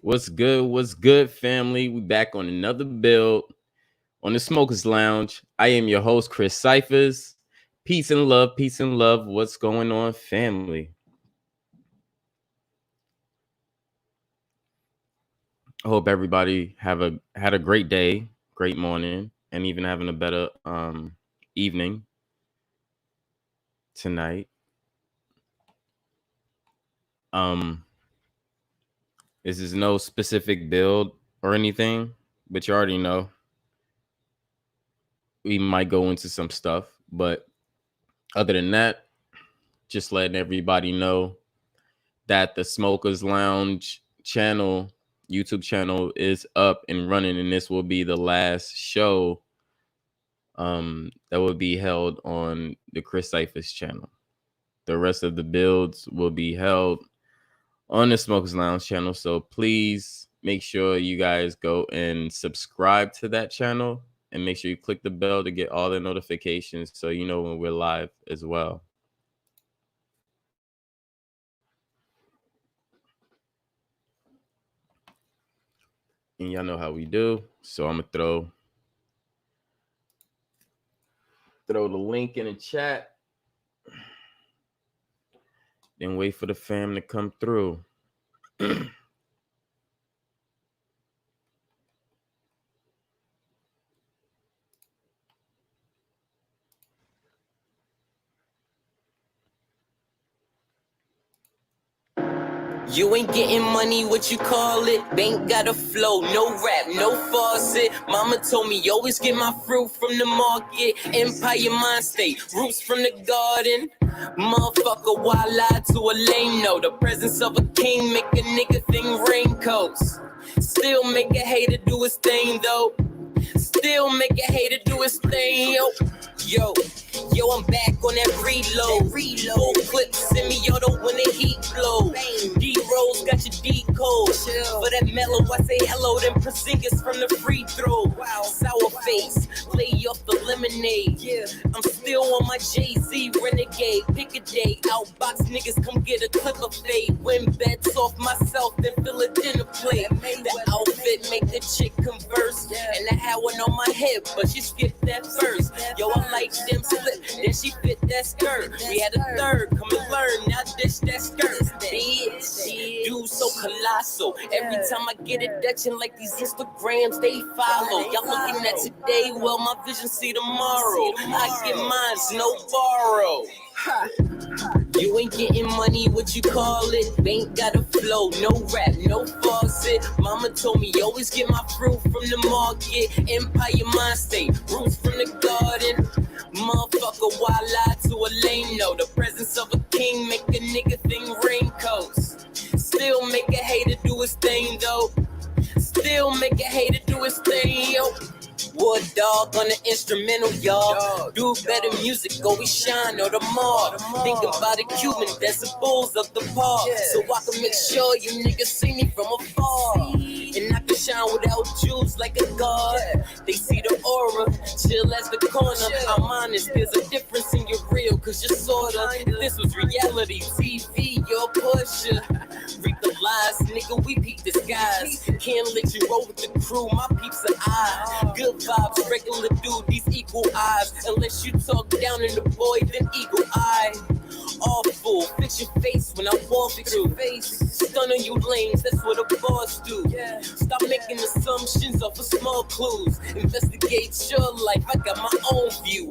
What's good? What's good, family? We back on another build on the Smokers Lounge. I am your host, Chris Cyphers. Peace and love, peace and love. What's going on, family? I hope everybody had a great day, great morning, and even having a better evening tonight. This is no specific build or anything, but you already know we might go into some stuff. But other than that, just letting everybody know that the Smokers Lounge channel, YouTube channel, is up and running, and this will be the last show that will be held on the Chris Cyphers channel. The rest of the builds will be held on the Smokers Lounge channel, so please make sure you guys go and subscribe to that channel and make sure you click the bell to get all the notifications so you know when we're live as well. And y'all know how we do, so I'm gonna throw the link in the chat, then wait for the fam to come through. You ain't getting money, what you call it? Bank got a flow, no rap, no faucet. Mama told me always get my fruit from the market. Empire mind state, roots from the garden. Motherfucker, why lie to a lame? No, the presence of a king make a nigga think raincoats. Still make a hater do his thing though. Still make a hater do his thing, Yo, I'm back on that reload. Full clip, send me auto when the heat blow. D-Rose got your D-code. For that mellow, I say hello, then Porzingis from the free throw. Sour face, lay off the lemonade. I'm still on my Jay-Z renegade. Pick a day, outbox niggas, come get a clip of fade. Win bets off myself, then fill a dinner plate. The outfit make the chick converse. And I had one on my hip, but she skipped that first. Yo, I like them slip, then she fit that skirt. We had a third, come and learn, now dish that skirt. Bitch, dude so colossal. Every time I get a Dutchin' like these Instagrams, they follow. Y'all looking at today, well, my vision see tomorrow. I get mines, no borrow. You ain't getting money, what you call it? Bank got a flow, no rap, no faucet. Mama told me always get my fruit from the market. Empire mind state, roots from the garden. Motherfucker, why lie to a lame? No, the presence of a king make a nigga think raincoats. Still make a hater do his thing though. Still make a hater do his thing, Wood dog on the instrumental, y'all. Do better music, always shine or the mall. Think about a Cuban, that's the bulls of the park. So I can make sure you niggas see me from afar. And I can shine without jewels like a god. They see the aura, chill as the corner. I'm honest, there's a difference in your real, cause you're sorta. If this was reality TV, you're a pusher. Read the lies, nigga, we peep the skies. Can't let you roll with the crew, my peeps are eyes. Good vibes, regular dude, these equal eyes. Unless you talk down in the boy, then eagle eye. Awful, fix your face when I walk through. Stun on you lanes, that's what a boss do. Stop making assumptions off of small clues. Investigate your life, I got my own view.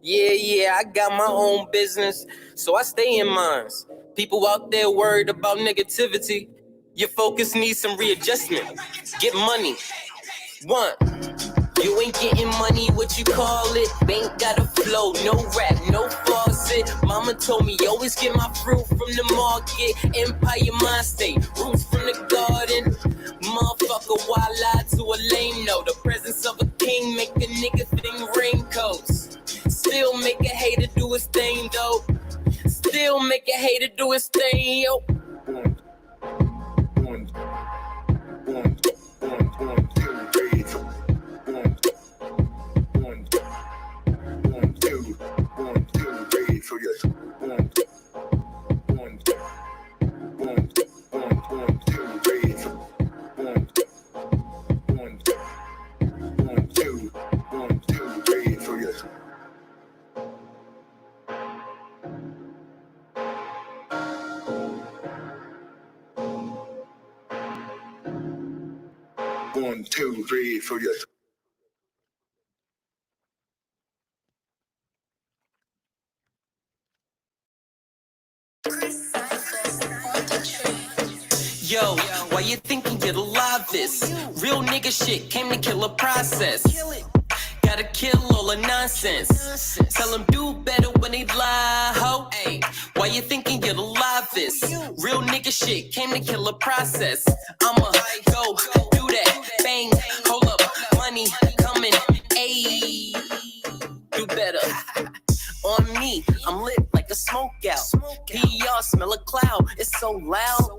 Yeah, I got my own business, so I stay in mines. People out there worried about negativity. Your focus needs some readjustment. Get money. You ain't getting money, what you call it? Bank got a flow, no rap, no faucet. Mama told me always get my fruit from the market. Empire mind state, roots from the garden. Motherfucker, why lie to a lame? No, the presence of a king make a nigga think raincoats. Still make a hater do his thing though. Still make a hater do his thing, 1, 2, 3 for your. Yo, why you thinking you're the livest? Real nigga shit came to kill a process. Gotta kill all the nonsense. Tell them do better when they lie, ho. Ay, why you thinking you're the livest? Real nigga shit came to kill a process. I'ma go do that, bang, hold up, money coming, ayy, do better. On me, I'm lit like a smoke out. PR smell a cloud, it's so loud.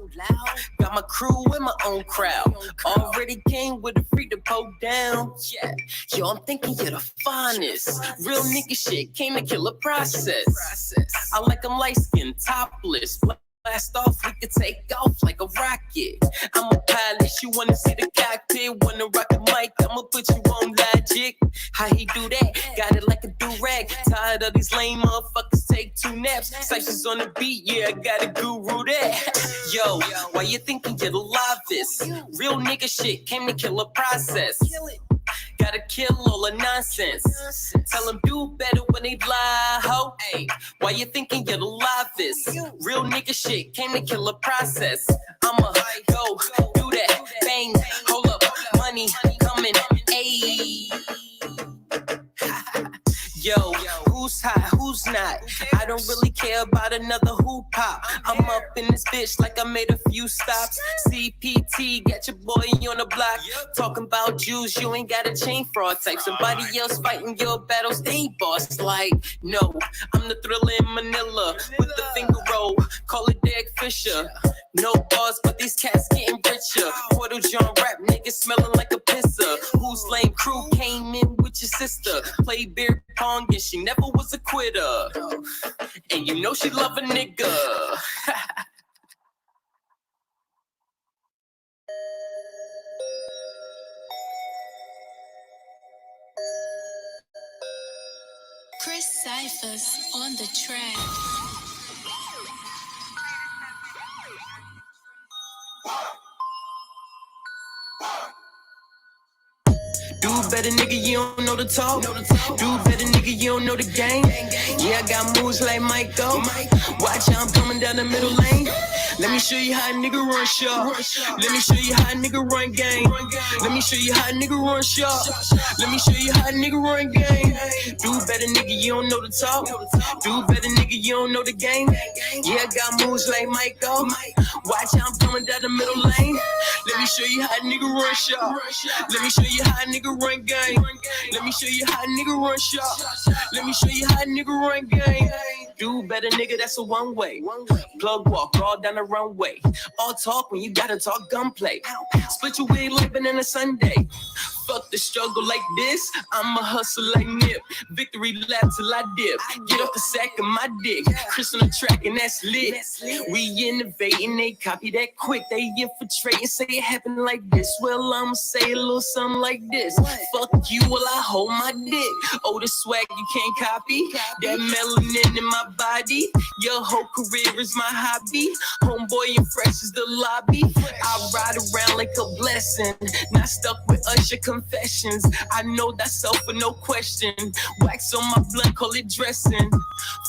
Got my crew and my own crowd. Already came with a free to pull down. Yeah, yo, I'm thinking you're the finest. Real nigga shit came to kill a process. I like them light skin, topless. Blast off, we can take off like a rocket. I'm a pilot, you wanna see the cockpit. Wanna rock the mic, I'ma put you on Logic. How he do that? Got it like a do-rag. Tired of these lame motherfuckers take 2 naps. Cyphers on the beat, yeah, I got a guru that. Yo, why you thinking you're the livest? Real nigga shit came to kill a process. Gotta kill all the nonsense. Tell them do better when they lie, ho. Ay, why you thinking you're the livest? Real nigga shit came to kill a process. I'ma go do that, bang, hold up, money coming, ayy. Yo, who's hot, who's not? I don't really care about another hoop pop. I'm up in this bitch like I made a few stops. CPT, got your boy on the block. Talking about Jews, you ain't got a chain fraud type. Somebody else fighting your battles, they ain't boss. Like, no, I'm the Thriller in Manila with the finger roll. Call it Derek Fisher. No bars, but these cats getting richer. Portal John rap, niggas smelling like a pisser. Whose lame crew came in with your sister? Play beer pong and she never was a quitter. And you know she love a nigga. Chris Cyphers on the track. Do better, nigga, you don't know the talk. Do better, nigga, you don't know the game. Yeah, I got moves like Michael. Watch how I'm coming down the middle lane. Let me show you how a nigga run sharp. Let me show you how a nigga run game. Let me show you how a nigga run sharp. Let me show you how a nigga run game. Do better, nigga, you don't know the talk. Do better, nigga, you don't know the game. Yeah, I got moves like Michael. Watch how I'm coming down the middle lane. Let me show you how a nigga run sharp. Let me show you how a nigga run game. Let me show you how a nigga run sharp. Let me show you how a nigga run game. Do better, nigga, that's a one way. Plug walk all down the runway. All talk when you gotta talk gunplay. Split your wig like Banana Sunday. Fuck the struggle like this. I'ma hustle like Nip. Victory lap till I dip. Get off the sack of my dick. Chris on the track and that's lit. We innovating, they copy that quick. They infiltrate and say it happened like this. Well, I'ma say a little something like this. Fuck you while I hold my dick. Oh, the swag you can't copy. That melanin in my body. Your whole career is my hobby. Homeboy and fresh is the lobby. I ride around like a blessing. Not stuck with Usher confessions. I know that's self for no question. Wax on my blunt, call it dressing.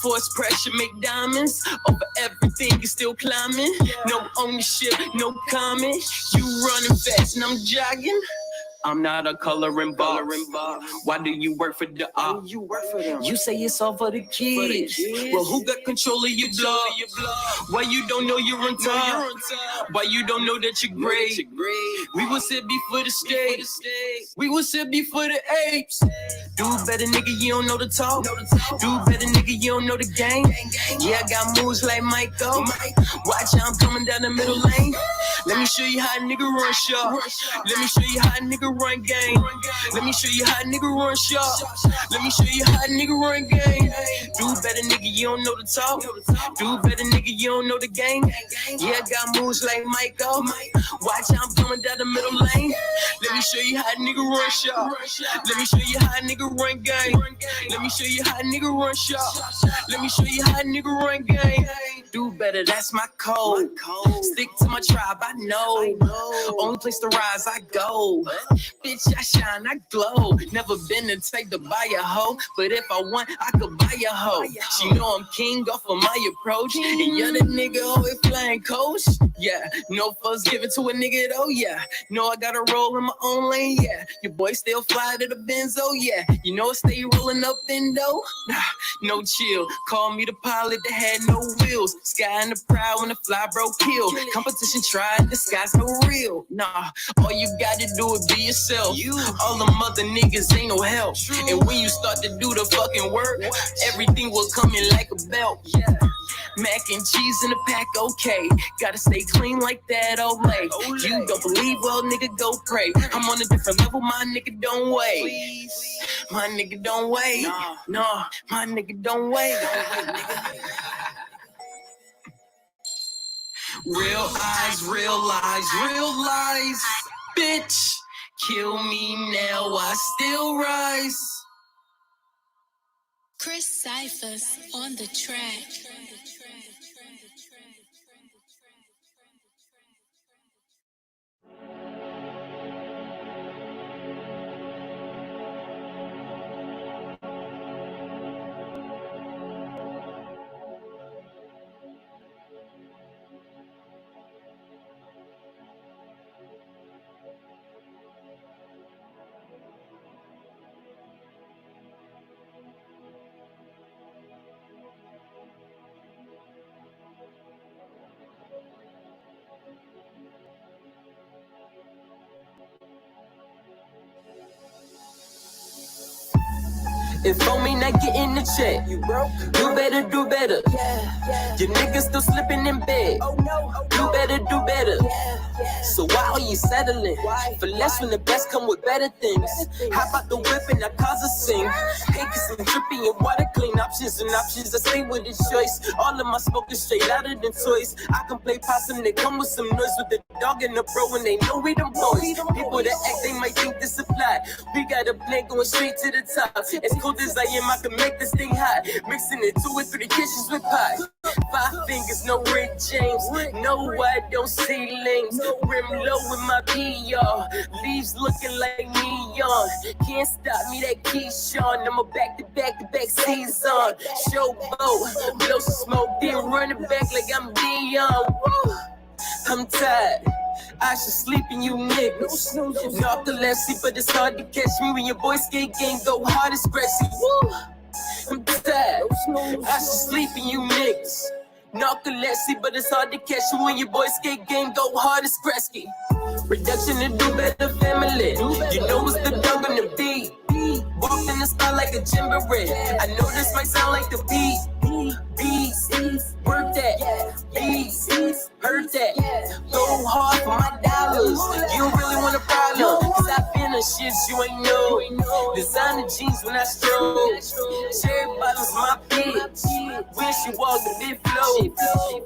Force pressure, make diamonds. Over everything, you still climbing. No ownership, no comment. You running fast and I'm jogging. I'm not a coloring bar. Why do you work for the art? You work for them. You say it's all for the kids. Well, who got control of your blog? Why you don't know you're on top? Why you don't know that you're great? We was here before the stage. We was here before the apes. Do better, nigga, you don't know the talk. Do better, nigga, you don't know the game. Yeah, I got moves like Michael. Watch how I'm coming down the middle lane. Let me show you how a nigga run sharp. Let me show you how a nigga run game. Let me show you how a nigga run sharp. Let me show you how a nigga run game. Do better, nigga, you don't know the talk. Do better, nigga, you don't know the game. Yeah, I got moves like Michael. Watch how I'm coming down the middle lane. Let me show you how a nigga run sharp. Let me show you how a nigga run game. Let me show you how a nigga run sharp. Let me show you how a nigga run game. do better, that's my code. Stick to my tribe, I know. Only place to rise, I go. Bitch, I shine, I glow. Never been the type to buy a hoe, but if I want, I could buy a hoe. She know I'm king off of my approach, and you're the nigga always flying coach. Yeah, no fuss given to a nigga, oh yeah. No, I gotta roll in my own lane, yeah. Your boy still fly to the Benz, oh yeah. You know I stay rolling up Indo. Nah, no chill. Call me the pilot that had no wheels. Sky in the proud when the fly broke kill. Competition tried, the sky's no real. Nah, all you gotta do is be yourself. All them other niggas ain't no help. And when you start to do the fucking work, everything will come in like a belt. Yeah. Mac and cheese in the pack, okay. Gotta stay clean like that, Olay. You don't believe, well, nigga, go pray. I'm on a different level, my nigga, don't wait. My nigga, don't wait. No, my nigga, don't wait. Real eyes, real lies, real lies. Bitch, kill me now, I still rise. Chris Cyphers on the track. If only not getting the check, you broke. You better do better. Your niggas still slipping in bed. You better do better. So why are you settling for less when the best come with better things? Hop out the whip and I cause a sing. Hey, cause I'm dripping in water clean options and options. I stay with the choice. All of my smoke is straight out of them toys. I can play possum, they come with some noise with the dog and the bro and they know we them boys. People that act, they might think this apply. We got a plan going straight to the top. As cold as I am, I can make this thing hot. Mixing it 2 or 3 kisses with pie. 5 fingers, no Rick James. No, I don't see lanes. Rim low with my PR. Leaves looking like neon. Can't stop me, that Keyshawn. I'm a back-to-back season. Showboat, blow some smoke, then run it back like I'm Dion. I'm tired. I should sleep in you niggas. Narcolepsy, but it's hard to catch me when your boy skate game go hard as scratchy. I'm tired. I should sleep in you niggas. Narcolepsy, but it's hard to catch you when your boy skate game go hard as scratchy. Reduction to do better family. You know it's the dog on the beat. Walked in the spot like a gymboree. I know this might sound like the beat. Beats, work that. Beats, hurt that. Go hard for my dollars. You don't really want a problem, cause I've been on shit you ain't know. Designer jeans when I stroll. Cherry bottles my bitch. When she walk the big flow.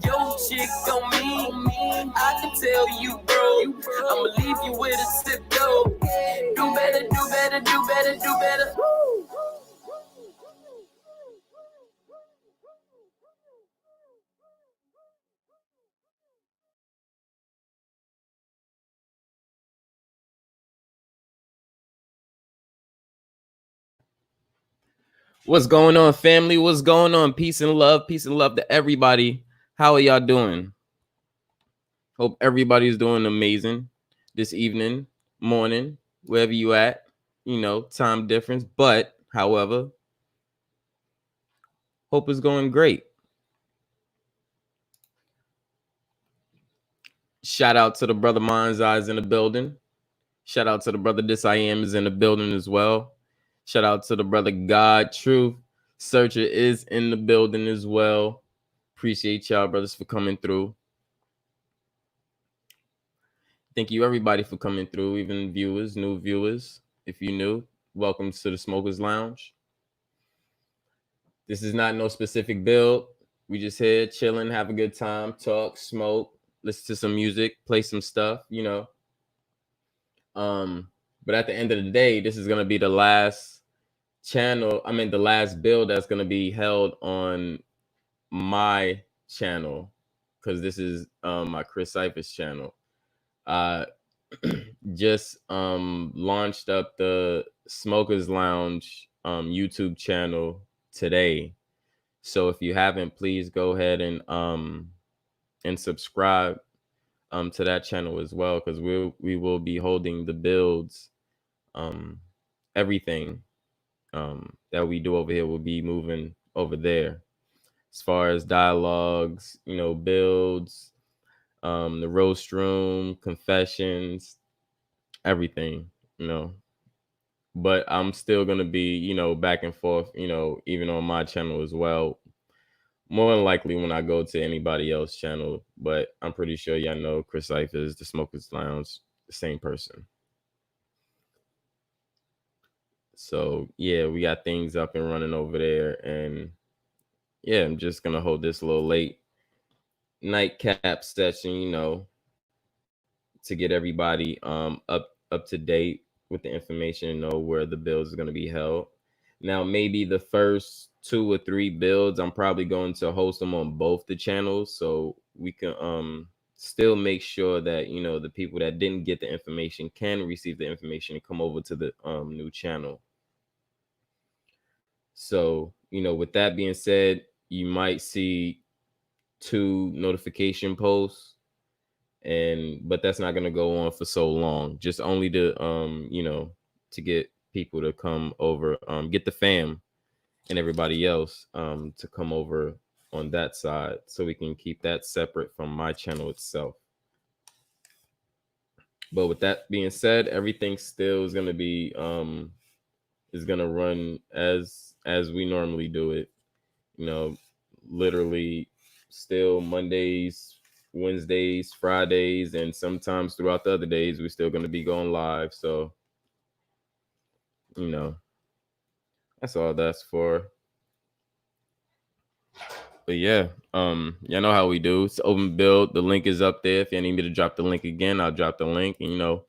Yo chick on me. I can tell you bro. I'ma leave you with a tip though. Do better, do better, do better, do better. What's going on, family? What's going on? Peace and love to everybody. How are y'all doing? Hope everybody's doing amazing this evening, morning, wherever you at. You know, time difference, but however, hope it's going great. Shout out to the brother Mind's Eyes in the building. Shout out to the brother This I Am is in the building as well. Shout out to the brother God Truth Searcher is in the building as well. Appreciate y'all brothers for coming through. Thank you everybody for coming through, even viewers, new viewers. If you're new, welcome to the Smokers Lounge. This is not no specific build. We just here chilling, have a good time, talk, smoke, listen to some music, play some stuff, you know. But at the end of the day, this is gonna be the last channel. I mean, the last build that's gonna be held on my channel, because this is my Chris Cyphers channel. I just launched up the Smokers Lounge YouTube channel today. So if you haven't, please go ahead and subscribe to that channel as well, because we will be holding the builds. Everything that we do over here will be moving over there, as far as dialogues, builds, the roast room, confessions, everything, but I'm still gonna be, back and forth, even on my channel as well. More than likely when I go to anybody else's channel, but I'm pretty sure y'all know Chris Cyphers, the Smokers Lounge, the same person. So yeah, we got things up and running over there, and yeah, I'm just gonna hold this little late nightcap session, to get everybody up to date with the information and know where the builds are going to be held. Now, maybe the first 2 or 3 builds, I'm probably going to host them on both the channels, so we can still make sure that the people that didn't get the information can receive the information and come over to the new channel. So with that being said, you might see 2 notification posts, but that's not going to go on for so long, just only to to get people to come over, get the fam and everybody else to come over on that side, so we can keep that separate from my channel itself. But with that being said, everything still is going to be is going to run as we normally do it, literally still Mondays, Wednesdays, Fridays, and sometimes throughout the other days we're still going to be going live. So that's all that's for. But yeah, y'all know how we do. It's open build. The link is up there. If you need me to drop the link again, I'll drop the link, and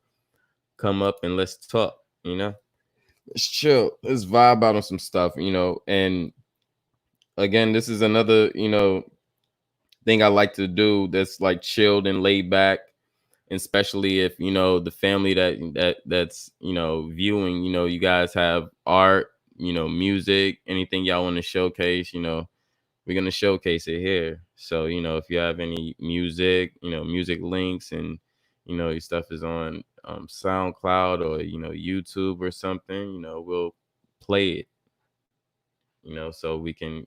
come up and let's talk. Let's chill, let's vibe out on some stuff. And again, this is another thing I like to do that's like chilled and laid back, and especially if the family that's viewing, you guys have art, music, anything y'all want to showcase, we're gonna showcase it here. So if you have any music, music links, and your stuff is on SoundCloud or YouTube or something, we'll play it, so we can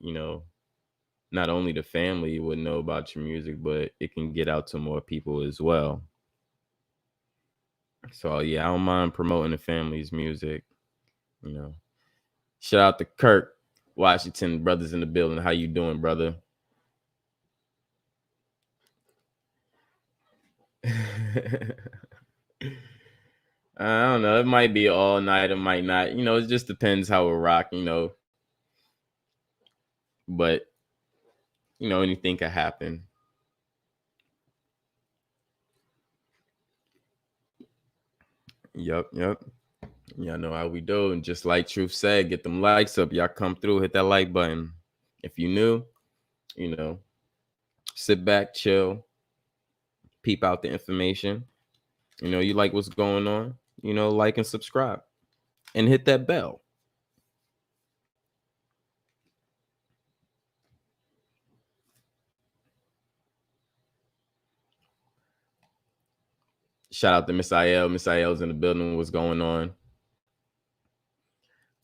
not only the family would know about your music, but it can get out to more people as well. So yeah, I don't mind promoting the family's music. Shout out to Kirk Washington, brothers in the building. How you doing, brother? I don't know. It might be all night. It might not. It just depends how we rock. But anything could happen. Yep. Y'all know how we do. And just like Truth said, get them likes up. Y'all come through, hit that like button. If you new, sit back, chill, peep out the information. You like what's going on, like and subscribe and hit that bell. Shout out to Miss IL. Miss IL's in the building. What's going on?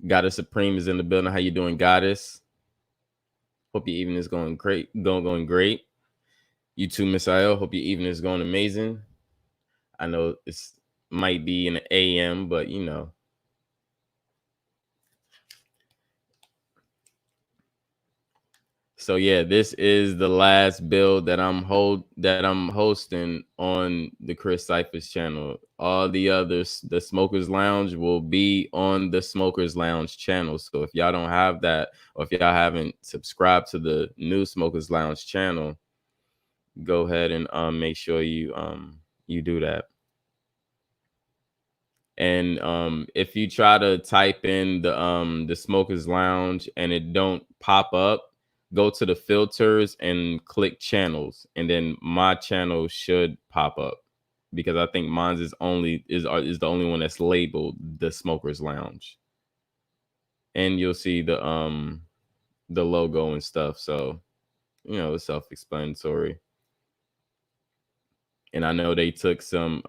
Goddess Supreme is in the building. How you doing, Goddess? Hope your evening is going great. Going great. You too, Miss IL. Hope your evening is going amazing. I know it's might be in the AM, but So yeah, this is the last build that I'm hosting on the Chris Cyphers channel. All the others, the Smokers Lounge, will be on the Smokers Lounge channel. So if y'all don't have that, or if y'all haven't subscribed to the new Smokers Lounge channel, go ahead and make sure you do that. And if you try to type in the Smokers Lounge and it don't pop up, go to the filters and click channels, and then my channel should pop up, because I think mine's is the only one that's labeled the Smokers Lounge. And you'll see the logo and stuff. So, it's self-explanatory. And I know they took some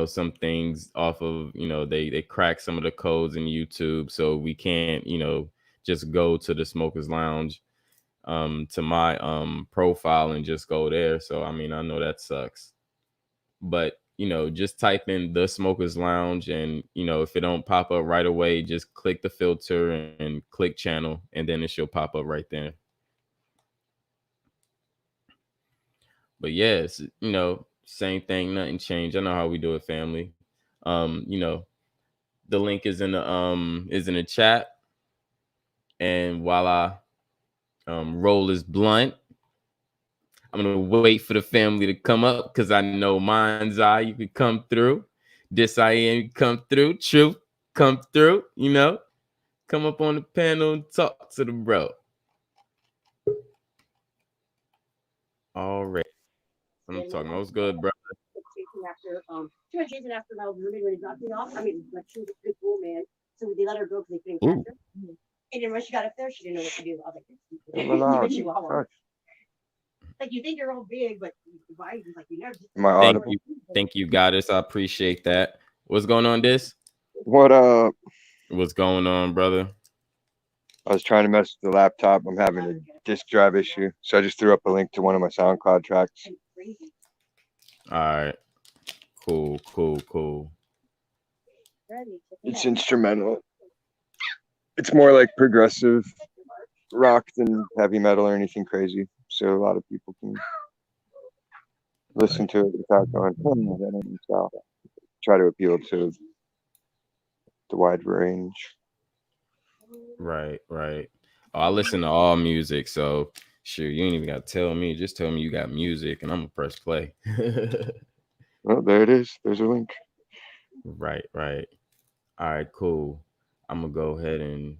some things off of, they cracked some of the codes in YouTube, so we can't, just go to the Smokers Lounge to my profile and just go there. So I mean, I know that sucks. But just type in the Smokers Lounge, and if it don't pop up right away, just click the filter and click channel, and then it should pop up right there. But yes, same thing, nothing changed. I know how we do it, family. The link is in the chat. And while I roll this blunt, I'm gonna wait for the family to come up, because I know mine's eye, you could come through. This I am, come through. Truth, come through. Come up on the panel and talk to the bro. All right. I'm talking. What's good, bro? After she went chasing after my roommate when he dropped me off. I mean, like, she was a pretty cool man, so they let her go because they couldn't catch her. And then when she got up there, she didn't know what to do. I was like, like, you think you're all big, but why? Like, you never. Thank you, Goddess. I appreciate that. What's going on, this? What up? What's going on, brother? I was trying to mess with the laptop. I'm having a disk drive issue, so I just threw up a link to one of my SoundCloud tracks. All right. Cool. It's instrumental. It's more like progressive rock than heavy metal or anything crazy, so a lot of people can listen to it without going, that ain't style. Try to appeal to the wide range. Right. Oh, I listen to all music, so sure, you ain't even got to tell me. Just tell me you got music, and I'm gonna press play. Oh, there it is. There's a link. Right. All right, cool. I'm gonna go ahead and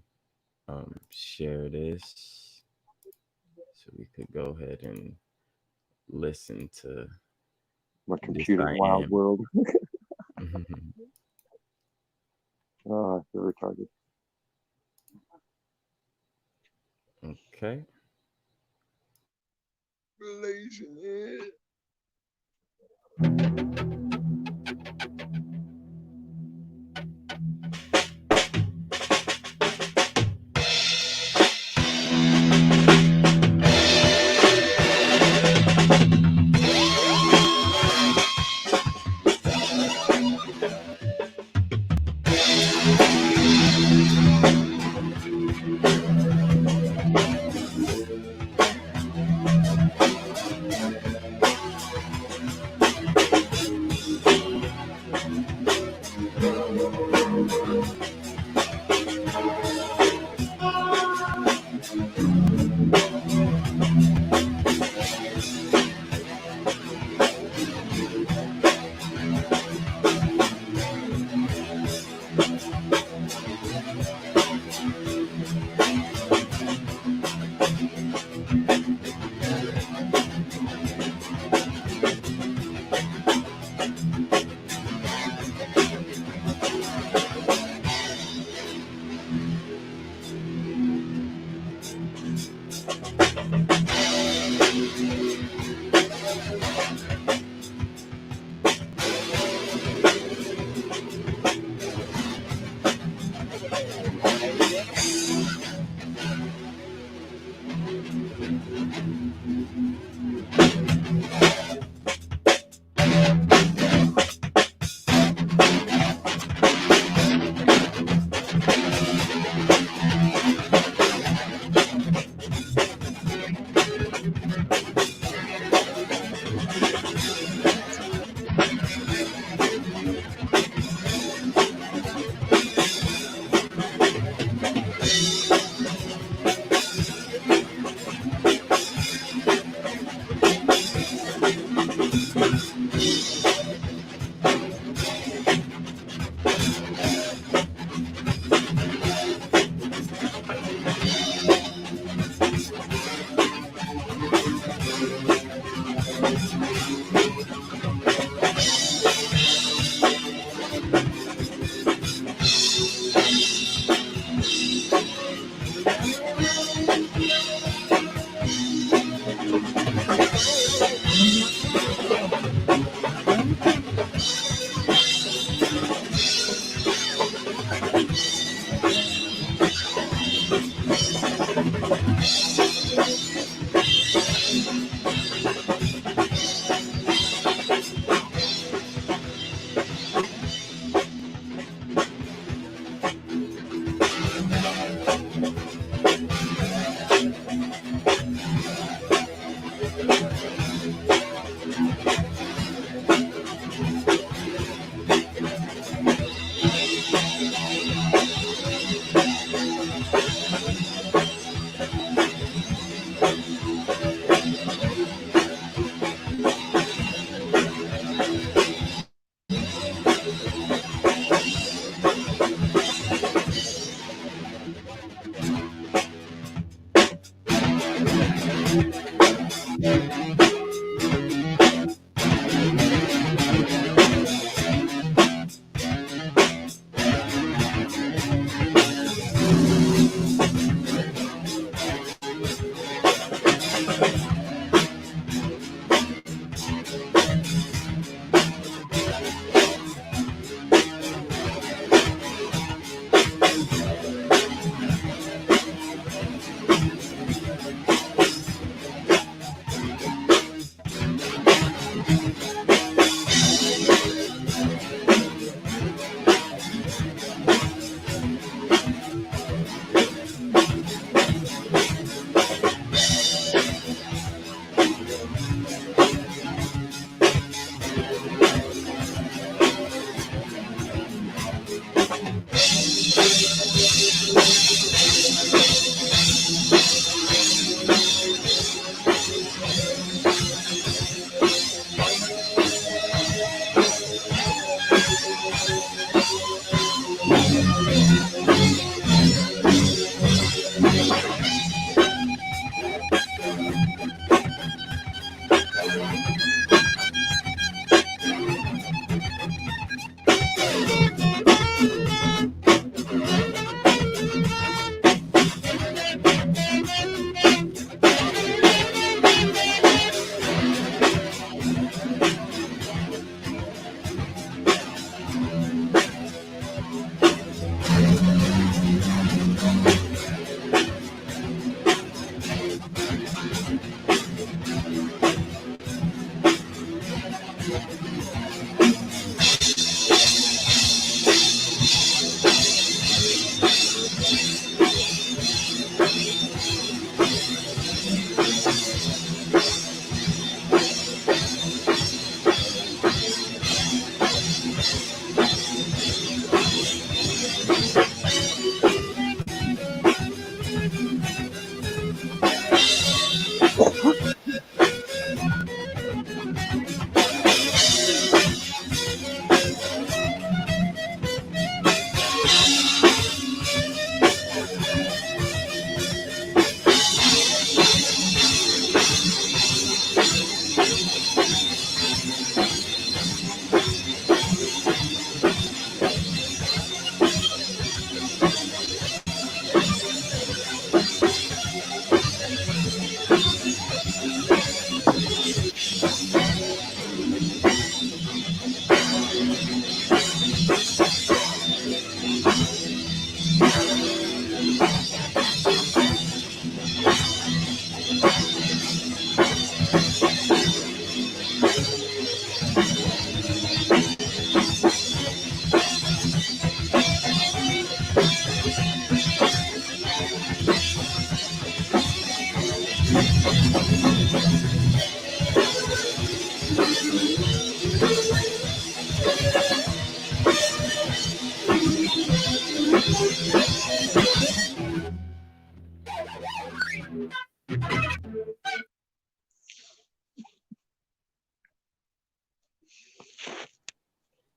share this, so we could go ahead and listen to my computer wild world. Oh, I feel retarded. Okay. Blazing it.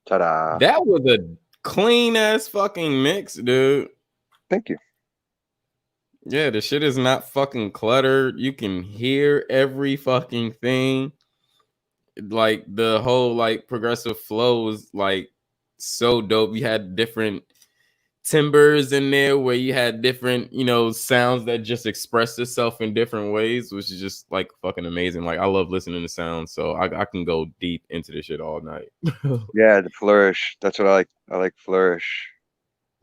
Ta-da. That was a clean ass fucking mix, dude. Thank you. Yeah, the shit is not fucking cluttered. You can hear every fucking thing. Like the whole like progressive flow was like so dope. You had different timbers in there where you had different, you know, sounds that just expressed itself in different ways, which is just like fucking amazing. Like I love listening to sounds, so I can go deep into this shit all night. Yeah, the flourish. That's what I like. I like flourish.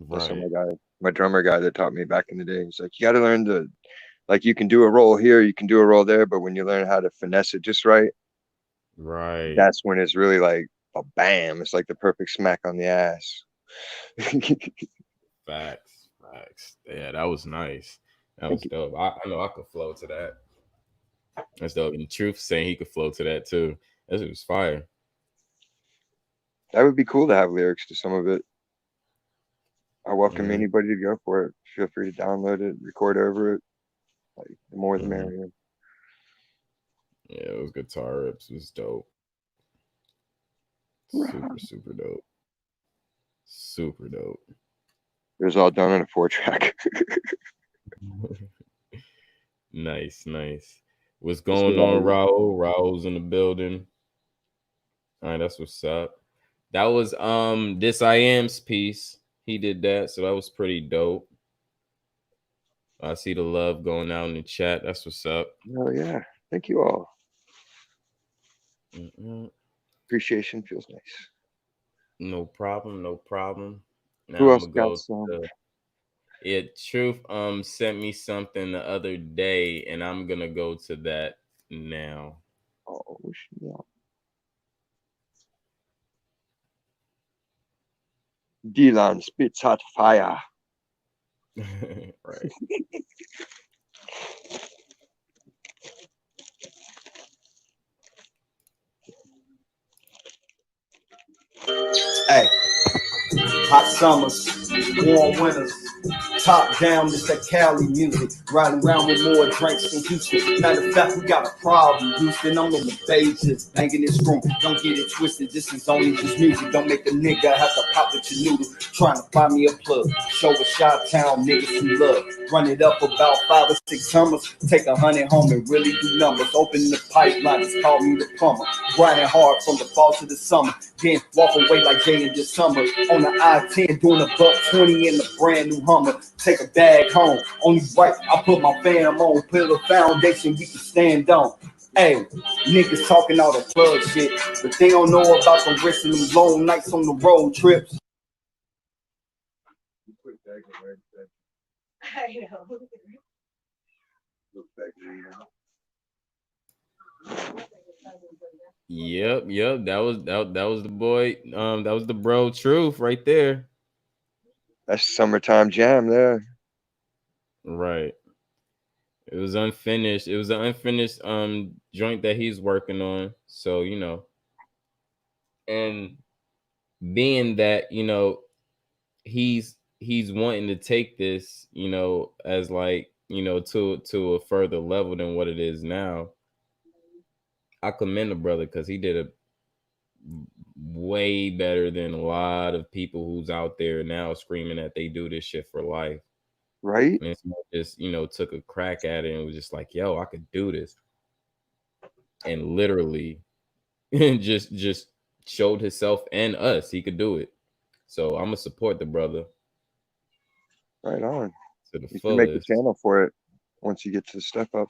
That's Right. what my drummer guy that taught me back in the day. He's like, you got to learn to, like, you can do a roll here, you can do a roll there, but when you learn how to finesse it just right, Right. that's when it's really like a bam. It's like the perfect smack on the ass. Facts. Yeah, that was nice. That was dope. I know I could flow to that. That's dope. And Truth saying he could flow to that too. That was fire. That would be cool to have lyrics to some of it. I welcome anybody to go for it. Feel free to download it, record over it. Like the more the merrier. Yeah, those guitar rips was dope. Super dope. Super dope. It was all done on a 4-track. Nice. What's going on, Raul? Raul's in the building. All right, that's what's up. That was This I Am's piece. He did that, so that was pretty dope. I see the love going out in the chat. That's what's up. Oh yeah, thank you all. Mm-mm. Appreciation feels nice. No problem, no problem. Now Who I'm else gonna got go some? Truth sent me something the other day, and I'm gonna go to that now. Oh, yeah. Dylan spits hot fire. Right. Hey, hot summers, warm winters, top down, it's that Cali music. Riding around with more drinks than Houston. Matter of fact, we got a problem, Houston. I'm in the bay just banging this room. Don't get it twisted, this is only just music. Don't make a nigga have to pop at your noodle. Trying to find me a plug. Show a Chi-Town niggas some love. Run it up about 5 or 6 summers. Take 100 home and really do numbers. Open the pipeline, just call me the plumber. Grinding hard from the fall to the summer. Then walk away like Jay in this summer. On the I-10 doing $120 in a brand new Hummer. Take a bag home. Only right, I put my fam on. Build a foundation we can stand on. Hey, niggas talking all the plug shit, but they don't know about the risks and them long nights on the road trips. I know. Yep. That was the boy. That was the bro Truth right there. That's summertime jam there. Right. It was unfinished. It was an unfinished joint that he's working on. So, you know. And being that, you know, he's wanting to take this, you know, as like, you know, to a further level than what it is now. I commend the brother because he did a way better than a lot of people who's out there now screaming that they do this shit for life. Right? And it's just, you know, took a crack at it and was just like, yo, I could do this. And literally just showed himself and us he could do it. So I'm gonna support the brother. Right on. To the you can make a fullest. channel for it once you get to the step up.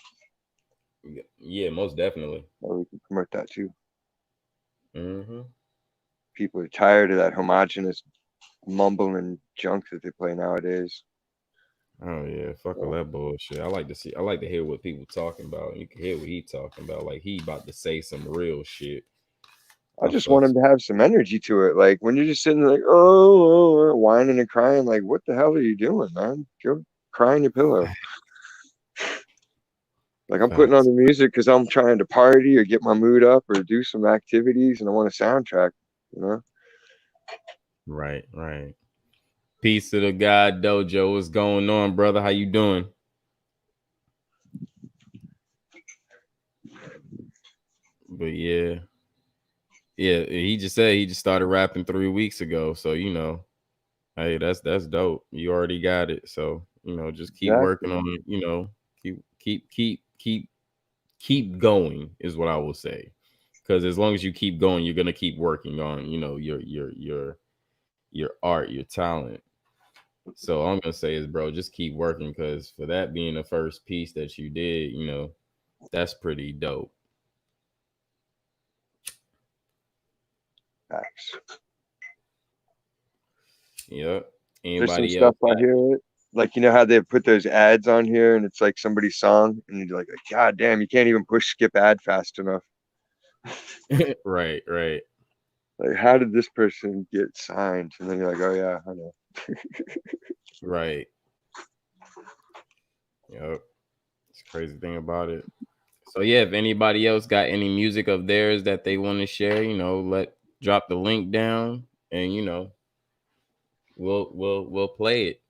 Yeah, most definitely. Or we can promote that too. Mm-hmm. People are tired of that homogenous mumbling junk that they play nowadays. Oh yeah, fuck all that bullshit. I like to hear what people talking about. You can hear what he talking about. Like he about to say some real shit. I just want him to have some energy to it. Like when you're just sitting there like, oh, whining and crying, like, what the hell are you doing, man? Go cry in your pillow. Like I'm putting on the music because I'm trying to party or get my mood up or do some activities and I want a soundtrack, you know? Right. Peace to the God Dojo. What's going on, brother? How you doing? But yeah, he just said he just started rapping 3 weeks ago. So, you know, hey, that's dope. You already got it. So, you know, just keep working on it, you know, keep going is what I will say. Because as long as you keep going, you're gonna keep working on, you know, your art, your talent. So all I'm gonna say is, bro, just keep working, because for that being the first piece that you did, you know, that's pretty dope. Facts. Yep. There's some stuff on here, like, you know how they put those ads on here and it's like somebody's song and you're like, God damn, you can't even push skip ad fast enough. Right. Like, how did this person get signed? And then you're like, oh yeah, I know. Right. Yep. It's a crazy thing about it. So yeah, if anybody else got any music of theirs that they want to share, you know, drop the link down and, you know, we'll play it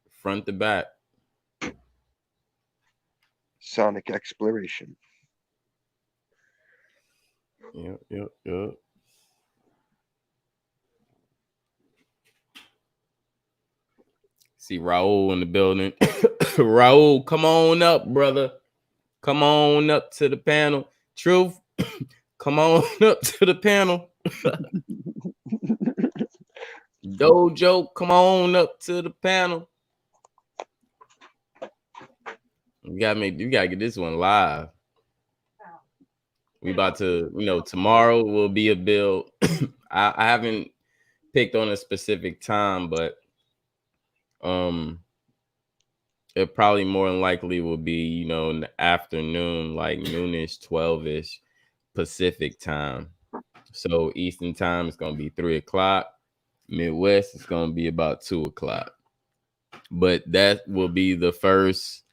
front to back. Sonic exploration. Yep. See Raul in the building. Raul, come on up, brother. come on up to the panel. Truth, come on up to the panel. Dojo, come on up to the panel. You gotta get this one live. We about to, tomorrow will be a build. I haven't picked on a specific time, but it probably more than likely will be, in the afternoon, like noonish, 12ish Pacific time. So Eastern time is gonna be 3 o'clock. Midwest is gonna be about 2 o'clock. But that will be the first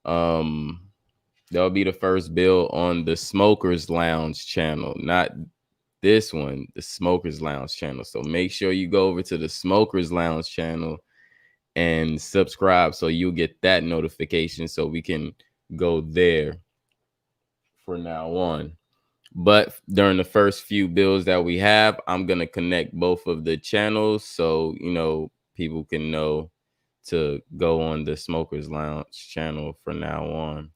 that'll be the first build on the Smokers Lounge channel, not this one, the Smokers Lounge channel. So make sure you go over to the Smokers Lounge channel and subscribe so you'll get that notification so we can go there for now on. But during the first few builds that we have, I'm going to connect both of the channels so, people can know to go on the Smokers Lounge channel for now on.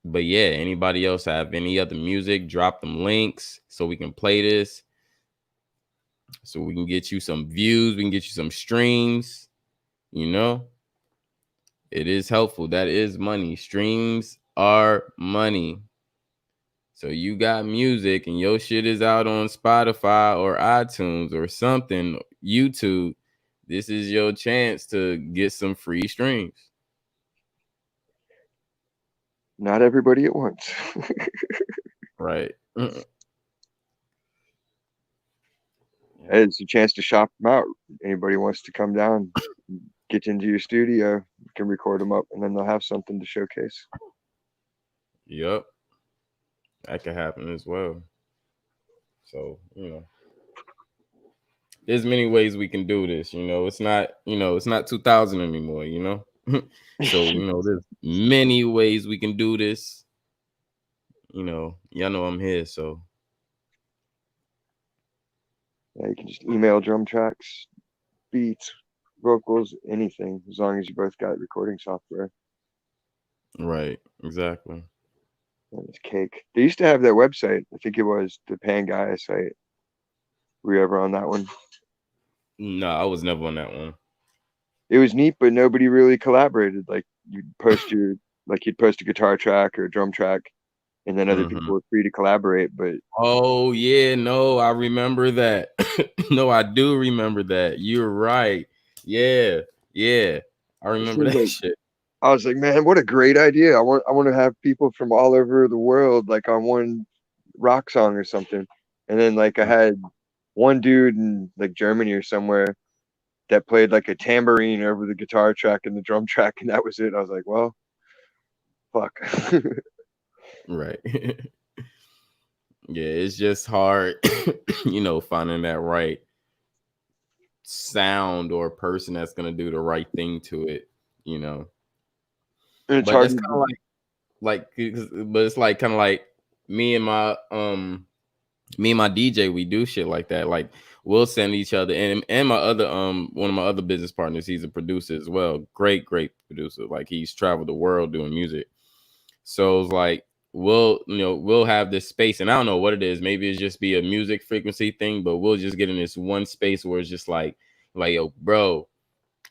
But yeah, anybody else have any other music, drop them links so we can play this. So we can get you some views, we can get you some streams, It is helpful. That is money. Streams are money. So you got music and your shit is out on Spotify or iTunes or something, YouTube. This is your chance to get some free streams. Not everybody at once. Right. It's a chance to shop them out. Anybody wants to come down, get into your studio, you can record them up, and then they'll have something to showcase. Yep. That could happen as well. So, there's many ways we can do this. It's not, it's not 2000 anymore, So, there's many ways we can do this. Y'all know I'm here, so. Yeah, you can just email drum tracks, beats, vocals, anything, as long as you both got recording software. Right, exactly. And it's cake. They used to have that website. I think it was the Pangaea site. Were you ever on that one? No, I was never on that one. It was neat, but nobody really collaborated. Like you'd post a guitar track or a drum track, and then other people were free to collaborate. But oh yeah, no, I remember that. No, I do remember that. You're right. Yeah, I remember that shit. I was like, man, what a great idea! I want to have people from all over the world like on one rock song or something. And then like I had one dude in like Germany or somewhere that played like a tambourine over the guitar track and the drum track, and that was it. I was like, well, fuck. Right. Yeah, it's just hard, finding that right sound or person that's gonna do the right thing to it, And it's but hard. it's kind of like, but it's like kind of like me and my DJ, we do shit like that. Like we'll send each other, and my other one of my other business partners, he's a producer as well. Great producer. Like he's traveled the world doing music. So it's like we'll have this space, and I don't know what it is. Maybe it's just be a music frequency thing, but we'll just get in this one space where it's just like yo, bro,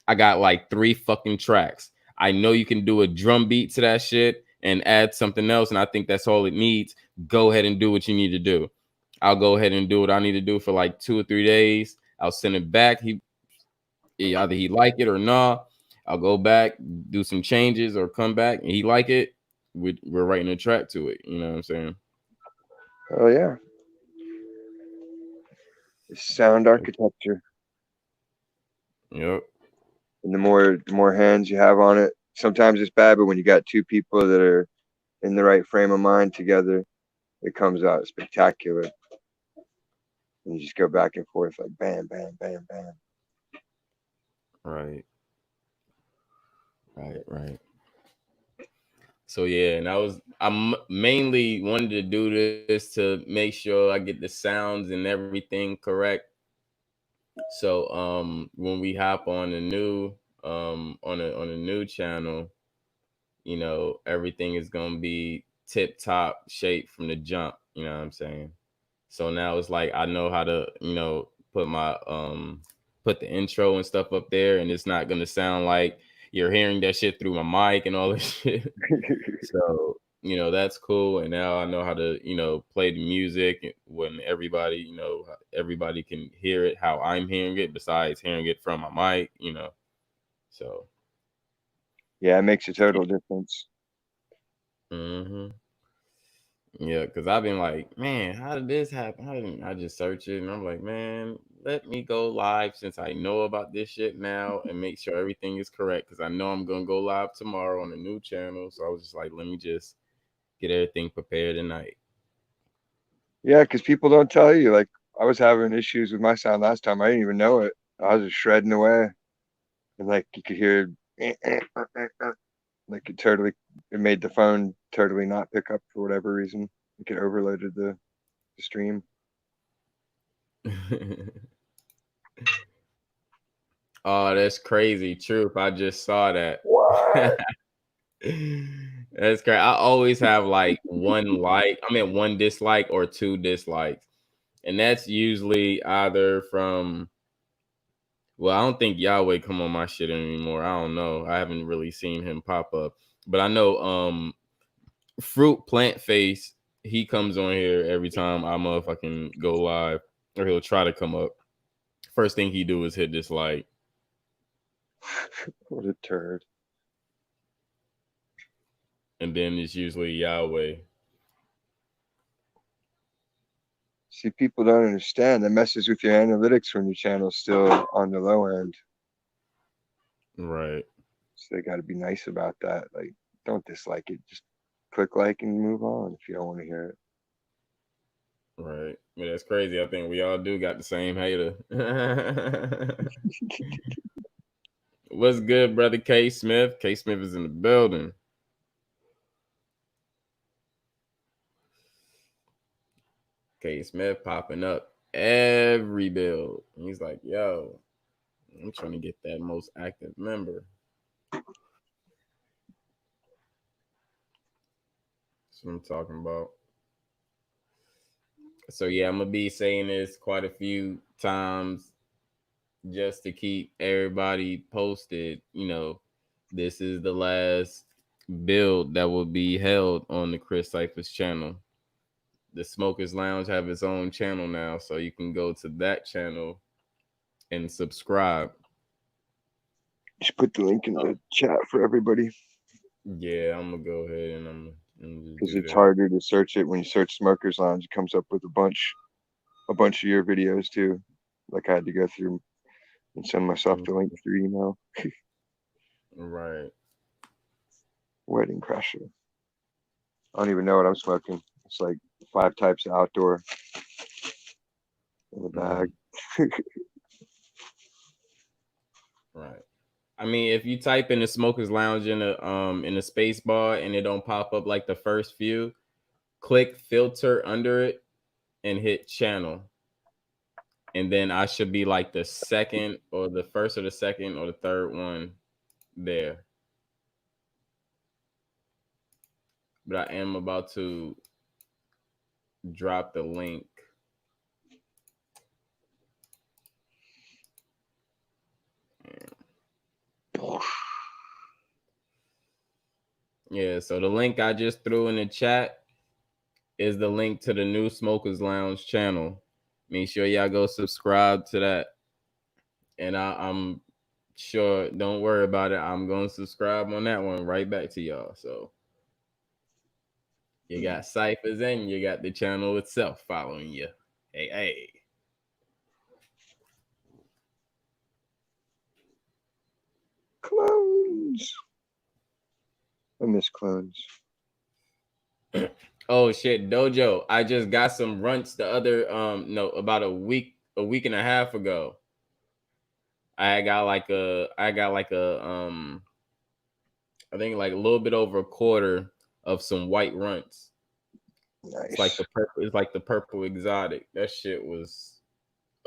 I got like 3 fucking tracks. I know you can do a drum beat to that shit and add something else, and I think that's all it needs. Go ahead and do what you need to do. I'll go ahead and do what I need to do for like 2 or 3 days. I'll send it back. Either he like it or not. I'll go back, do some changes, or come back and he like it. We're writing a track to it. You know what I'm saying? Oh yeah. Sound architecture. Yep. And the more hands you have on it, sometimes it's bad, but when you got 2 people that are in the right frame of mind together, it comes out spectacular. And you just go back and forth like bam, bam, bam, bam. Right. So yeah, and I mainly wanted to do this to make sure I get the sounds and everything correct. So when we hop on the new on a new channel, you know, everything is gonna be tip top shape from the jump. You know what I'm saying? So now it's like I know how to, you know, put my put the intro and stuff up there, and it's not gonna sound like you're hearing that shit through my mic and all this shit. So, you know, that's cool. And now I know how to, you know, play the music when everybody, you know, everybody can hear it how I'm hearing it, besides hearing it from my mic, you know. So Yeah, it makes a total difference. mm-hmm. Yeah, because I've been like, man, how did this happen? How didn't I just search it? And I'm like, man, let me go live since I know about this shit now and make sure everything is correct. Because I know I'm going to go live tomorrow on a new channel. So I was just like, let me just get everything prepared tonight. Yeah, because people don't tell you. Like, I was having issues with my sound last time. I didn't even know it. I was just shredding away. And like, you could hear, like, it made the phone totally not pick up for whatever reason. Like, it overloaded the stream. Oh, that's crazy. Truth. I just saw that. What? That's great. I always have like one dislike or two dislikes. And that's usually either from, well, I don't think Yahweh come on my shit anymore. I don't know. I haven't really seen him pop up. But I know Fruit Plant Face, he comes on here every time I motherfucking go live, or he'll try to come up. First thing he do is hit dislike. What a turd. And then it's usually Yahweh. See, people don't understand. That messes with your analytics when your channel's still on the low end. Right. So they got to be nice about that. Like, don't dislike it. Just click like and move on if you don't want to hear it. Right. Yeah, that's crazy. I think we all do got the same hater. What's good, brother K Smith? K Smith is in the building. K Smith popping up every build. He's like, yo, I'm trying to get that most active member. That's what I'm talking about. So yeah, I'm gonna be saying this quite a few times just to keep everybody posted. You know, this is the last build that will be held on the Chris Cyphers channel. The Smokers Lounge have its own channel now, so you can go to that channel and subscribe. Just put the link in the chat for everybody. Yeah, I'm gonna go ahead and I'm because it's harder to search it when you search Smokers Lounge. It comes up with a bunch of your videos too. Like I had to go through and send myself the link through email. Right. Wedding Crasher. I don't even know what I'm smoking. It's like 5 types of outdoor in the bag. Right. I mean, if you type in the Smokers Lounge in the space bar and it don't pop up like the first few, click filter under it and hit channel. And then I should be like the second or the first or the second or the third one there. But I am about to drop the link. Yeah, so the link I just threw in the chat is the link to the new Smokers Lounge channel. Make sure y'all go subscribe to that. And I'm sure, don't worry about it. I'm going to subscribe on that one right back to y'all. So you got Cyphers and you got the channel itself following you. Hey. Clones. I miss clones. Oh shit, Dojo. I just got some runts the other about a week and a half ago. I got like a I think like a little bit over a quarter of some white runts. Nice. It's like the purple exotic. That shit was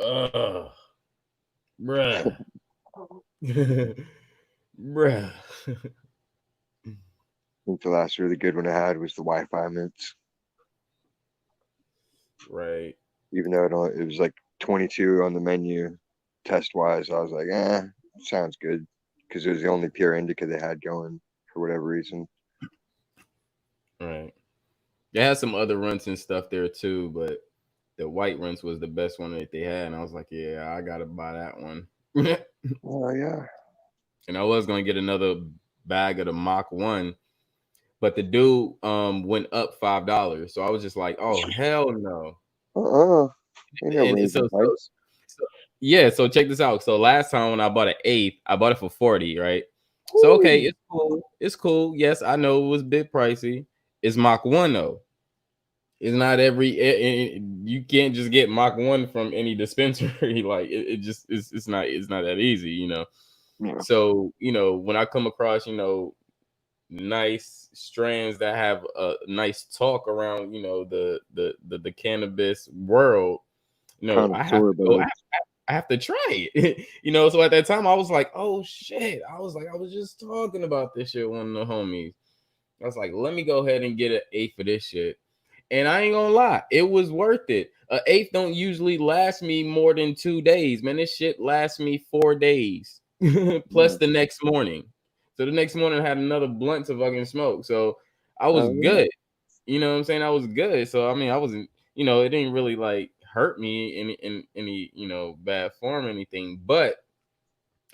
bruh. Bruh. I think the last really good one I had was the Wi-Fi mints. Right. Even though it was like 22 on the menu test wise, I was like, sounds good, because it was the only pure indica they had going for whatever reason. Right. They had some other runts and stuff there too, but the white rinse was the best one that they had, and I was like, yeah, I gotta buy that one. Oh yeah. And I was gonna get another bag of the Mach 1, but the dude went up $5. So I was just like, oh hell no. Ain't no And raising price. yeah, so check this out. So last time when I bought an eighth, I bought it for 40, right? So okay, it's cool. It's cool. Yes, I know it was a bit pricey. It's Mach 1 though. It's not you can't just get Mach 1 from any dispensary. Like it just it's not that easy, you know. Yeah. So, you know, when I come across, you know, nice strands that have a nice talk around, you know, the cannabis world, you know, I have to go. I have to try it, you know. So at that time, I was like, "Oh shit!" I was just talking about this shit with one of the homies. I was like, "Let me go ahead and get an eighth for this shit," and I ain't gonna lie, it was worth it. An eighth don't usually last me more than 2 days, man. This shit lasts me 4 days plus the next morning. So the next morning, I had another blunt to fucking smoke. So I was good. You know what I'm saying? I was good. So I mean, I wasn't, you know, it didn't really like hurt me in any, you know, bad form or anything. But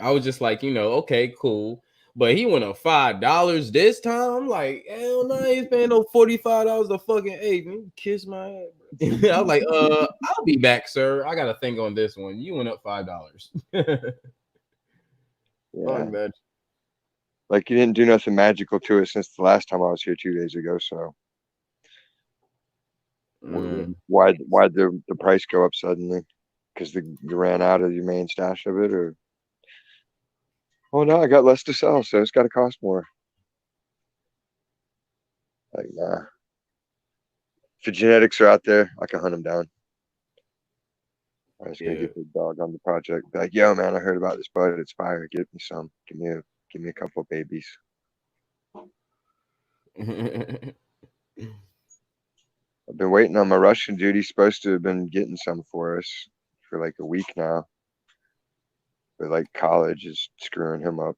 I was just like, you know, okay, cool. But he went up $5 this time. I'm like, hell no, he's paying no $45 a fucking eight. Man, kiss my ass. I was like, I'll be back, sir. I got to think on this one. You went up $5. Yeah. Fuck that. Like you didn't do nothing magical to it since the last time I was here 2 days ago. So why'd the price go up suddenly? Because you ran out of your main stash of it, or oh no, I got less to sell, so it's got to cost more. Like nah. If the genetics are out there, I can hunt them down. I was gonna get the dog on the project. Be like, yo, man, I heard about this bud. It's fire. Get me some. Give me a couple of babies. I've been waiting on my Russian dude. He's supposed to have been getting some for us for like a week now. But like college is screwing him up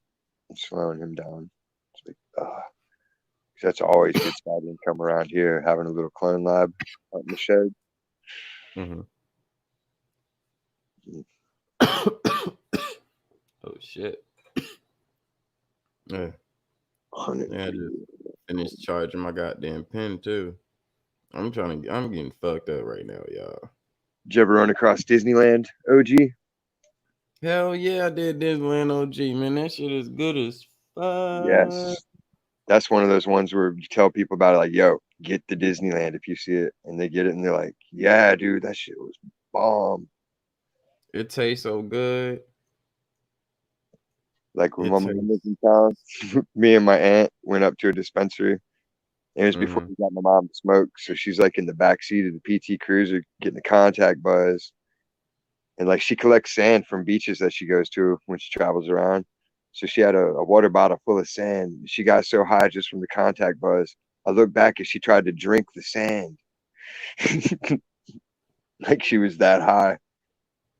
and slowing him down. It's like, that's always good side income around here, having a little clone lab out in the shed. Oh shit. Yeah. I just finished charging my goddamn pen too. I'm getting fucked up right now, y'all. Did you ever run across Disneyland OG? Hell yeah, I did Disneyland OG, man. That shit is good as fuck. Yes. That's one of those ones where you tell people about it, like, yo, get the Disneyland if you see it. And they get it and they're like, yeah, dude, that shit was bomb. It tastes so good. Like when my mom was in town, me and my aunt went up to a dispensary. It was before we got my mom to smoke. So she's like in the back seat of the PT Cruiser getting a contact buzz. And like she collects sand from beaches that she goes to when she travels around. So she had a water bottle full of sand. She got so high just from the contact buzz. I looked back and she tried to drink the sand. Like she was that high.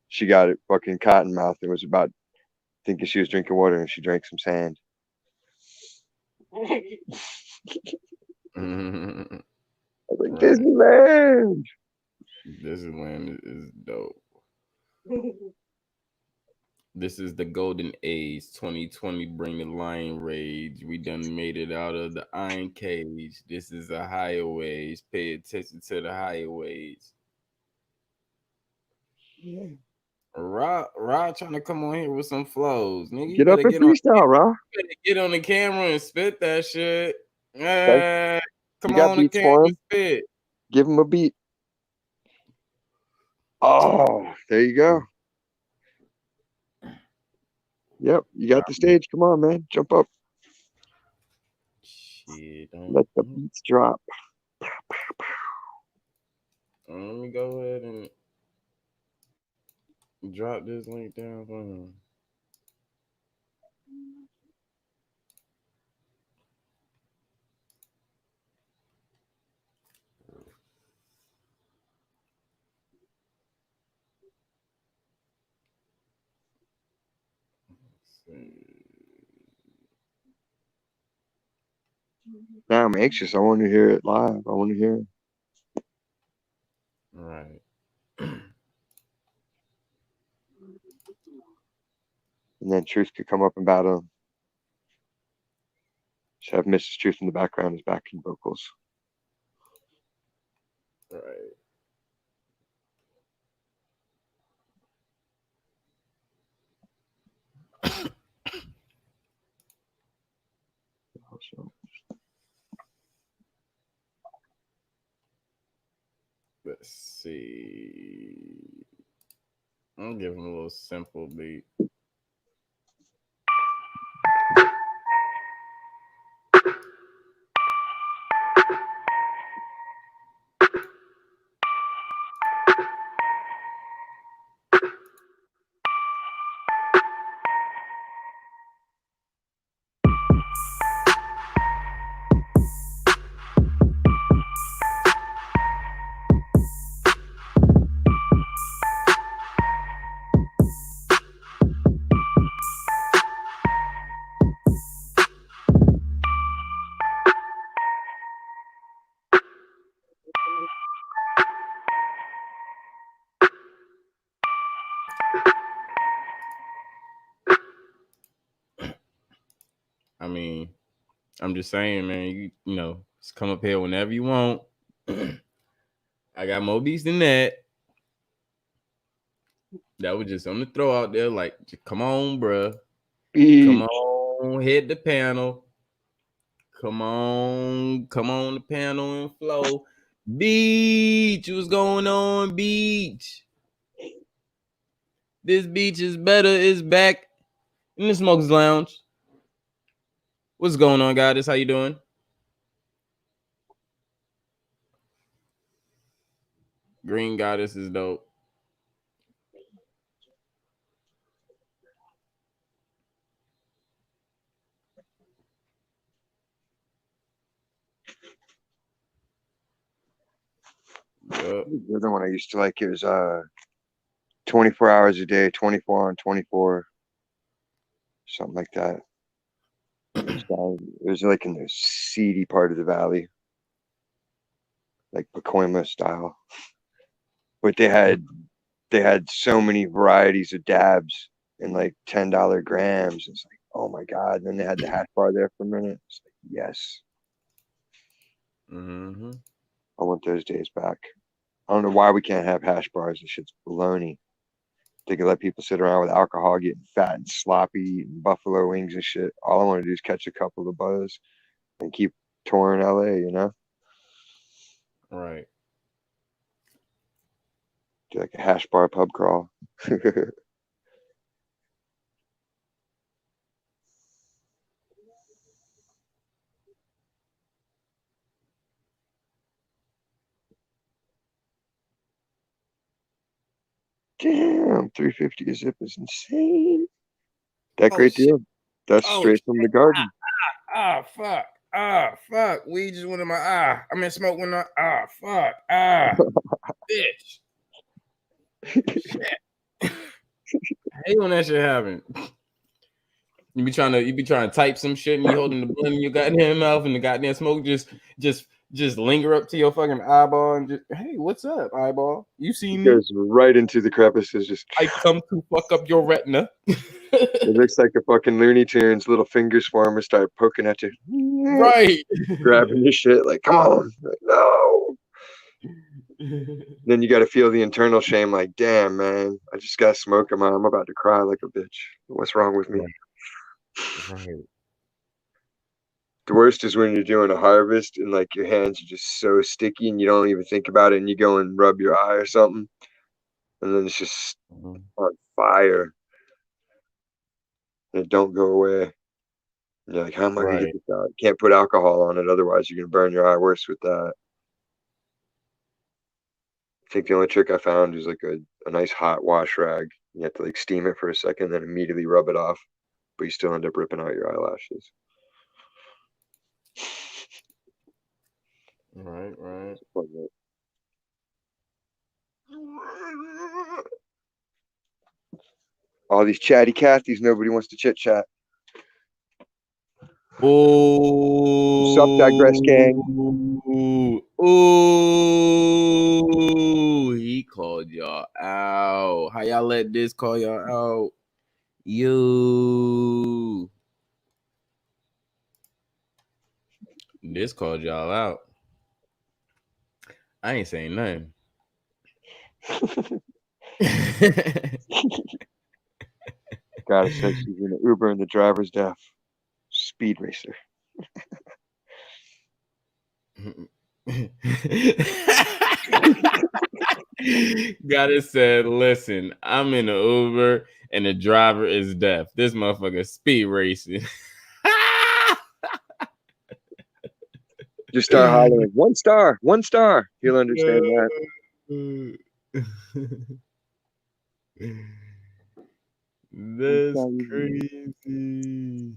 She got it fucking cotton mouth and was about thinking she was drinking water, and she drank some sand. I was like, Disneyland. Disneyland is dope. This is the golden age. 2020 bring the lion rage. We done made it out of the iron cage. This is a higher wage. Pay attention to the higher wage. Rod trying to come on here with some flows. Nigga, get up and freestyle, Rod. Get on the camera and spit that shit. Come on the camera and spit. Give him a beat. Oh, there you go. Yep, you got the stage. Come on, man. Jump up. Shit. Let the beats drop. Let me go ahead and drop this link down for him. Now I'm anxious. I want to hear it live. I want to hear it. Right. And then Truth could come up and battle him. Should have Mrs. Truth in the background as backing vocals. Right. Also, Let's see. I'll give him a little simple beat. I mean, I'm just saying, man, you know, just come up here whenever you want. I got more beats than that. That was just something to throw out there. Like, come on, bruh. Come on, hit the panel. Come on the panel and flow. Beach, what's going on, Beach? This Beach is better, is back in the Smokers Lounge. What's going on, guys? How you doing? Green Goddess is dope. the other one I used to like, it was 24 hours a day, 24 on 24, something like that. It was like in the seedy part of the valley, like Pacoima style. But they had so many varieties of dabs and like $10 grams. It's like, oh my god! And then they had the hash bar there for a minute. It's like, yes, Mm-hmm. I want those days back. I don't know why we can't have hash bars. This shit's baloney. They could let people sit around with alcohol, getting fat and sloppy, eating buffalo wings and shit. All I want to do is catch a couple of buzz and keep touring LA, you know? Right. Do like a hash bar pub crawl. Damn, 350 a zip is insane. That great deal. That's straight from the garden. Fuck. Weed just went in my eye. I mean, smoke went in my fuck. Bitch. Shit. I hate when that shit happen. You be trying to type some shit and you holding the blunt in your goddamn mouth and the goddamn smoke just linger up to your fucking eyeball and just, hey, what's up, eyeball? You see me? Goes right into the crevices. Just I come to fuck up your retina. It looks like a fucking Looney Tunes. Little fingers form and start poking at you. Right. Grabbing your shit. Like, come on. Like, no. Then you got to feel the internal shame. Like, damn, man. I just got smoke in my. I'm about to cry like a bitch. What's wrong with me? Right. The worst is when you're doing a harvest and like your hands are just so sticky and you don't even think about it and you go and rub your eye or something. And then it's just on fire. And it don't go away. And you're like, how am I gonna get this out? You can't put alcohol on it, otherwise you're gonna burn your eye worse with that. I think the only trick I found is like a nice hot wash rag. You have to like steam it for a second, then immediately rub it off, but you still end up ripping out your eyelashes. Right. All these chatty Cathys, nobody wants to chit chat. Oh, Sup, Digress Gang. oh, he called y'all out. How y'all let this call y'all out? You. This called y'all out. I ain't saying nothing. Gotta say she's in an Uber and the driver's deaf. Speed racer. Gotta said, listen, I'm in an Uber and the driver is deaf. This motherfucker speed racing. Just start hollering, 1 star, 1 star. He'll understand that. That's crazy.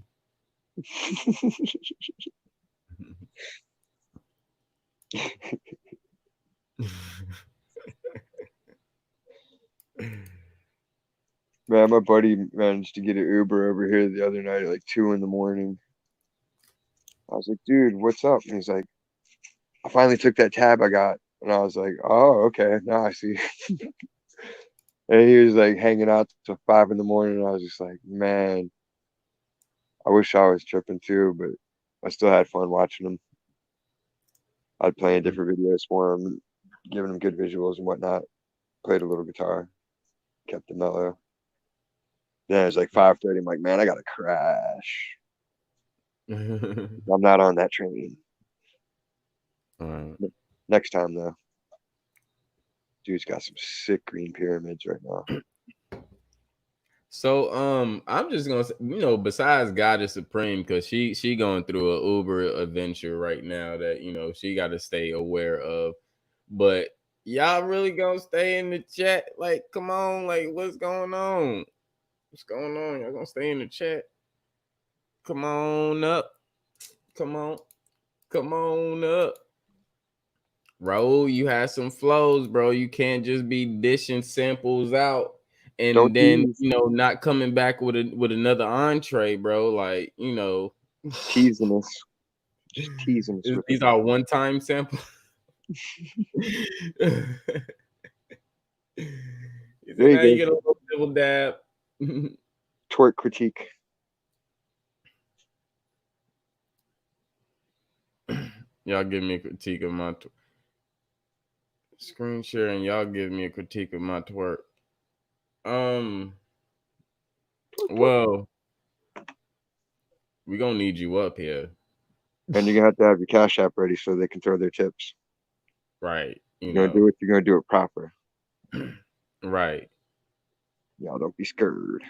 Man, my buddy managed to get an Uber over here the other night at like 2 in the morning. I was like, dude, what's up? And he's like, I finally took that tab I got. And I was like, oh, okay, now I see. And he was like hanging out till 5 in the morning. And I was just like, man, I wish I was tripping too, but I still had fun watching him. I'd play in different videos for him, giving him good visuals and whatnot. Played a little guitar, kept it mellow. Then it was like 5:30. I'm like, man, I gotta crash. I'm not on that train. Next time though. Dude's got some sick green pyramids right now. So I'm just gonna say, besides Goddess Supreme, because she going through a Uber adventure right now that she got to stay aware of. But y'all really gonna stay in the chat? Like, come on, like, what's going on? What's going on? Y'all gonna stay in the chat? Come on up. Come on up. Raul, you had some flows, bro. You can't just be dishing samples out and then not coming back with another entree, bro. Like, teasing us. Just teasing us. These are one-time samples. There you go. You get a little double dab. Twerk critique. Y'all give me a critique of my screen sharing. Y'all give me a critique of my twerk. Well, we gonna need you up here. And you're gonna have to have your Cash App ready so they can throw their tips. Right. You're gonna do it. You're gonna do it proper. Right. Y'all don't be scared.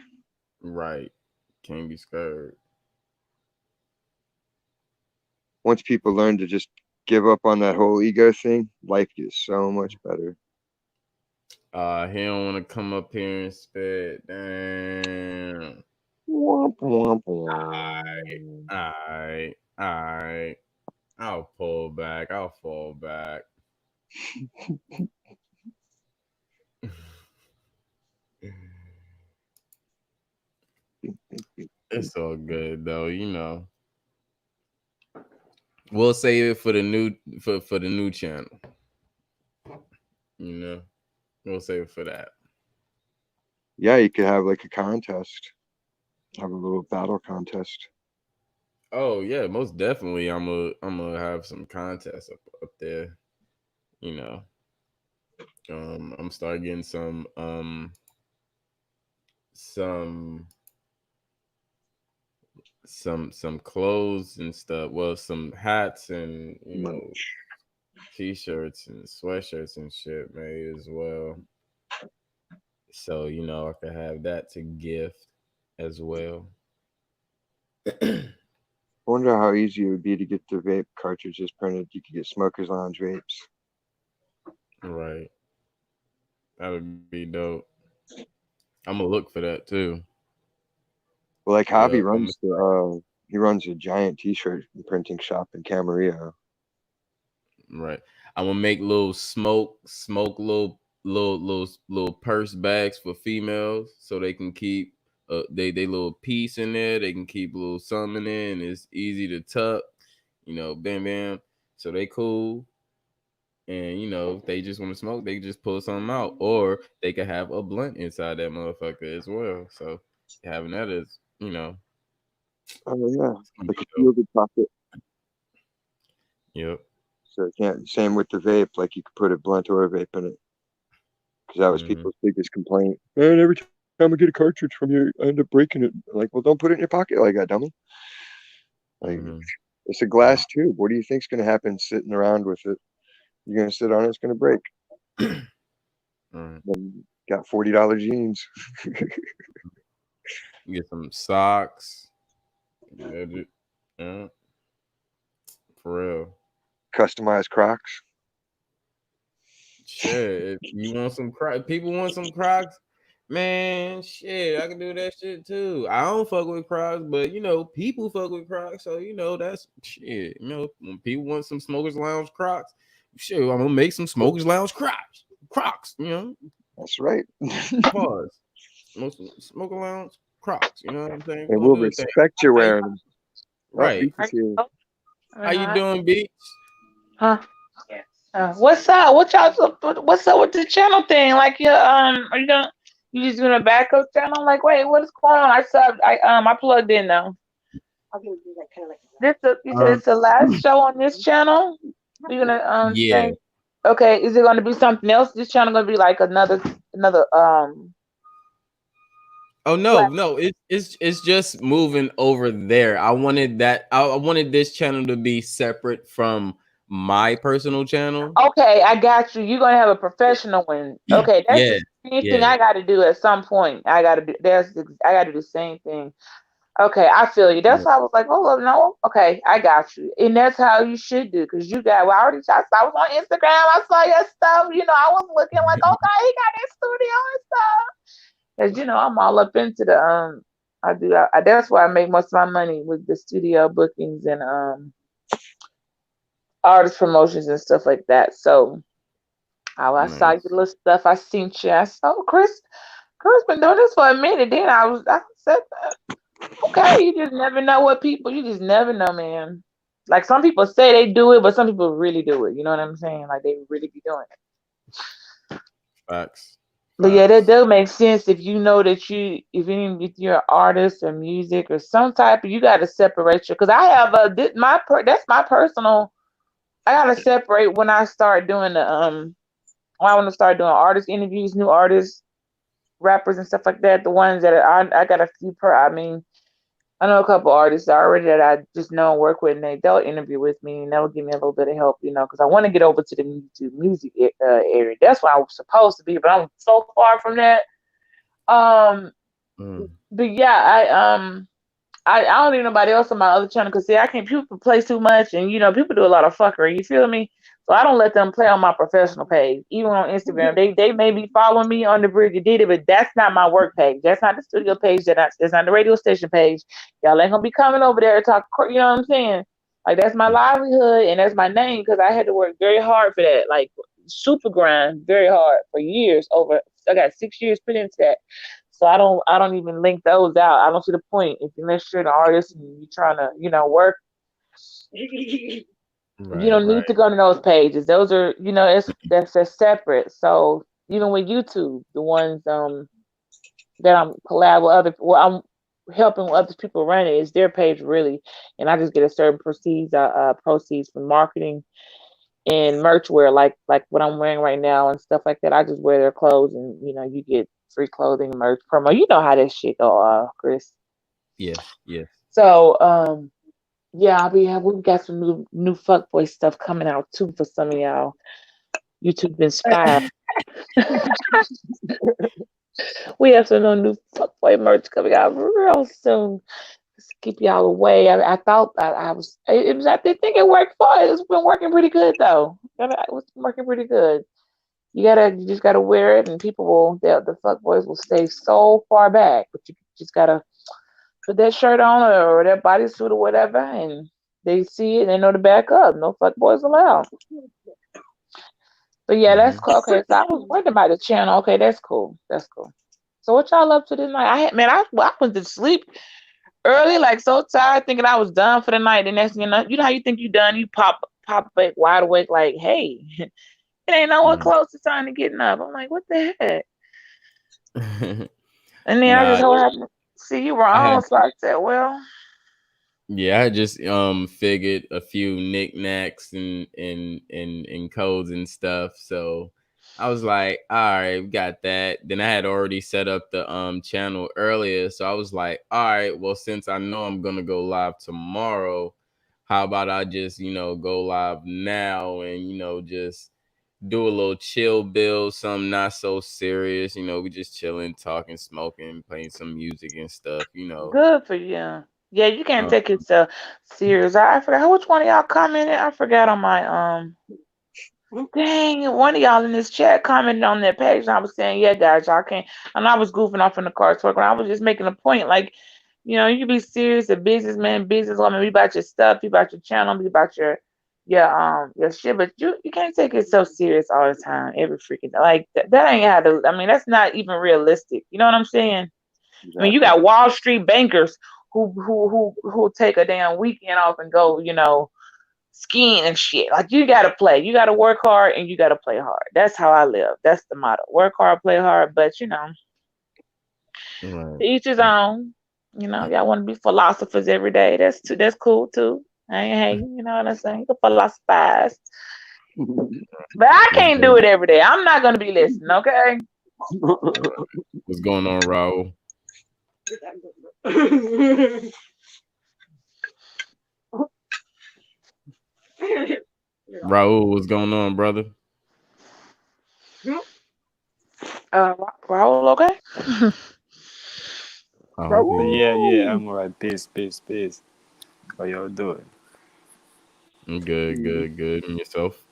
Right. Can't be scared. Once people learn to just give up on that whole ego thing, life gets so much better. He don't want to come up here and spit. Damn. Womp, womp, womp. All right. I'll pull back. I'll fall back. It's all good though, We'll save it for the new for the new channel. We'll save it for that. Yeah, you could have like a contest. Have a little battle contest. Oh yeah, most definitely. I'm gonna have some contests up there. I'm starting getting some clothes and stuff. Well, some hats and t-shirts and sweatshirts and shit made as well. So I could have that to gift as well. I wonder how easy it would be to get the vape cartridges printed. You could get Smokers Lounge vapes. Right. That would be dope. I'm gonna look for that too. Well, like Javi runs a giant t-shirt printing shop in Camarillo. Right. I'm gonna make little smoke little little purse bags for females, so they can keep they little piece in there. They can keep a little something in there, and it's easy to tuck. Bam bam. So they cool. And if they just want to smoke, they can just pull something out, or they could have a blunt inside that motherfucker as well. So having that is, Oh yeah, like a dope. shielded pocket. Yep. So you can't. Same with the vape. Like you could put a blunt or a vape in it. Because that was people's biggest complaint. Man, every time I get a cartridge from you, I end up breaking it. Like, well, don't put it in your pocket like that, dummy. Like, it's a glass tube. What do you think's gonna happen sitting around with it? You're gonna sit on it, it's gonna break. Then got $40 jeans. Get some socks. Yeah. For real. Customized Crocs. Shit, if you want some Crocs, people want some Crocs, man. Shit, I can do that shit too. I don't fuck with Crocs, but people fuck with Crocs, so that's shit. When people want some Smokers Lounge Crocs, shit, I'm gonna make some Smokers Lounge Crocs. That's right. Pause. Smoker Lounge Crocs. You know what I'm saying? And we'll respect you wearing them. Right. How you doing, Beach? Huh? What's up? What's up with the channel thing? Like, are you just doing a backup channel? Like, wait, what is going on? I plugged in now. You said it's the last show on this channel. You're gonna yeah. Okay, is it gonna be something else? This channel gonna be like another Oh no, it's just moving over there. I wanted this channel to be separate from my personal channel. Okay, I got you. You're gonna have a professional one. Okay, that's the same thing I gotta do at some point. I gotta do the same thing. Okay, I feel you. That's why I was like, oh no, okay, I got you. And that's how you should do, because I was on Instagram, I saw your stuff, I was looking like, okay, he got his studio and stuff. Because I'm all up into the that's why I make most of my money with the studio bookings and artist promotions and stuff like that. So I saw your little stuff. I seen you. I saw Chris been doing this for a minute. Then I said, okay, you just never know you just never know, man. Like some people say they do it, but some people really do it. You know what I'm saying? Like they really be doing it. Facts. But yeah, that does make sense if you know that if you're an artist or music or some type, you got to separate because I have that's my personal. I got to separate when I start doing when I want to start doing artist interviews, new artists, rappers and stuff like that. The ones that I got a few I know a couple artists already that I just know and work with, and they'll interview with me, and they'll give me a little bit of help, because I want to get over to the music area. That's where I was supposed to be, but I'm so far from that. But yeah, I don't need nobody else on my other channel because I can't. People play too much, and people do a lot of fuckery. You feel me? So I don't let them play on my professional page, even on Instagram. They may be following me on the Bridge of Diddy, but that's not my work page. That's not the studio page. That's not the radio station page. Y'all ain't gonna be coming over there to talk. You know what I'm saying? Like that's my livelihood and that's my name because I had to work very hard for that. Like super grind, very hard for years. I got 6 years put into that. So I don't even link those out. I don't see the point unless you're an artist and you're trying to, work. You don't need to go to those pages. Those are, that's separate. So even with YouTube, the ones that I'm collab with I'm helping other people run it, it's their page really, and I just get a certain proceeds from marketing and merch wear, like what I'm wearing right now and stuff like that. I just wear their clothes, and you get free clothing, merch, promo. You know how that shit go, Chris. Yeah. So yeah, we got some new fuckboy stuff coming out too for some of y'all YouTube inspired. We have some new fuckboy merch coming out real soon. Just keep y'all away. I thought I think it worked fine. It's been working pretty good though. It was working pretty good. You just gotta wear it, and the fuckboys will stay so far back. But you just gotta put that shirt on or that bodysuit or whatever, and they see it and they know to back up. No fuckboys allowed. But yeah, that's cool. Okay, so I was wondering about the channel. Okay, that's cool. That's cool. So what y'all up to this night? I went to sleep early, like so tired, thinking I was done for the night. The next thing you know how you think you done, you pop back wide awake, like, hey, it ain't no one close to time to getting up. I'm like, what the heck? And then I just happened to see you were on, so I said, well. Yeah, I just figured a few knickknacks and codes and stuff. So I was like, all right, we got that. Then I had already set up the channel earlier. So I was like, all right, well, since I know I'm gonna go live tomorrow, how about I just, go live now and just do a little chill build, something not so serious. We just chilling, talking, smoking, playing some music and stuff, Good for you. Yeah, you can't take yourself serious. I forgot which one of y'all commented. I forgot on my dang, one of y'all in this chat commented on that page, and I was saying, yeah, guys, y'all can't. And I was goofing off in the car talking. I was just making a point, like, you be serious, a businessman, businesswoman, be about your stuff, be about your channel, be about your shit, but you can't take it so serious all the time, every freaking day. Like that ain't how to. I mean, that's not even realistic. You know what I'm saying? Exactly. I mean, you got Wall Street bankers who take a damn weekend off and go, skiing and shit. Like you gotta play. You gotta work hard and you gotta play hard. That's how I live. That's the motto. Work hard, play hard. But to each his own. Y'all want to be philosophers every day. That's cool too. I ain't hating, you know what I'm saying? You can philosophize. But I can't do it every day. I'm not gonna be listening, okay? What's going on, Raul? Raul, what's going on, brother? Raul, okay? Yeah, I'm alright. Peace. How y'all doing? I'm good. And yourself?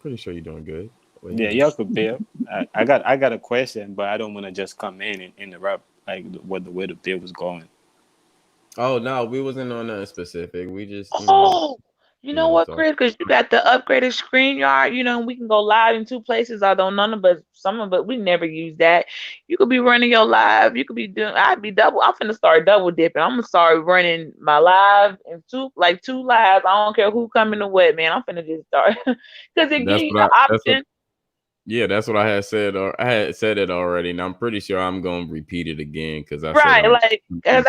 Pretty sure you're doing good. Yeah, y'all could build. I got a question, but I don't want to just come in and interrupt like where the bill was going. Oh no, we wasn't on nothing specific. We just you know what, Chris? Because you got the upgraded StreamYard. We can go live in 2 places. Although some of us we never use that. You could be running your live. You could be doing. I'm finna start double dipping. I'm gonna start running my live in 2 lives. I don't care who coming to what, man. I'm finna just start because it gives you the option. Yeah, that's what I had said, or I had said it already, and I'm pretty sure I'm gonna repeat it again because I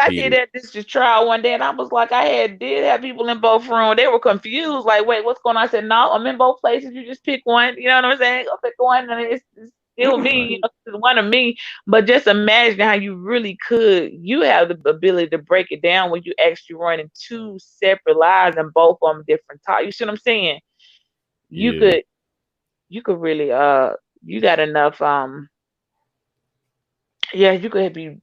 did that this trial one day, and I was like, did have people in both rooms. They were confused, like, wait, what's going on? I said, no, I'm in both places. You just pick one. You know what I'm saying? Go pick one, and it's still me, one of me. But just imagine how you really could. You have the ability to break it down when you actually running 2 separate lives and both of them different types. You see what I'm saying? You could really you got enough you could be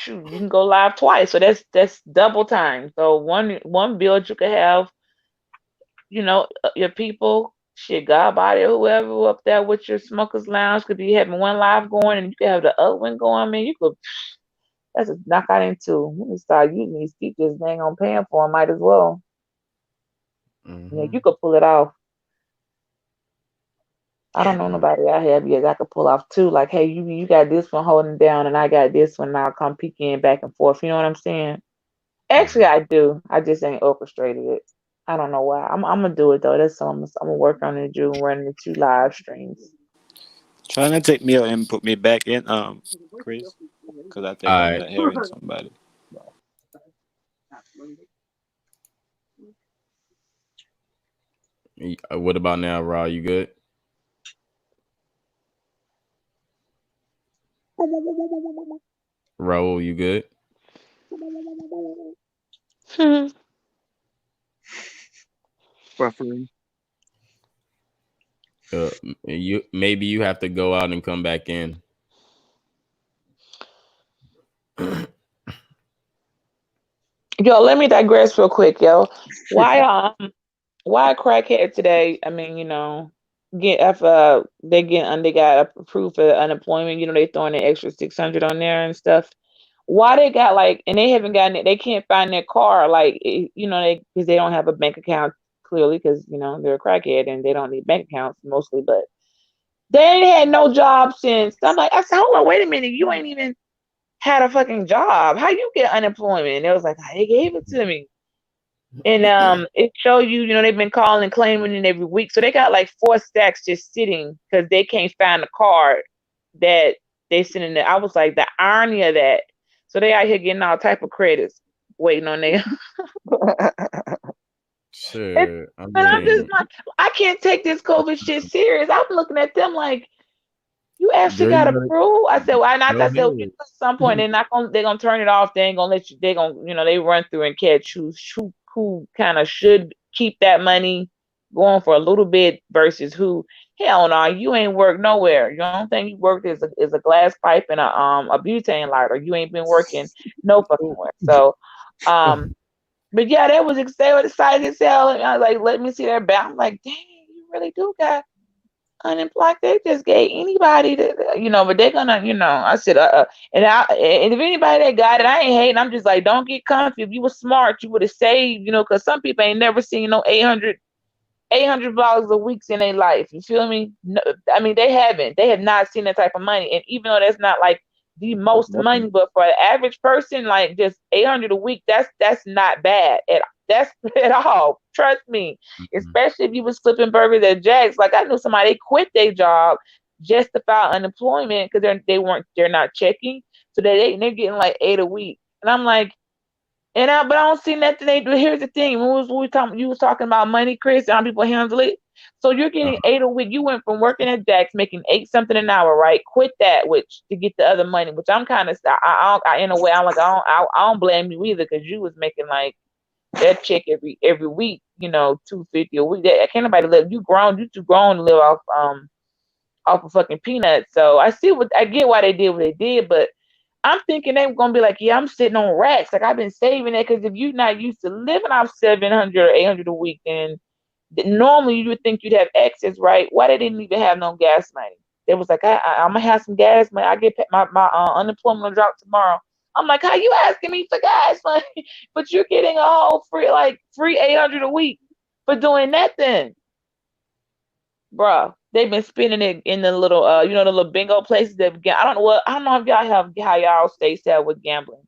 you can go live twice, so that's double time. So one build you could have your people, God body, whoever up there with your smokers lounge could be having one live going, and you could have the other one going. I mean, you could that's a knock out in 2. You can start using these features they ain't on paying for, might as well. Yeah, you could pull it off. I don't know nobody out here yet that could pull off 2. Like, hey, you got this one holding down, and I got this one. And I'll come peeking back and forth. You know what I'm saying? Actually, I do. I just ain't orchestrated it. I don't know why. I'm gonna do it though. That's something I'm gonna work on in June, running the 2 live streams. Trying to take me out and put me back in, Chris, because I think I'm not hearing somebody. What about now, Ra? You good? Raul, you good? Buffering. You have to go out and come back in. Yo, let me digress real quick, yo. Why crackhead today? I mean, they got approved for unemployment. They throwing an extra 600 on there and stuff. why they got like, and they haven't gotten it, they can't find their car, like, because they don't have a bank account, clearly, because, they're a crackhead and they don't need bank accounts mostly, but they ain't had no job since. I'm like, I said, hold on, wait a minute, you ain't even had a fucking job. How you get unemployment? And it was like, they gave it to me. And it showed you, they've been calling and claiming it every week. So they got like 4 stacks just sitting because they can't find the card that they sent in there. I was like, the irony of that. So they out here getting all type of credits, waiting on their. Sure. But I'm just like, I can't take this COVID shit serious. I'm looking at them like, you actually got to prove. I said, why not? I said, at some point they're gonna turn it off. They ain't gonna let you. They gonna, they run through and catch who kind of should keep that money going for a little bit versus who, hell no, you ain't worked nowhere. You don't think you worked as a glass pipe and a butane lighter. You ain't been working no fucking where. So, but yeah, they was excited as hell. And I was like, let me see their back. I'm like, dang, you really do got unemployed. They just gave anybody but they're gonna, I said, and if anybody that got it, I ain't hating. I'm just like, don't get comfy. If you were smart, you would have saved, because some people ain't never seen no $800 a week in their life. You feel me? No, I mean, they have not seen that type of money. And even though that's not like the most money, but for an average person, like just $800 a week, that's not bad at all. Trust me. Especially if you was flipping burgers at Jack's. Like I knew somebody quit their job just to file unemployment because they're not checking. So they're getting like $8 a week. And I'm like, but I don't see nothing they do. Here's the thing: you was talking about money, Chris, and how people handle it. So you're getting $8 a week. You went from working at Jack's making $8 something an hour, right? Quit that, to get the other money. Which I'm kind of, in a way, I'm like, I don't blame you either, because you was making like that check every week, $250 a week. That can't nobody live. You too grown to live off of fucking peanuts. So I get why they did what they did, but I'm thinking they were gonna be like, yeah, I'm sitting on racks. Like I've been saving it, because if you're not used to living off $700 or $800 a week, then normally you would think you'd have excess, right? Why they didn't even have no gas money? They was like, I'm gonna have some gas money. I get my unemployment will drop tomorrow. I'm like, how you asking me for gas money? But you're getting a whole free $800 a week for doing nothing, bruh. They've been spending it in the little, the little bingo places that I don't know if y'all have how y'all states have with gambling,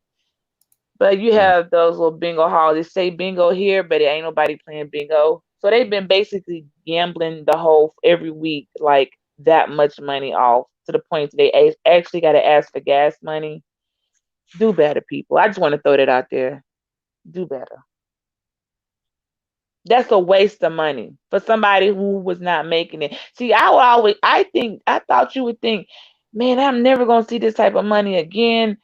but you have those little bingo halls. They say bingo here, but it ain't nobody playing bingo. So they've been basically gambling every week, like that much money off, to the point that they actually got to ask for gas money. Do better, people. I just want to throw that out there. Do better. That's a waste of money for somebody who was not making it. See, I thought you would think, man, I'm never going to see this type of money again.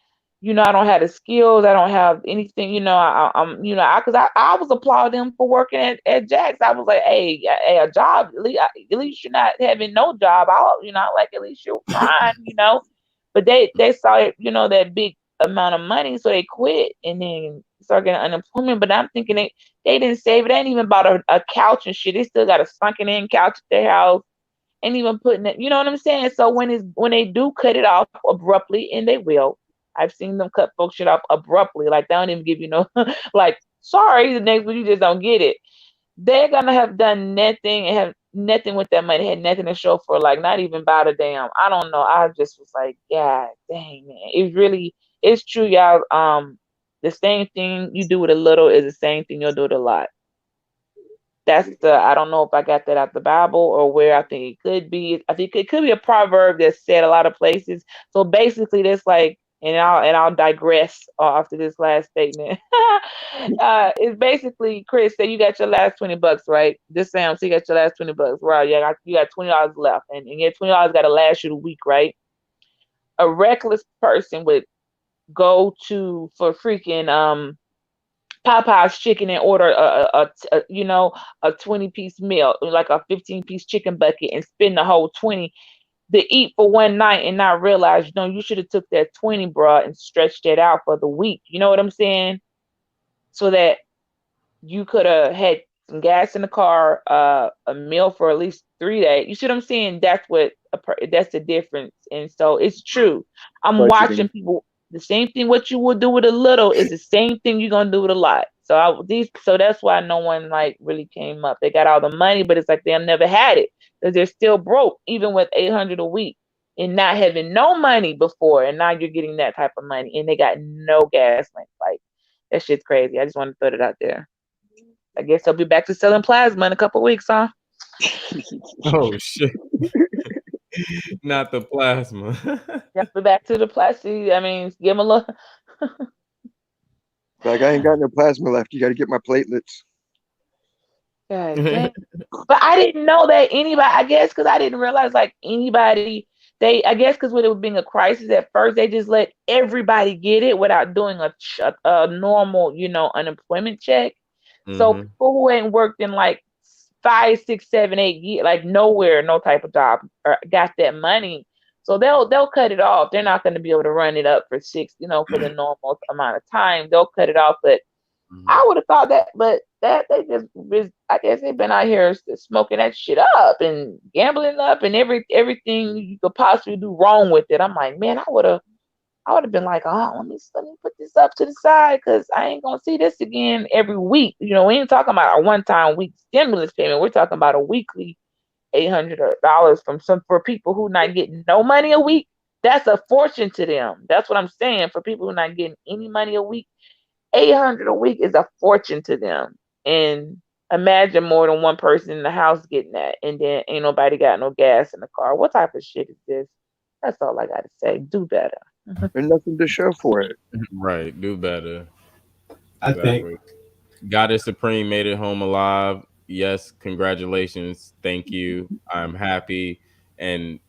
I don't have the skills. I don't have anything, because I was applauding them for working at Jack's. I was like, hey, a job, at least you're not having no job. Like, at least you're trying, but they saw it, that big amount of money. So they quit and then start getting unemployment. But I'm thinking they didn't save it. They ain't even bought a couch and shit. They still got a sunken in couch at their house. Ain't even putting it, you know what I'm saying? So when they do cut it off abruptly, and they will, I've seen them cut folks shit off abruptly. Like they don't even give you no, like, sorry, the next week you just don't get it. They're gonna have done nothing and have nothing with that money, had nothing to show for, like not even about a damn. I don't know. I just was like, God dang, man. It's true, y'all. The same thing you do with a little is the same thing you'll do with a lot. I don't know if I got that out the Bible or where I think it could be. I think it could be a proverb that's said a lot of places. So basically, that's like, and I'll digress after this last statement. It's basically, Chris, say you got your last $20, right? This Sam, so you got your last $20. Right? You got $20 left, and your $20 got to last you the week, right? A reckless person would go for freaking Popeye's chicken and order a 20-piece meal, like a 15-piece chicken bucket, and spend the whole 20 to eat for one night and not realize, you should have took that 20, bruh, and stretched it out for the week. You know what I'm saying? So that you could have had some gas in the car, a meal for at least 3 days. You see what I'm saying? That's the difference. And so it's true. I'm watching people. The same thing what you would do with a little is the same thing you're gonna do with a lot. So that's why no one like really came up. They got all the money, but it's like they never had it because they're still broke, even with 800 a week and not having no money before, and now you're getting that type of money, and they got no gas link. Like that shit's crazy. I just want to throw it out there. I guess they'll be back to selling plasma in a couple weeks, huh? Oh shit. Not the plasma. Yep, we're back to the plastic. I mean, give them a look. Like, I ain't got no plasma left. You got to get my platelets. God dang. But I didn't know that anybody, I guess, because I didn't realize like anybody, I guess because when it was being a crisis at first, they just let everybody get it without doing a normal, unemployment check. So Mhm. people who ain't worked in like 5, 6, 7, 8 years, like nowhere, no type of job, or got that money. So they'll cut it off. They're not going to be able to run it up for for the normal amount of time. They'll cut it off, but I would have thought that, but that they I guess they've been out here smoking that shit up and gambling up and everything you could possibly do wrong with it. I'm like, man, I would have been like, oh, let me put this up to the side because I ain't gonna see this again every week. We ain't talking about a one-time week stimulus payment. We're talking about a weekly $800 for people who not getting no money a week. That's a fortune to them. That's what I'm saying. For people who not getting any money a week, 800 a week is a fortune to them. And imagine more than one person in the house getting that, and then ain't nobody got no gas in the car. What type of shit is this? That's all I gotta say. Do better. There's nothing to show for it. Right. Do better. I think Goddess Supreme made it home alive. Yes, congratulations. Thank you. I'm happy. And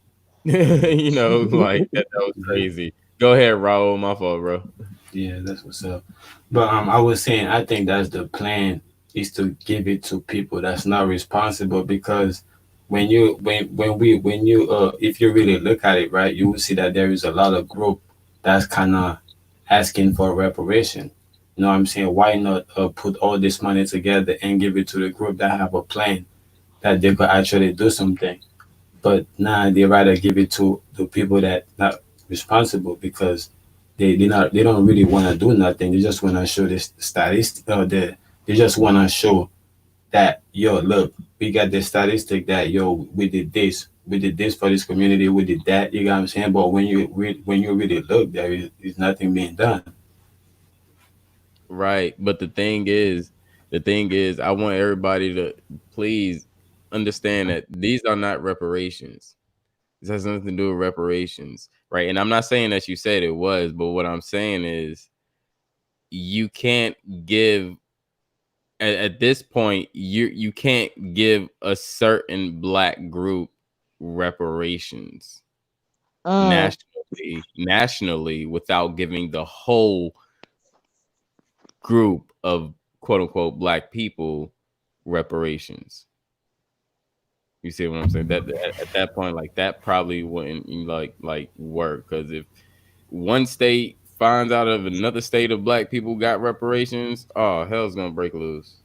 like that was crazy. Go ahead, Raul. My fault, bro. yeah, that's what's up. But I was saying I think that's the plan is to give it to people that's not responsible because when you if you really look at it right, you will see that there is a lot of group that's kind of asking for reparation. You know what I'm saying? Why not put all this money together and give it to the group that have a plan that they could actually do something? But now they rather give it to the people that not responsible because they don't really want to do nothing. They just want to show this statistic. They just want to show that yo look, we got the statistic that yo we did this for this community, we did that. You got what I'm saying? But when you really look, there is nothing being done. Right. But the thing is, I want everybody to please understand that these are not reparations. This has nothing to do with reparations. Right. And I'm not saying that you said it was, but what I'm saying is you can't give at this point, you can't give a certain black group reparations nationally without giving the whole group of quote unquote black people reparations. You see what I'm saying? That at that point, like that probably wouldn't like work because if one state finds out of another state of black people got reparations, oh hell's gonna break loose.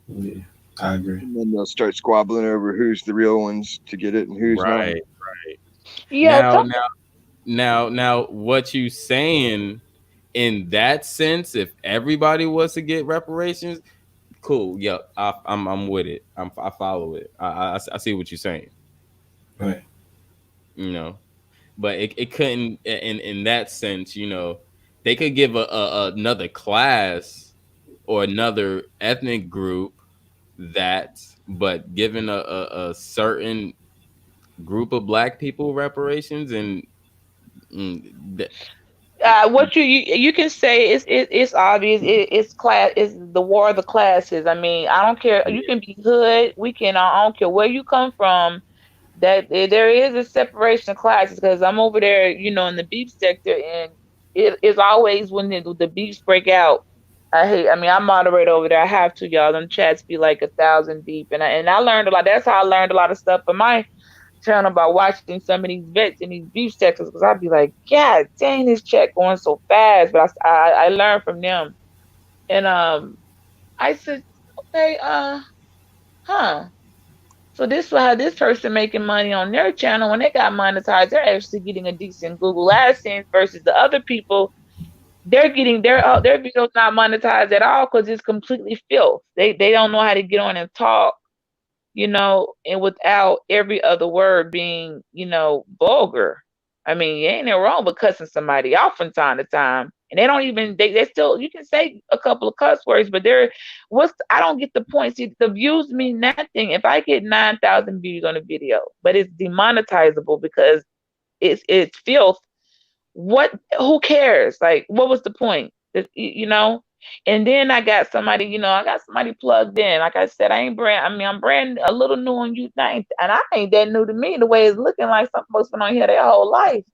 Yeah, I agree. And then they'll start squabbling over who's the real ones to get it and who's not. Right. Yeah. Now, what you saying in that sense? If everybody was to get reparations, cool. Yep, I'm with it. I follow it. I see what you're saying. Right. But it couldn't in that sense. They could give another class or another ethnic group that, but given a certain group of black people reparations and what you can say it's obvious. It's class. It's the war of the classes. I mean, I don't care. You can be hood. I don't care where you come from. That there is a separation of classes because I'm over there, in the beef sector, and it's always when the beefs break out. I moderate over there. I have to, y'all. Them chats be like 1,000 deep, and I learned a lot. That's how I learned a lot of stuff for my channel by watching some of these vets in these beef sectors because I'd be like, God dang, this chat going so fast. But I learned from them, and I said, okay, so this was how this person making money on their channel when they got monetized. They're actually getting a decent Google AdSense versus the other people they're getting their videos not monetized at all because it's completely filth. They don't know how to get on and talk, and without every other word being, vulgar. I mean, ain't no wrong with cussing somebody out from time to time. And they don't even they still, you can say a couple of cuss words, but I don't get the point. See, the views mean nothing. If I get 9,000 views on a video, but it's demonetizable because it's filth, who cares? Like, what was the point? And then I got somebody, plugged in. Like I said, I'm brand a little new on you, and I ain't that new to me. The way it's looking, like some folks been on here their whole life,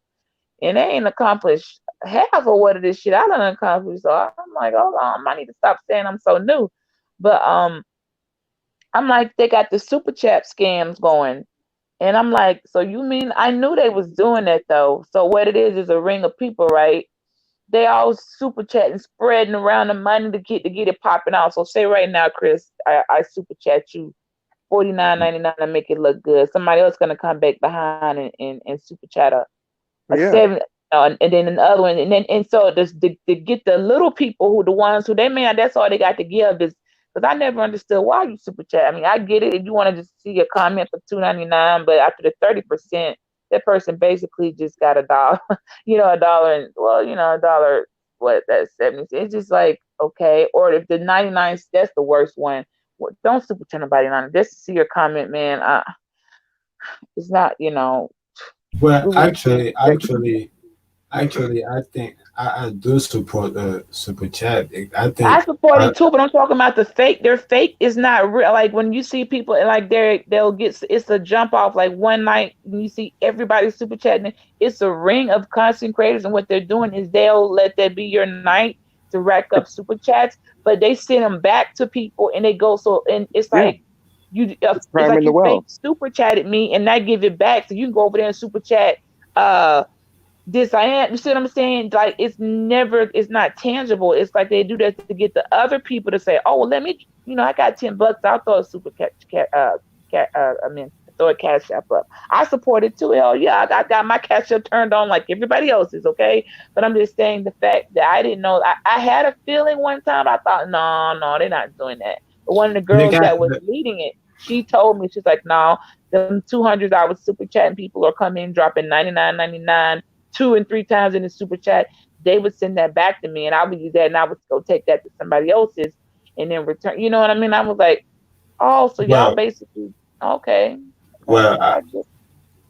and they ain't accomplished half of what it is shit I done accomplished. So I'm like, hold on, I need to stop saying I'm so new. But I'm like, they got the super chat scams going. And I'm like, so you mean, I knew they was doing that though. So what it is a ring of people, right? They all super chatting, spreading around the money to get it popping out. So say right now, Chris, I super chat you $49.99 to make it look good. Somebody else gonna come back behind and super chat a $7, and then the other one, and so to get the little people who the ones who that's all they got to give is. Because I never understood why you super chat. I mean, I get it if you want to just see a comment for $2.99, but after the 30%, that person basically just got $1, $1 and $1. What, that's 70 cents. It's just like, okay. Or if the 99, that's the worst one. Well, don't super chat nobody on it. Just to see your comment, man. It's not, Well, actually, I think I do support the super chat. I support it too, but I'm talking about the fake. Their fake is not real. Like when you see people like they'll get, it's a jump off. Like one night when you see everybody super chatting, it's a ring of content creators, and what they're doing is they'll let that be your night to rack up super chats, but they send them back to people, and they go and it's like it's like you fake super chatted me, and I give it back, so you can go over there and super chat. You see what I'm saying? Like it's not tangible. It's like they do that to get the other people to say, oh, well, let me, I got $10. I'll throw a super throw a cash app up. I support it too. Hell yeah, I got my cash app turned on like everybody else's, okay? But I'm just saying the fact that I didn't know. I had a feeling one time. I thought, no, they're not doing that. But one of the girls that was leading it, she told me, she's like, no, them 200s I was super chatting, people are coming dropping $99.99. 2 and 3 times in the super chat, they would send that back to me, and I would use that, and I would go take that to somebody else's, and then return. You know what I mean? I was like, oh, so y'all basically okay. Well,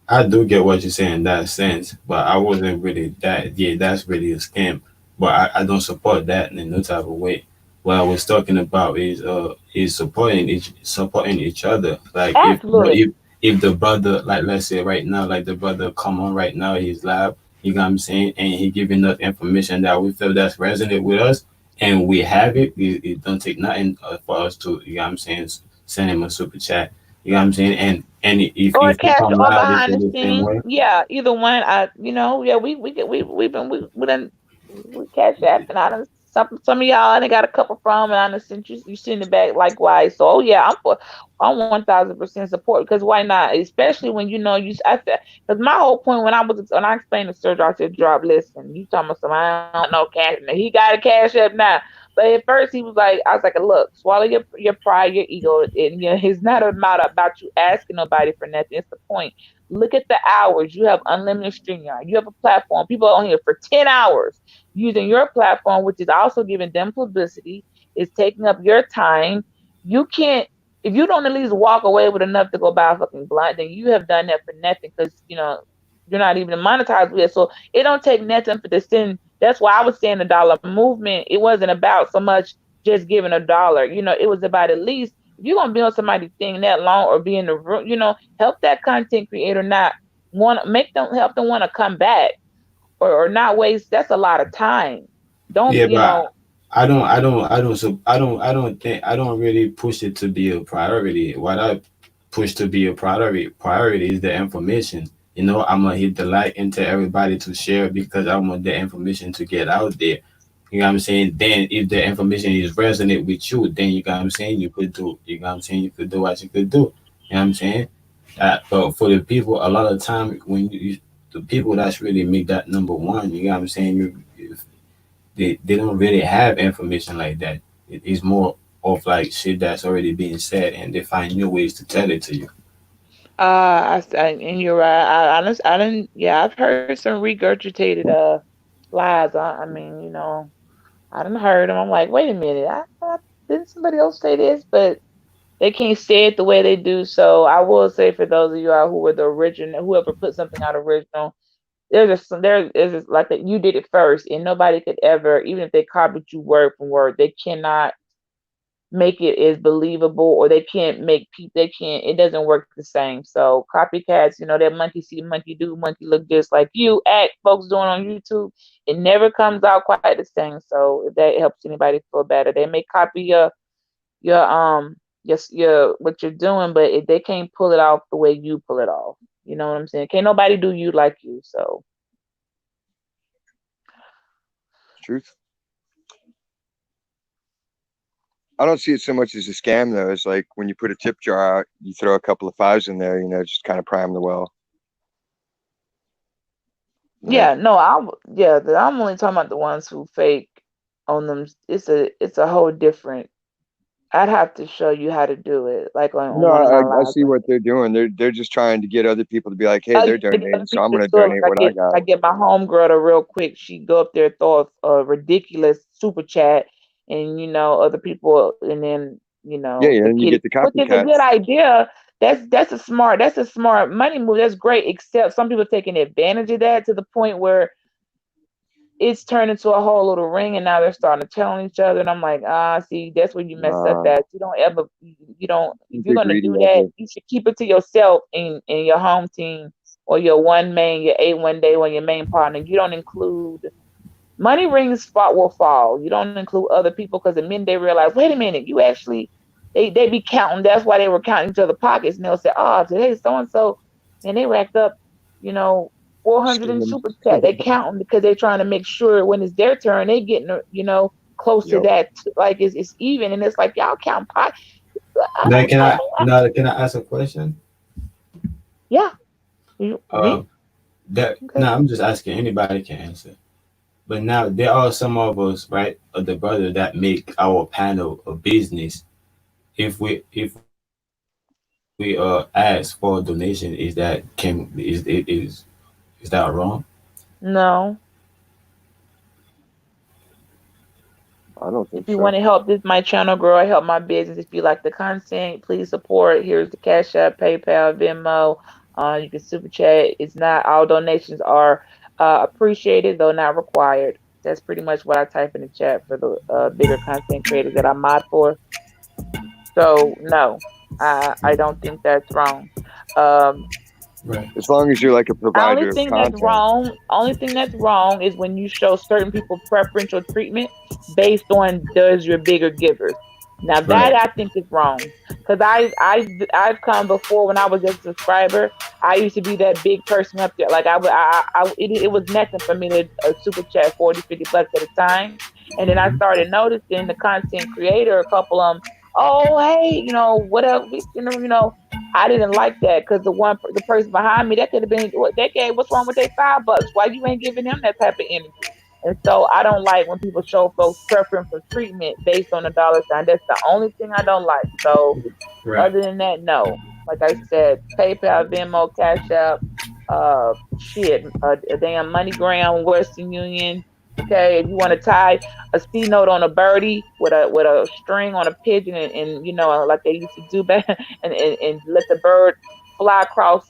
I do get what you're saying in that sense, but I wasn't really that. Yeah, that's really a scam, but I don't support that in no type of way. What I was talking about is supporting each other. Like if the brother, like let's say right now, like the brother come on right now, he's live. You know what I'm saying? And he giving us information that we feel that's resonant with us, and we have it. It don't take nothing for us to, you know what I'm saying, send him a super chat. You know what I'm saying? And if or you cash come or live, behind it's the the same way. scenes, yeah, either one. We cash app, and I done some of y'all, and I got a couple from, and I done sent you send it back likewise. So yeah, I'm 1,000% support, because why not? Especially when because my whole point when I explained to Sergio, I said, drop, listen, you talking about something, I don't know cash. He got a cash app now. But at first he was like, I was like, look, swallow your pride, your ego. And it's not about you asking nobody for nothing. It's the point. Look at the hours. You have unlimited StreamYard. You have a platform. People are on here for 10 hours using your platform, which is also giving them publicity, is taking up your time. You can't, if you don't at least walk away with enough to go buy a fucking blunt, then you have done that for nothing, because, you're not even monetized with it. So it don't take nothing for the send. That's why I was saying the dollar movement. It wasn't about so much just giving $1. It was about, at least if you're gonna be on somebody's thing that long, or be in the room, help that content creator help them want to come back, or not waste. That's a lot of time. But I don't really push it to be a priority. What I push to be a priority is the information. I'm gonna hit the like and tell everybody to share, because I want the information to get out there. You know what I'm saying? Then if the information is resonant with you, then you know what I'm saying, you could do, you know what I'm saying, you could do what you could do. You know what I'm saying? But for the people, a lot of time when the people that's really make that number one, you know what I'm saying, they don't really have information like that. It is more of like shit that's already being said, and they find new ways to tell it to you. And you're right. I didn't. Yeah, I've heard some regurgitated lies. I mean, I didn't heard them. I'm like, wait a minute. Didn't somebody else say this? But they can't say it the way they do. So I will say for those of you out who were the original, whoever put something out original, there is just like that. You did it first, and nobody could ever, even if they copied you word for word, they cannot make it as believable, or they can't make people. They can't. It doesn't work the same. So copycats, that monkey see, monkey do, monkey look just like you. Act folks doing on YouTube, it never comes out quite the same. So if that helps anybody feel better, they may copy your what you're doing, but if they can't pull it off the way you pull it off. You know what I'm saying? Can't nobody do you like you. So Truth. I don't see it so much as a scam though. It's like when you put a tip jar out, you throw a couple of fives in there, just kind of prime the well. yeah, no, I'm only talking about the ones who fake on them. It's a whole different. I'd have to show you how to do it, like on No, one of my I lives. see what they're doing. They're just trying to get other people to be like, hey, they're Get other donating, so people I'm to gonna do it. donate Like what I got. I get my homegirl to real quick. She go up there, throw a ridiculous super chat, and other people, and then Yeah, to and you get get it, the which is a copycats. good idea. That's a smart money move. That's great. Except some people taking advantage of that to the point where it's turned into a whole little ring, and now they're starting to tell on each other. And I'm like, see, that's where you mess up. That you don't ever, you don't. If you're Too gonna greedy do out that, there. you should keep it to yourself and your home team, or your one main, your 8 1 day, or your main partner. You don't include money rings. Spot will fall. You don't include other people, because the minute they realize, wait a minute, you actually, they be counting. That's why they were counting each other's pockets, and they'll say, today so and so, and they racked up, you know, 400 in Skimming. super chat. They counting because they're trying to make sure when it's their turn, they getting, close to Yep. that, like it's even, and it's like y'all count pot. Now, can I ask a question? Yeah. Me? That Okay. No, I'm just asking. Anybody can answer. But now there are some of us, right, of the brother that make our panel a business. If we ask for a donation, is that wrong? No. I don't If think you so. want to help my channel grow, help my business. If you like the content, please support. Here's the Cash App, PayPal, Venmo. You can super chat. It's not all donations are appreciated, though not required. That's pretty much what I type in the chat for the bigger content creators that I mod for. So no, I don't think that's wrong. Um, Right. As long as you're like a provider of content. Only thing that's wrong is when you show certain people preferential treatment based on does your bigger givers. Now that Right. I think is wrong, because I've come before when I was just a subscriber. I used to be that big person up there. Like it was nothing for me to super chat 40, 50 bucks at a time, and then I started noticing the content creator, a couple of them. Oh hey, whatever, I didn't like that, because the person behind me, that could have been what they gave. What's wrong with their $5? Why you ain't giving them that type of energy? And so I don't like when people show folks preference for treatment based on a dollar sign. That's the only thing I don't like. So Right. other than that, no. Like I said, PayPal, Venmo, Cash App, a damn MoneyGram, Western Union. Okay, if you want to tie a C note on a birdie with a string on a pigeon, and like they used to do back, and let the bird fly across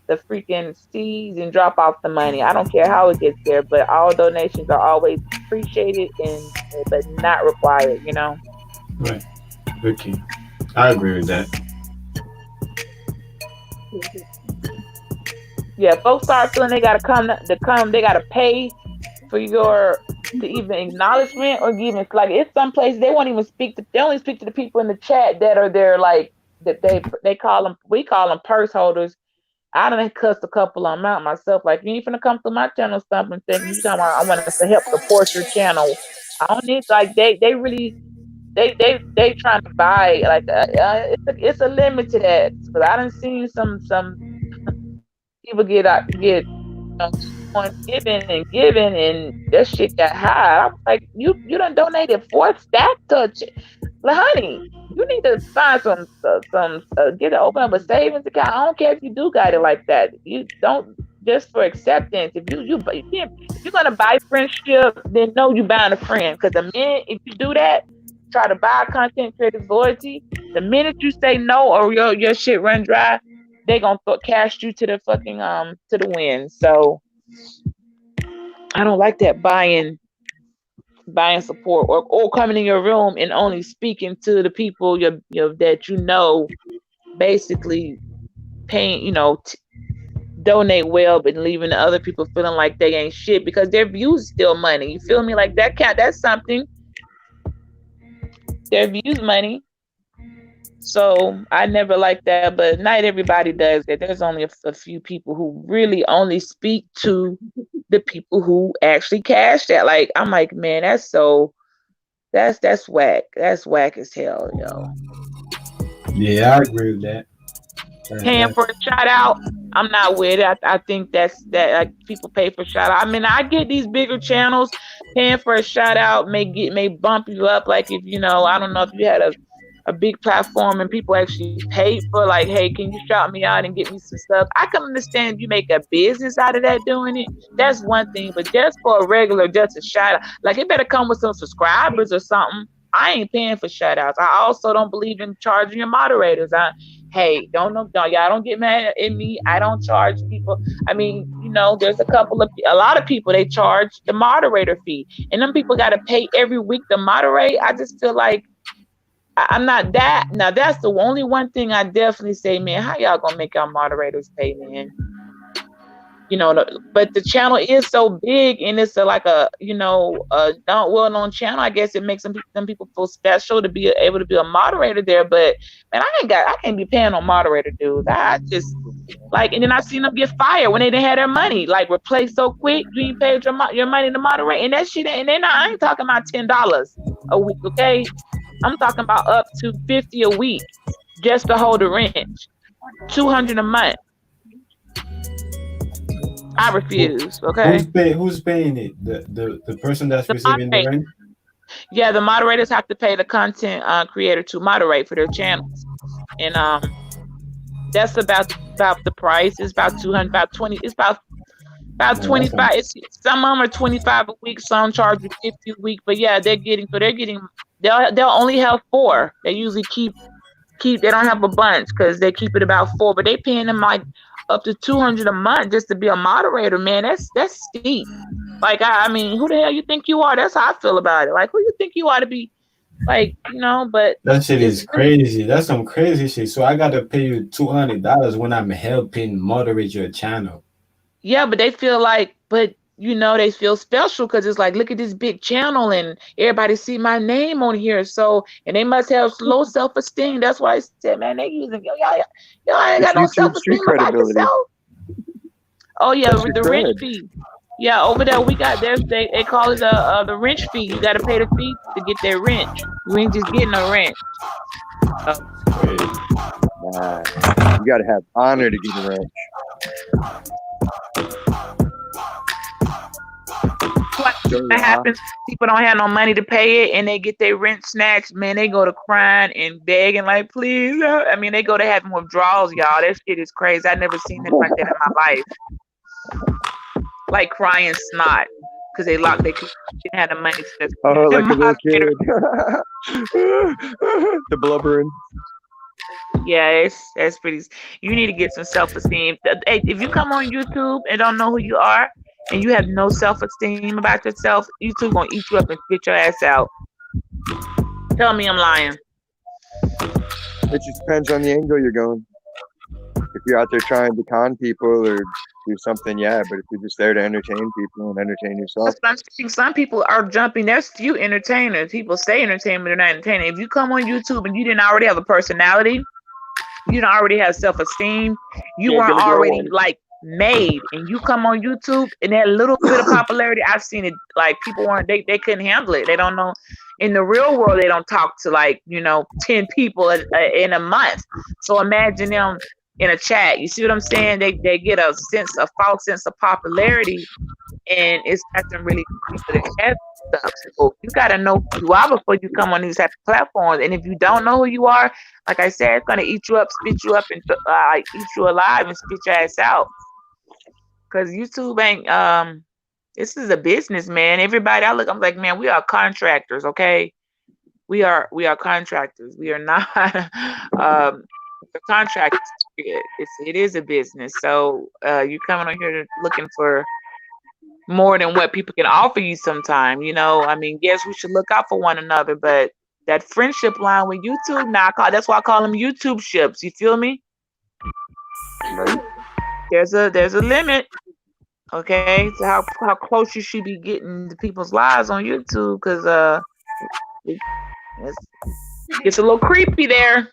the freaking seas and drop off the money. I don't care how it gets there, but all donations are always appreciated but not required. Right. Okay. I agree with that. Yeah, folks start feeling they gotta come, they gotta pay for your to even acknowledgement, or even like it's some places they won't even they only speak to the people in the chat that are there, like that we call them purse holders. I done cussed a couple of them out myself. Like, you ain't finna come through my channel stumping thinking you talking about I want to help support your channel. I don't need, like, they really they trying to buy, like, it's a limit to that, because I done seen some people get on giving, and that shit got high. I'm like, you done donated 4 stacks to like, honey, you need to find some open up a savings account. I don't care if you do got it like that. You don't just for acceptance. If you're gonna buy friendship, then know you buying a friend. Because the minute if you do that, try to buy content creators loyalty, the minute you say no or your shit run dry, they gonna cast you to the fucking to the wind. So I don't like that buying support or coming in your room and only speaking to the people that you know, basically paying, donate well, but leaving the other people feeling like they ain't shit because their views still money. You feel me? Like that's something. Their views money. So I never liked that, but not everybody does that. There's only a few people who really only speak to the people who actually cash that. Like, I'm like, man, that's whack. That's whack as hell, yo. Yeah, I agree with that. Paying for a shout out, I'm not with it. I think that like people pay for shout out. I mean, I get these bigger channels paying for a shout out may bump you up. Like if I don't know if you had a big platform and people actually pay for like, hey, can you shout me out and get me some stuff? I can understand if you make a business out of that doing it. That's one thing, but just for a regular, just a shout out, like it better come with some subscribers or something. I ain't paying for shout outs. I also don't believe in charging your moderators. Hey, y'all don't get mad at me. I don't charge people. I mean, there's a lot of people, they charge the moderator fee. And them people got to pay every week to moderate. I just feel like I'm not that. Now, that's the only one thing I definitely say, man, how y'all going to make our moderators pay, man? But the channel is so big and it's a well-known channel. I guess it makes some people feel special to be able to be a moderator there. But man, I can't be paying on moderator dudes. I just and then I seen them get fired when they didn't have their money replaced so quick. You ain't paid your money to moderate, and that shit. And then I ain't talking about $10 a week, okay? I'm talking about up to $50 a week just to hold the rent, $200 a month. I refuse. Okay. Who's paying it? The person that's receiving the rent? Yeah, the moderators have to pay the content creator to moderate for their channels, and that's about the price. It's about $200, about $20. It's about 25. It's some of them are 25 a week. Some charge you 50 a week. But yeah, they'll only have 4. They usually keep. They don't have a bunch because they keep it about 4. But they paying them like up to $200 a month just to be a moderator, man. That's steep. Like, I mean, who the hell you think you are? That's how I feel about it. Like, who you think you are to be, like, but that shit is crazy. That's some crazy shit. So I gotta pay you $200 when I'm helping moderate your channel. Yeah, but they feel like, they feel special because it's like, look at this big channel and everybody see my name on here. So, and they must have low self-esteem. That's why I said, man, they using y'all ain't got no self-esteem about yourself. Oh yeah, the rent fee. Yeah, over there we got they call it the rent fee. You got to pay the fee to get their rent. You ain't just getting no rent. You got to have honor to get the rent. What happens? People don't have no money to pay it, and they get their rent snatched. Man, they go to crying and begging, like, please. I mean, they go to having withdrawals, y'all. That shit is crazy. I never seen it like that in my life. Like crying snot because they didn't have the money to. Oh, like a little kid. The blubbering. Yeah, that's pretty. You need to get some self-esteem. Hey, if you come on YouTube and don't know who you are, and you have no self-esteem about yourself, YouTube gonna eat you up and spit your ass out. Tell me I'm lying. It just depends on the angle you're going. If you're out there trying to con people or do something, yeah, but if you're just there to entertain people and entertain yourself. Some people are jumping. There's few entertainers. People say entertainment, they're not entertaining. If you come on YouTube and you didn't already have a personality, you don't already have self-esteem, you weren't already like made, and you come on YouTube and that little bit of popularity, I've seen it, like people they couldn't handle it. They don't know. In the real world, they don't talk to 10 people in a month. So imagine them in a chat. You see what I'm saying? They get a false sense of popularity, and it's got them really people that have stuff. So you got to know who you are before you come on these type of platforms. And if you don't know who you are, like I said, it's gonna eat you up, spit you up, and eat you alive and spit your ass out. Because YouTube ain't this is a business, man. Everybody I'm like, man, we are contractors, okay? We are contractors. We are not contractors. It is a business. So you coming on here looking for more than what people can offer you sometime. You know, I mean, yes, we should look out for one another, but that friendship line with YouTube, that's why I call them YouTube ships. You feel me? There's a limit. Okay, to how close you should be getting to people's lives on YouTube, because it's a little creepy there.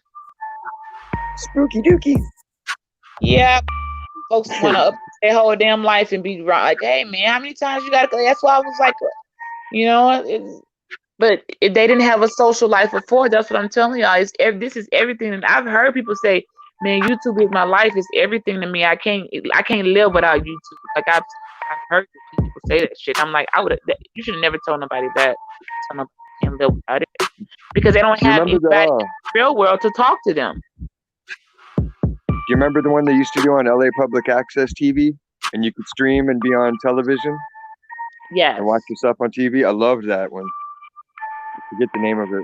Spooky dookie. Yeah, folks want to up their whole damn life and be like, hey man, how many times you gotta go? That's why I was like, you know, but if they didn't have a social life before, that's what I'm telling y'all. This is everything. And I've heard people say, man, YouTube is my life. It's everything to me. I can't live without YouTube. Like I've heard people say that shit. I'm like, you should have never told nobody that. Tell nobody can't live without it, because they don't have anybody in the real world to talk to them. Do you remember the one they used to do on LA Public Access TV, and you could stream and be on television? Yeah. And watch your stuff on TV? I loved that one. I forget the name of it.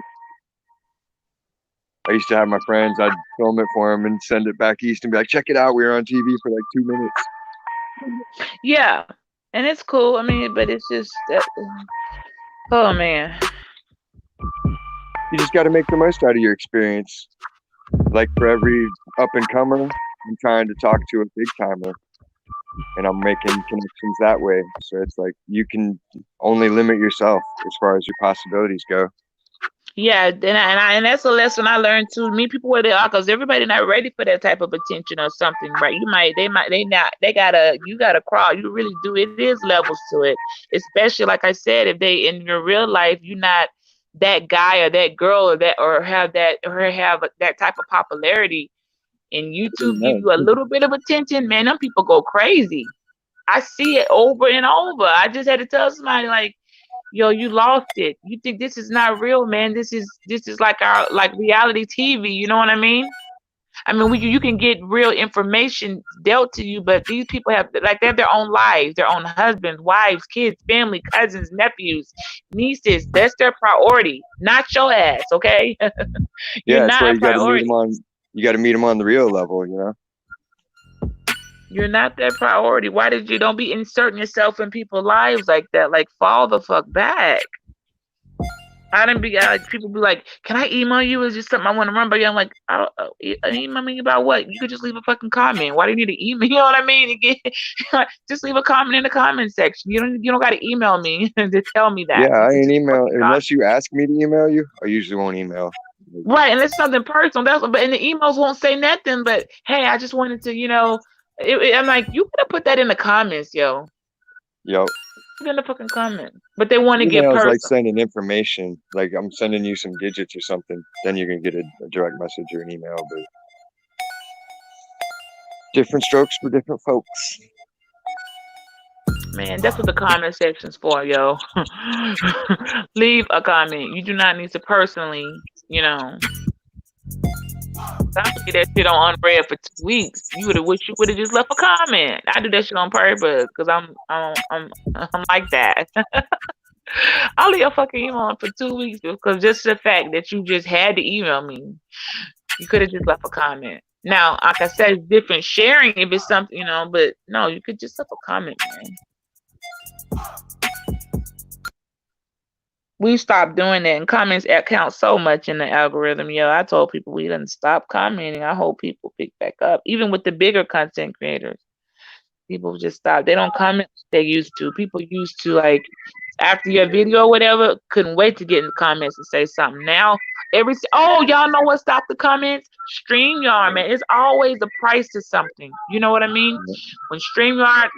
I used to have my friends, I'd film it for them and send it back east and be like, check it out, we were on TV for like 2 minutes. Yeah, and it's cool. I mean, but it's just oh man. You just got to make the most out of your experience. Like for every up and comer, I'm trying to talk to a big timer, and I'm making connections that way. So it's like you can only limit yourself as far as your possibilities go. Yeah, and that's a lesson I learned too. Meet people where they are, because everybody not ready for that type of attention or something, right? You gotta crawl. You really do. It is levels to it, especially like I said, if they in your real life, you're not that guy or that girl or have that type of popularity, and YouTube give you a little bit of attention, man, them people go crazy. I see it over and over. I just had to tell somebody like, yo, you lost it. You think this is not real, man. This is like our reality TV. You know what I mean? I mean, you can get real information dealt to you, but these people they have their own lives, their own husbands, wives, kids, family, cousins, nephews, nieces. That's their priority, not your ass. Okay? You're not a priority. You got to meet them on the real level, you know. You're not their priority. Why don't be inserting yourself in people's lives like that? Like, fall the fuck back. I didn't be like, people be like, can I email you? It's just something I want to run by you. I'm like, email me about what? You could just leave a fucking comment. Why do you need to email? You know what I mean? Just leave a comment in the comment section. You don't got to email me to tell me that. Yeah, I ain't email unless you ask me to email you. I usually won't email. Right, and it's something personal. But and the emails won't say nothing. But hey, I just wanted to, you know. I'm like, you could have put that in the comments, yo. Yo. Put in the fucking comment. But they want to get personal. Like sending information. Like I'm sending you some digits or something. Then you're gonna get a direct message or an email. But different strokes for different folks. Man, that's what the comment section's for, yo. Leave a comment. You do not need to personally, you know. I get that shit on unread for 2 weeks. You would have just left a comment. I do that shit on purpose because I'm like that. I'll leave a fucking email on for 2 weeks because just the fact that you just had to email me, you could have just left a comment. Now, like I said, it's different sharing if it's something, you know, but no, you could just leave a comment, man. We stopped doing that, and comments count so much in the algorithm. Yo, I told people we didn't stop commenting. I hope people pick back up, even with the bigger content creators. People just stop. They don't comment like they used to. People used to, like, after your video or whatever, couldn't wait to get in the comments and say something. Now, y'all know what stopped the comments? StreamYard, man. It's always a price to something. You know what I mean? When StreamYard,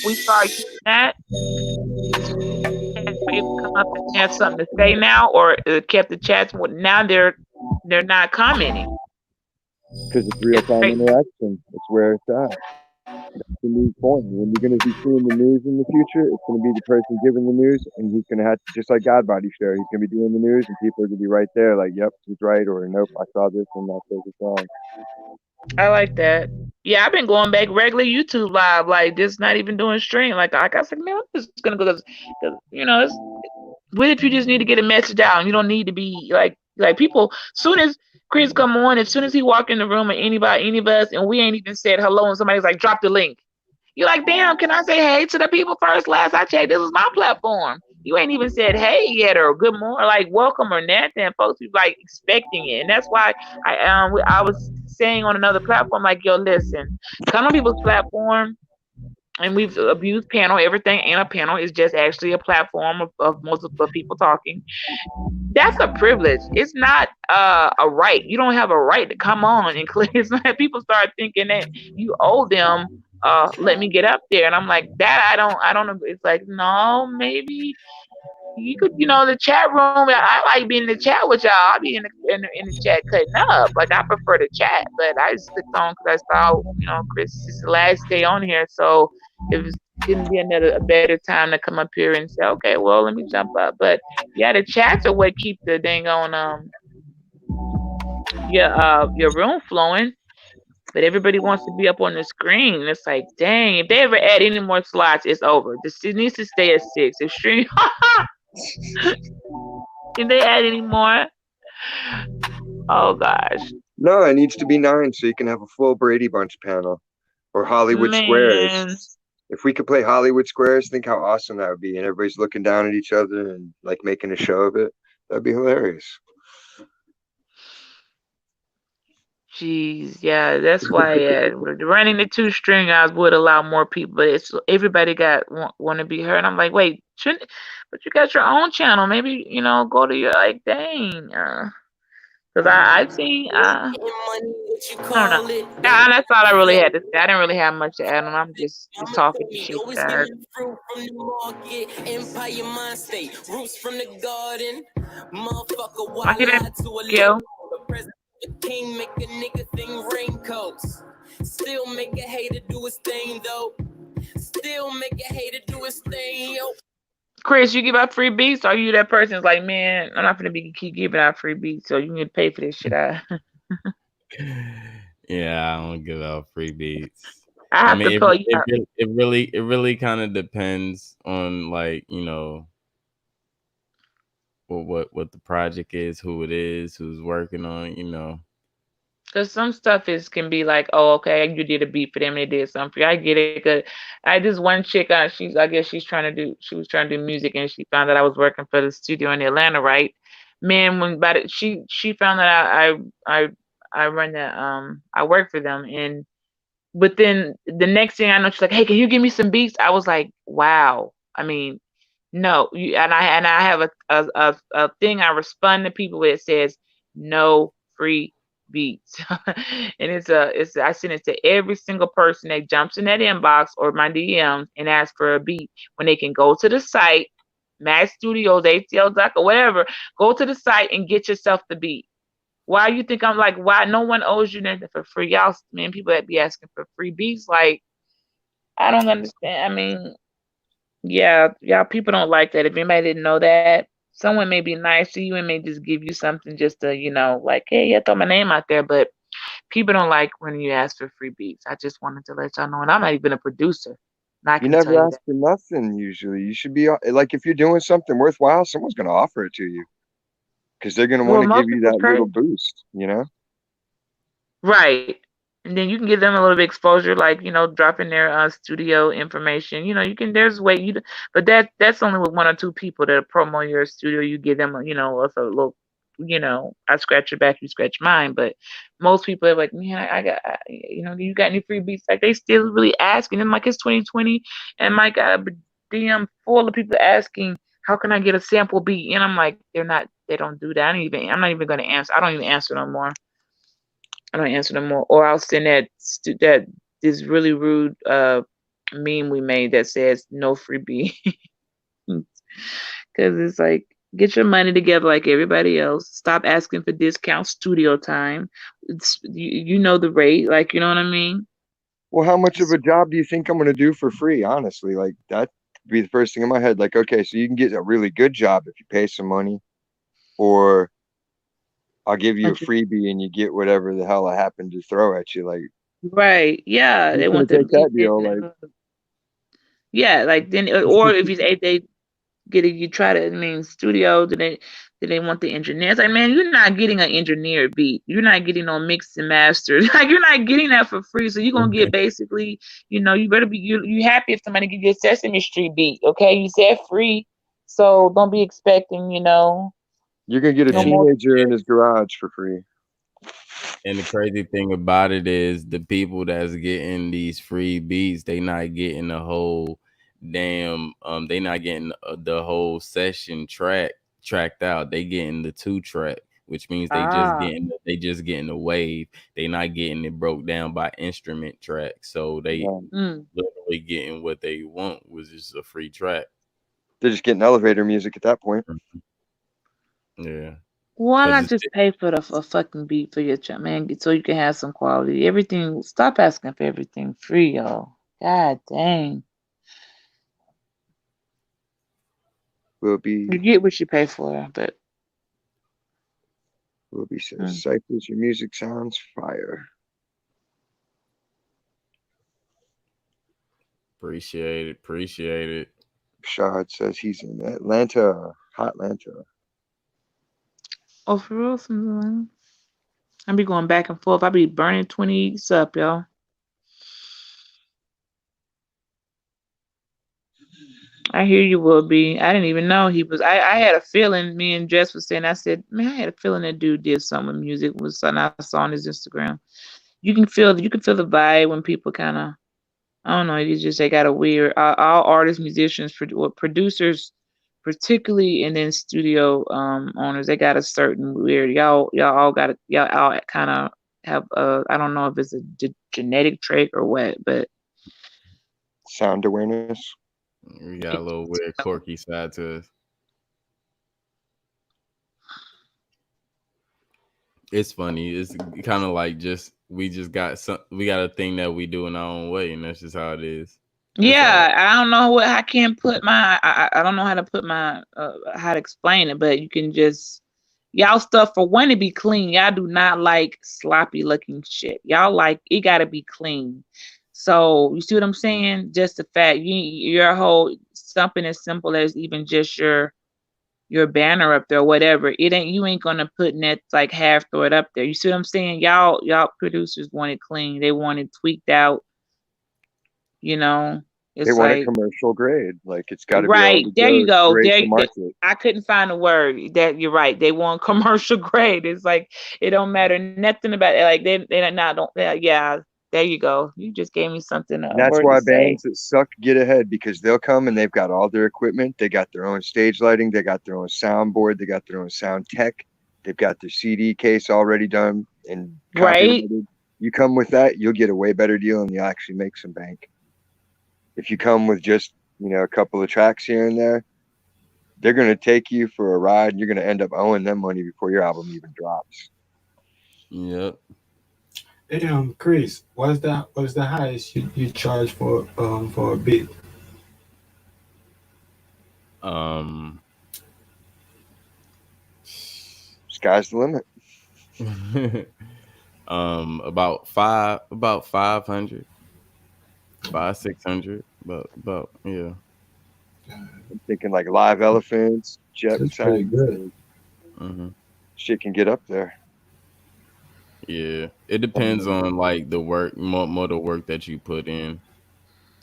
we started using that, people come up and have something to say now, or kept the chats. Now they're not commenting. Because it's real time interaction. It's where it's at. That's the new point. When you're going to be seeing the news in the future, it's going to be the person giving the news, and he's going to have to, just like God Body Show, he's going to be doing the news, and people are going to be right there, like, yep, he's right, or nope, I saw this and that says it's wrong. I like that. Yeah, I've been going back regular YouTube live, like just not even doing stream. Like I was like, man, I'm just gonna go because it's what if you just need to get a message out and you don't need to be like people. Soon as Chris come on, as soon as he walk in the room or any of us, and we ain't even said hello, and somebody's like, drop the link. You're like, damn, can I say hey to the people first? Last I checked, this is my platform. You ain't even said hey yet or good morning, like welcome or nothing. Folks be like expecting it, and that's why I was saying on another platform, like, yo, listen, come on people's platform, and we've abused panel. Everything ain't a panel. It's just actually a platform of multiple people talking. That's a privilege. It's not a right. You don't have a right to come on and click. It's not, people start thinking that you owe them. Let me get up there, and I'm like, that I don't know. It's like, no, maybe you could, the chat room. I like being in the chat with y'all. I'll be in the chat cutting up. Like, I prefer to chat, but I just clicked on because I saw, Chris is the last day on here, so it was couldn't be a better time to come up here and say, okay, well, let me jump up. But yeah, the chats are what keep the dang on your room flowing. But everybody wants to be up on the screen. It's like, dang, if they ever add any more slots, it's over. It needs to stay at 6. If stream, can they add any more? Oh gosh. No, it needs to be 9 so you can have a full Brady Bunch panel or Hollywood Squares. If we could play Hollywood Squares, think how awesome that would be. And everybody's looking down at each other and like making a show of it. That'd be hilarious. Jeez, yeah, that's why running the 2 string guys would allow more people, but it's everybody want to be heard. And I'm like, wait, but you got your own channel. Maybe go to your dang. Because I see, I don't know. That's all I really had to say. I didn't really have much to add on. I'm just talking shit. I didn't kill. King make a nigga thing raincoats. Still make a hater do his thing though. Still make a hater do his thing, yo. Chris, you give out free beats? Or are you that person that's like, man, I'm not gonna keep giving out free beats, so you can pay for this shit out? Yeah, I don't give out free beats. I mean, it really kind of depends on what the project is, who it is, who's working on, Because some stuff can be like, oh, okay, you did a beat for them, they did something for you. I get it. Cause I this one chick, I guess she was trying to do music, and she found that I was working for the studio in Atlanta, right? Man, she found that I run that I work for them, and but then the next thing I know, she's like, hey, can you give me some beats? I was like, wow. I mean, no, and I have a thing I respond to people where it says no free beats, and I send it to every single person that jumps in that inbox or my DMs and asks for a beat, when they can go to the site, Mac Studios, ATL Doc or whatever, go to the site and get yourself the beat. Why you think I'm like, why no one owes you nothing for free? Y'all, man, people that be asking for free beats, like, I don't understand. I mean, yeah, people don't like that. If anybody didn't know that, someone may be nice to you and may just give you something just to, like, hey, yeah, throw my name out there. But people don't like when you ask for free beats. I just wanted to let y'all know, and I'm not even a producer. You never ask for nothing usually. You should be like, if you're doing something worthwhile, someone's going to offer it to you because they're going to want to give you that little boost, Right. And then you can give them a little bit of exposure, like, dropping their studio information. There's a way but that's only with 1 or 2 people that promo your studio. You give them, a little, I scratch your back, you scratch mine. But most people are like, man, I got, you got any free beats? Like, they still really asking. And like, it's 2020, and my God, DM full of people asking, how can I get a sample beat? And I'm like, they don't do that. I'm not even going to answer. I don't even answer no more. Or I'll send that this really rude meme we made that says no free beat. Because it's like, Get your money together like everybody else. Stop asking for discount studio time. You know the rate, like you know what I mean. Well, how much of a job do you think I'm going to do for free? Honestly, like that would be the first thing in my head. Like, okay, so you can get a really good job if you pay some money, or I'll give you a freebie and you get whatever the hell I happen to throw at you. Like, right? Yeah, they want take that deal. Like, yeah, like then, or if you say they get it, you try to. I mean, studio. Do they want the engineers? Like, man, you're not getting an engineered beat. You're not getting no mix and master. Like, you're not getting that for free. So you're gonna get basically, you know, you better be you happy if somebody give you a Sesame Street beat. Okay, you said free, so don't be expecting, you know. You're gonna get a teenager in his garage for free. And the crazy thing about it is the people that's getting these free beats, they not getting the whole damn they not getting the whole session tracked out. They getting the 2-track, which means they just getting the wave. They not getting it broke down by instrument track. So they literally getting what they want, which is a free track. They're just getting elevator music at that point. Yeah. Why not just pay for a fucking beat for your man, so you can have some quality? Everything. Stop asking for everything free, y'all. God dang. Will be. You get what you pay for, but. Will be says, Cyphers, your music sounds fire. Appreciate it. Shard says he's in Atlanta, Hotlanta. Oh, for real? Something. I be going back and forth. I be burning 20 up, y'all. I hear you, Will be. I didn't even know he was. I had a feeling. Me and Jess was saying. I said, man, I had a feeling that dude did something with music. Was something I saw on his Instagram. You can feel the vibe when people kind of. I don't know. It's just they got a weird. All artists, musicians, producers, particularly, and then studio owners, they got a certain weird. Y'all all got y'all all kind of have I don't know if it's a genetic trait or what, but sound awareness. We got a little weird, quirky side to us. It's funny. It's kind of like we got a thing that we do in our own way, and that's just how it is. I don't know what I can't put my. I don't know how to put my how to explain it, but you can just y'all stuff for one to be clean. Y'all do not like sloppy looking shit. Y'all like it got to be clean. So you see what I'm saying? Just the fact your whole something as simple as even just your banner up there, or whatever. You ain't gonna put that like half throw it up there. You see what I'm saying? Y'all producers want it clean. They want it tweaked out. You know, they want it commercial grade. Like it's got to right. be there. You go. I couldn't find a word. That you're right. They want commercial grade. It's like it don't matter nothing about it. Like they not don't. Yeah. There you go. You just gave me something. That's why bands that suck get ahead, because they'll come and they've got all their equipment. They got their own stage lighting. They got their own soundboard. They got their own sound tech. They've got their CD case already done and right. You come with that, you'll get a way better deal and you'll actually make some bank. If you come with just, a couple of tracks here and there, they're going to take you for a ride and you're going to end up owing them money before your album even drops. Yep. Hey, Chris, what's the highest you charge for a beat? Sky's the limit. About 500, 600, about yeah. I'm thinking like Live Elephants, Jet pretty good. Shit can get up there. Yeah, it depends on like the work, more the work that you put in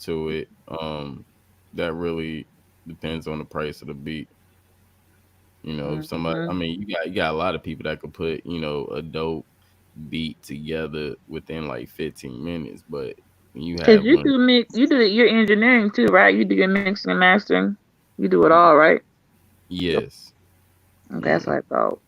to it. That really depends on the price of the beat. If somebody, I mean, you got a lot of people that could put, a dope beat together within like 15 minutes, but when you have your engineering too, right? You do your mixing and mastering. You do it all, right? Yes. Okay, that's what I thought.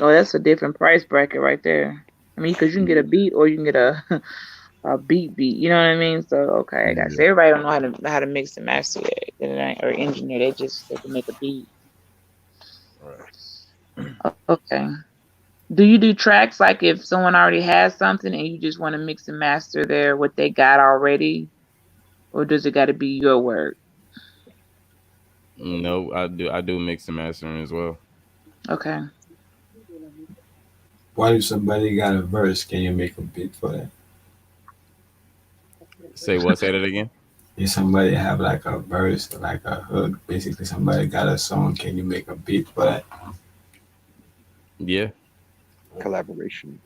Oh, that's a different price bracket right there. I mean, because you can get a beat or you can get a beat. You know what I mean? So okay, I got you. Everybody don't know how to mix and master it or engineer. They can make a beat. Okay. Do you do tracks like if someone already has something and you just want to mix and master their what they got already, or does it got to be your work? No, I do mix and mastering as well. Okay. What if somebody got a verse? Can you make a beat for that? Say what? Say that again. If somebody have like a verse, like a hook, basically somebody got a song, can you make a beat for that? Yeah. Collaboration.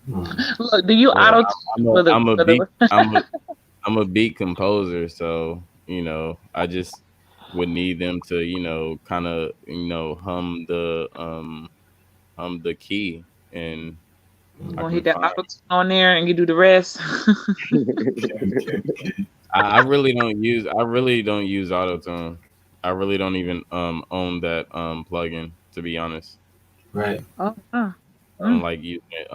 Look, do you Well, auto? I'm a beat composer, so you know, I just would need them to, you know, kind of, you know, hum the key, and You I gonna can hit that find. auto on there and you do the rest. I really don't use autotune. I really don't even own that plugin, to be honest. Right. Oh, I don't like using it.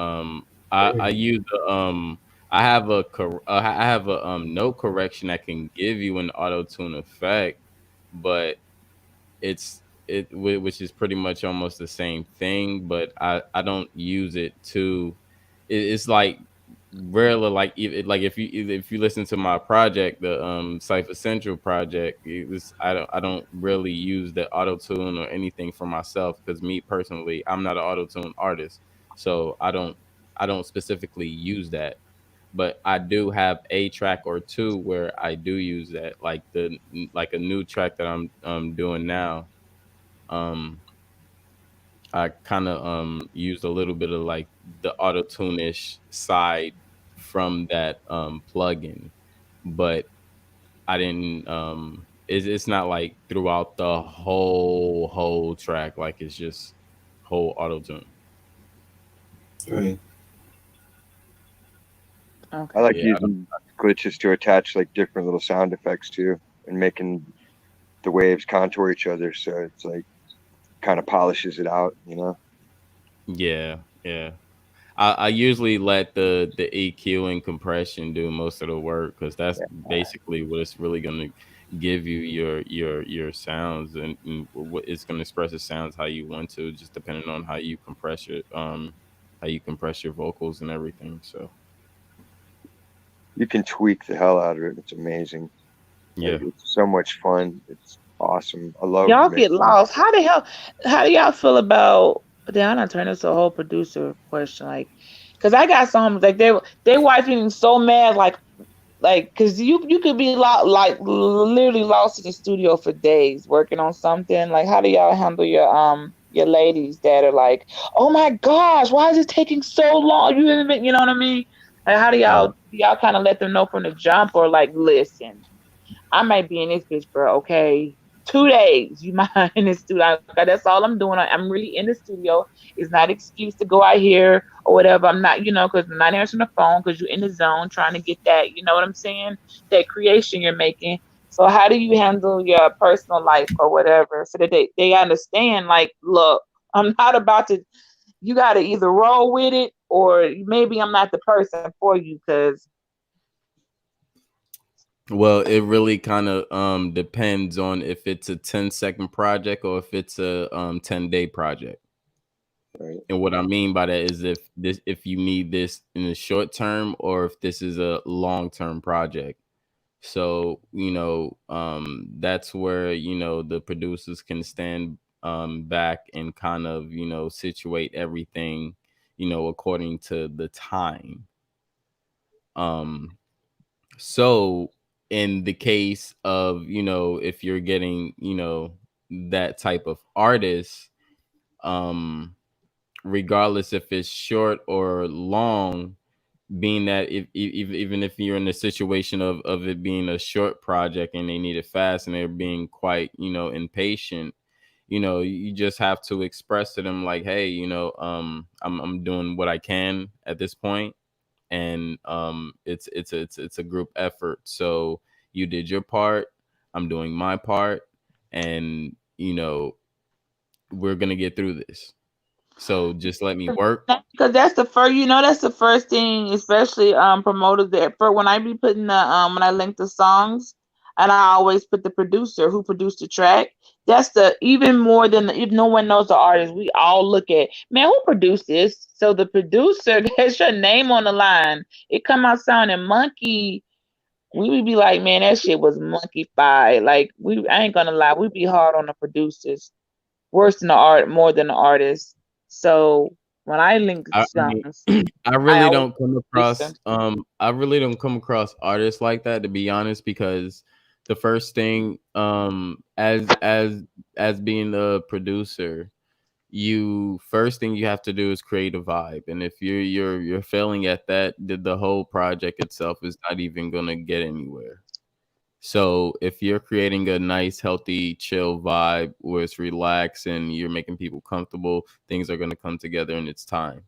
I use the I have a note correction that can give you an auto tune effect, but which is pretty much almost the same thing. But I don't use it to. It's like rarely like if you listen to my project, the Cypher Central project, I don't really use the auto tune or anything for myself, because me personally, I'm not an auto tune artist, so I don't specifically use that. But I do have a track or two where I do use that, like a new track that I'm doing now. Um, I kind of used a little bit of like the auto tune-ish side from that plugin, but I didn't it's not like throughout the whole track, like it's just whole auto tune. Right. I like Yeah, using glitches to attach like different little sound effects too, and making the waves contour each other, so it's like kind of polishes it out, you know. yeah. I usually let the EQ and compression do most of the work, because that's basically what it's really gonna give you your sounds, and what it's gonna express the sounds how you want to, just depending on how you compress your vocals and everything. So You can tweak the hell out of it. It's amazing. yeah. Like, it's so much fun. It's awesome. I love Y'all get mixing. lost. How do y'all feel about? Then I turn this a whole producer question, like, cause I got some like they wife getting so mad, like, cause you could be like literally lost in the studio for days working on something. Like, how do y'all handle your ladies that are like, oh my gosh, why is it taking so long? You know what I mean? Like, how do y'all kind of let them know from the jump, or like, listen, I might be in this bitch for, okay, 2 days. You might in the studio. Okay, that's all I'm doing. I'm really in the studio. It's not an excuse to go out here or whatever. I'm not, because I'm not answering the phone, because you're in the zone trying to get that, you know what I'm saying? That creation you're making. So how do you handle your personal life or whatever, so that they understand, like, look, I'm not about to, you got to either roll with it, or maybe I'm not the person for you, because Well, it really kind of depends on if it's a 10-second project or if it's a 10-day project. Right. And what I mean by that is if you need this in the short term, or if this is a long-term project. So, that's where, the producers can stand back and kind of, situate everything, according to the time. So in the case of, if you're getting, that type of artist, regardless if it's short or long, being that even if you're in the situation of it being a short project and they need it fast and they're being quite, impatient, you just have to express to them like, hey, I'm doing what I can at this point, and it's a group effort. So you did your part, I'm doing my part, and we're gonna get through this. So just let me work. because that's the first thing, especially promoters there. For when I be putting when I link the songs, and I always put the producer who produced the track. That's the even more than if no one knows the artist, we all look at, man, who produced this? So the producer gets your name on the line. It come out sounding monkey. We would be like, man, that shit was monkey-fied. Like I ain't gonna lie, we be hard on the producers, worse than the art, more than the artists. So when I link I mean, songs, I I really always don't come listen. across I really don't come across artists like that, to be honest, because the first thing as being a producer, you first thing you have to do is create a vibe, and if you're failing at that, the whole project itself is not even gonna get anywhere. So if you're creating a nice, healthy, chill vibe where it's relaxed and you're making people comfortable, things are gonna come together in its time.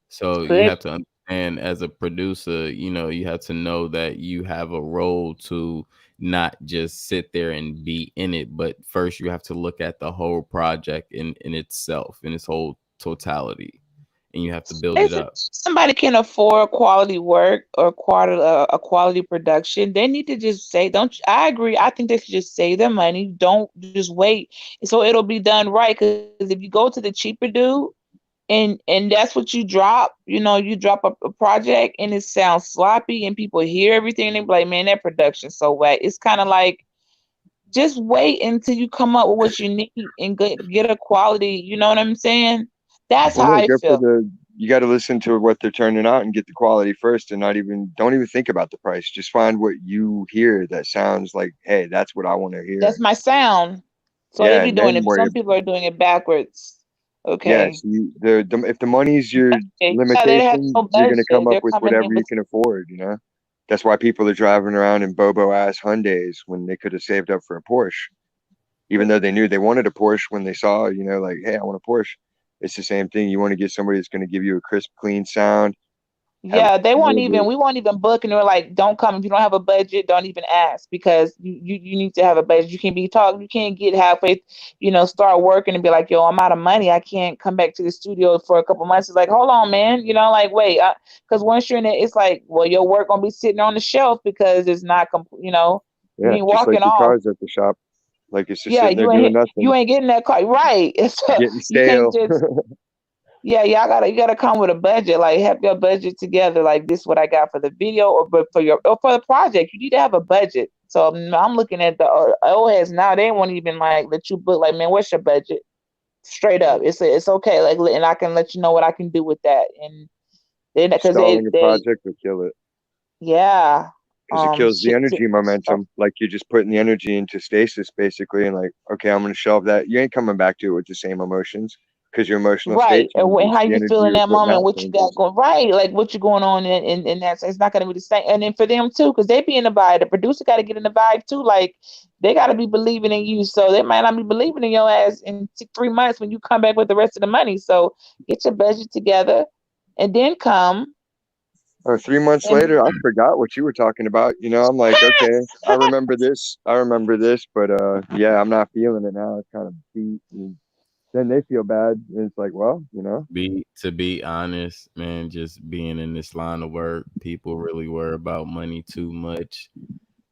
So you Good. have to understand, as a producer, you have to know that you have a role to not just sit there and be in it, but first you have to look at the whole project in itself, in its whole totality, and you have to build it If up. somebody can afford quality work or a quality production, they need to just say, don't you- I agree. I think they should just save their money. Don't just wait. So it'll be done right. Because if you go to the cheaper dude and that's what you drop, you drop a project and it sounds sloppy and people hear everything and they be like, man, that production's so whack. It's kind of like just wait until you come up with what you need and get a quality, you know what I'm saying? That's Well, how look, I go for feel. you got to listen to what they're turning out and get the quality first, and don't even think about the price. Just find what you hear that sounds like, hey, that's what I want to That's hear. my sound. So they Yeah, be and doing then it. worry. Some people are doing it backwards. Okay. Yes, if the money's your Yeah, they have limitation, no you're gonna come budget. up They're with coming whatever in you with can afford. That's why people are driving around in Bobo ass Hyundais when they could have saved up for a Porsche, even though they knew they wanted a Porsche when they saw, like, hey, I want a Porsche. It's the same thing. You want to get somebody that's going to give you a crisp, clean sound, have yeah, they won't have even it. we won't even book and they're like, don't come if you don't have a budget, don't even ask because you need to have a budget. You can't be talking, you can't get halfway, start working and be like, yo, I'm out of money. I can't come back to the studio for a couple months. It's like, hold on, man. Like, wait, because once you're in it, it's like, well, your work gonna be sitting on the shelf because it's not you Yeah, ain't just like walking your off. cars at the shop. Like it's just Yeah, sitting there doing you nothing, ain't getting that car right. So getting you can't stale. just yeah, you gotta come with a budget. Like have your budget together. Like this, is what I got for the video, or but for the project, you need to have a budget. So I'm looking at the old heads now. They won't even like let you book. Like, man, what's your budget? Straight up, it's okay. Like, and I can let you know what I can do with that. And then because Stalling a they project will kill it yeah because it kills the shit. energy momentum. Like you're just putting the energy into stasis basically, and like, okay, I'm going to shelve that. You ain't coming back to it with the same emotions because your emotional Right. state And changes. how The you energy feel in you're that putting moment, out what you got changes. going right, like what you going on in that it's not gonna be the same. And then for them too, because they be in the vibe, the producer gotta get in the vibe too. Like they gotta be believing in you. So they might not be believing in your ass in 3 months when you come back with the rest of the money. So get your budget together and then come Or 3 months and later, I forgot what you were talking about. I'm like, okay, I remember this. I remember this, but yeah, I'm not feeling it now. It's kind of beat. And then they feel bad, and it's like, well, To be honest, man, just being in this line of work, people really worry about money too much.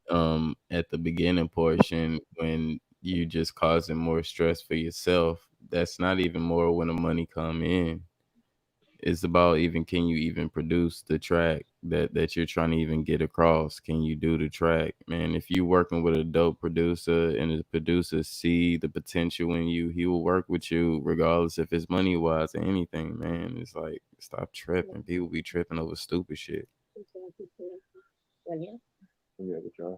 At the beginning portion, when you just causing more stress for yourself, that's not even more when the money come in. It's about, even can you even produce the track that you're trying to even get across? Can you do the track, man? If you working with a dope producer and the producer see the potential in you, he will work with you regardless if it's money wise or anything, man. It's like, stop tripping. People be tripping over stupid shit. yeah, the draw.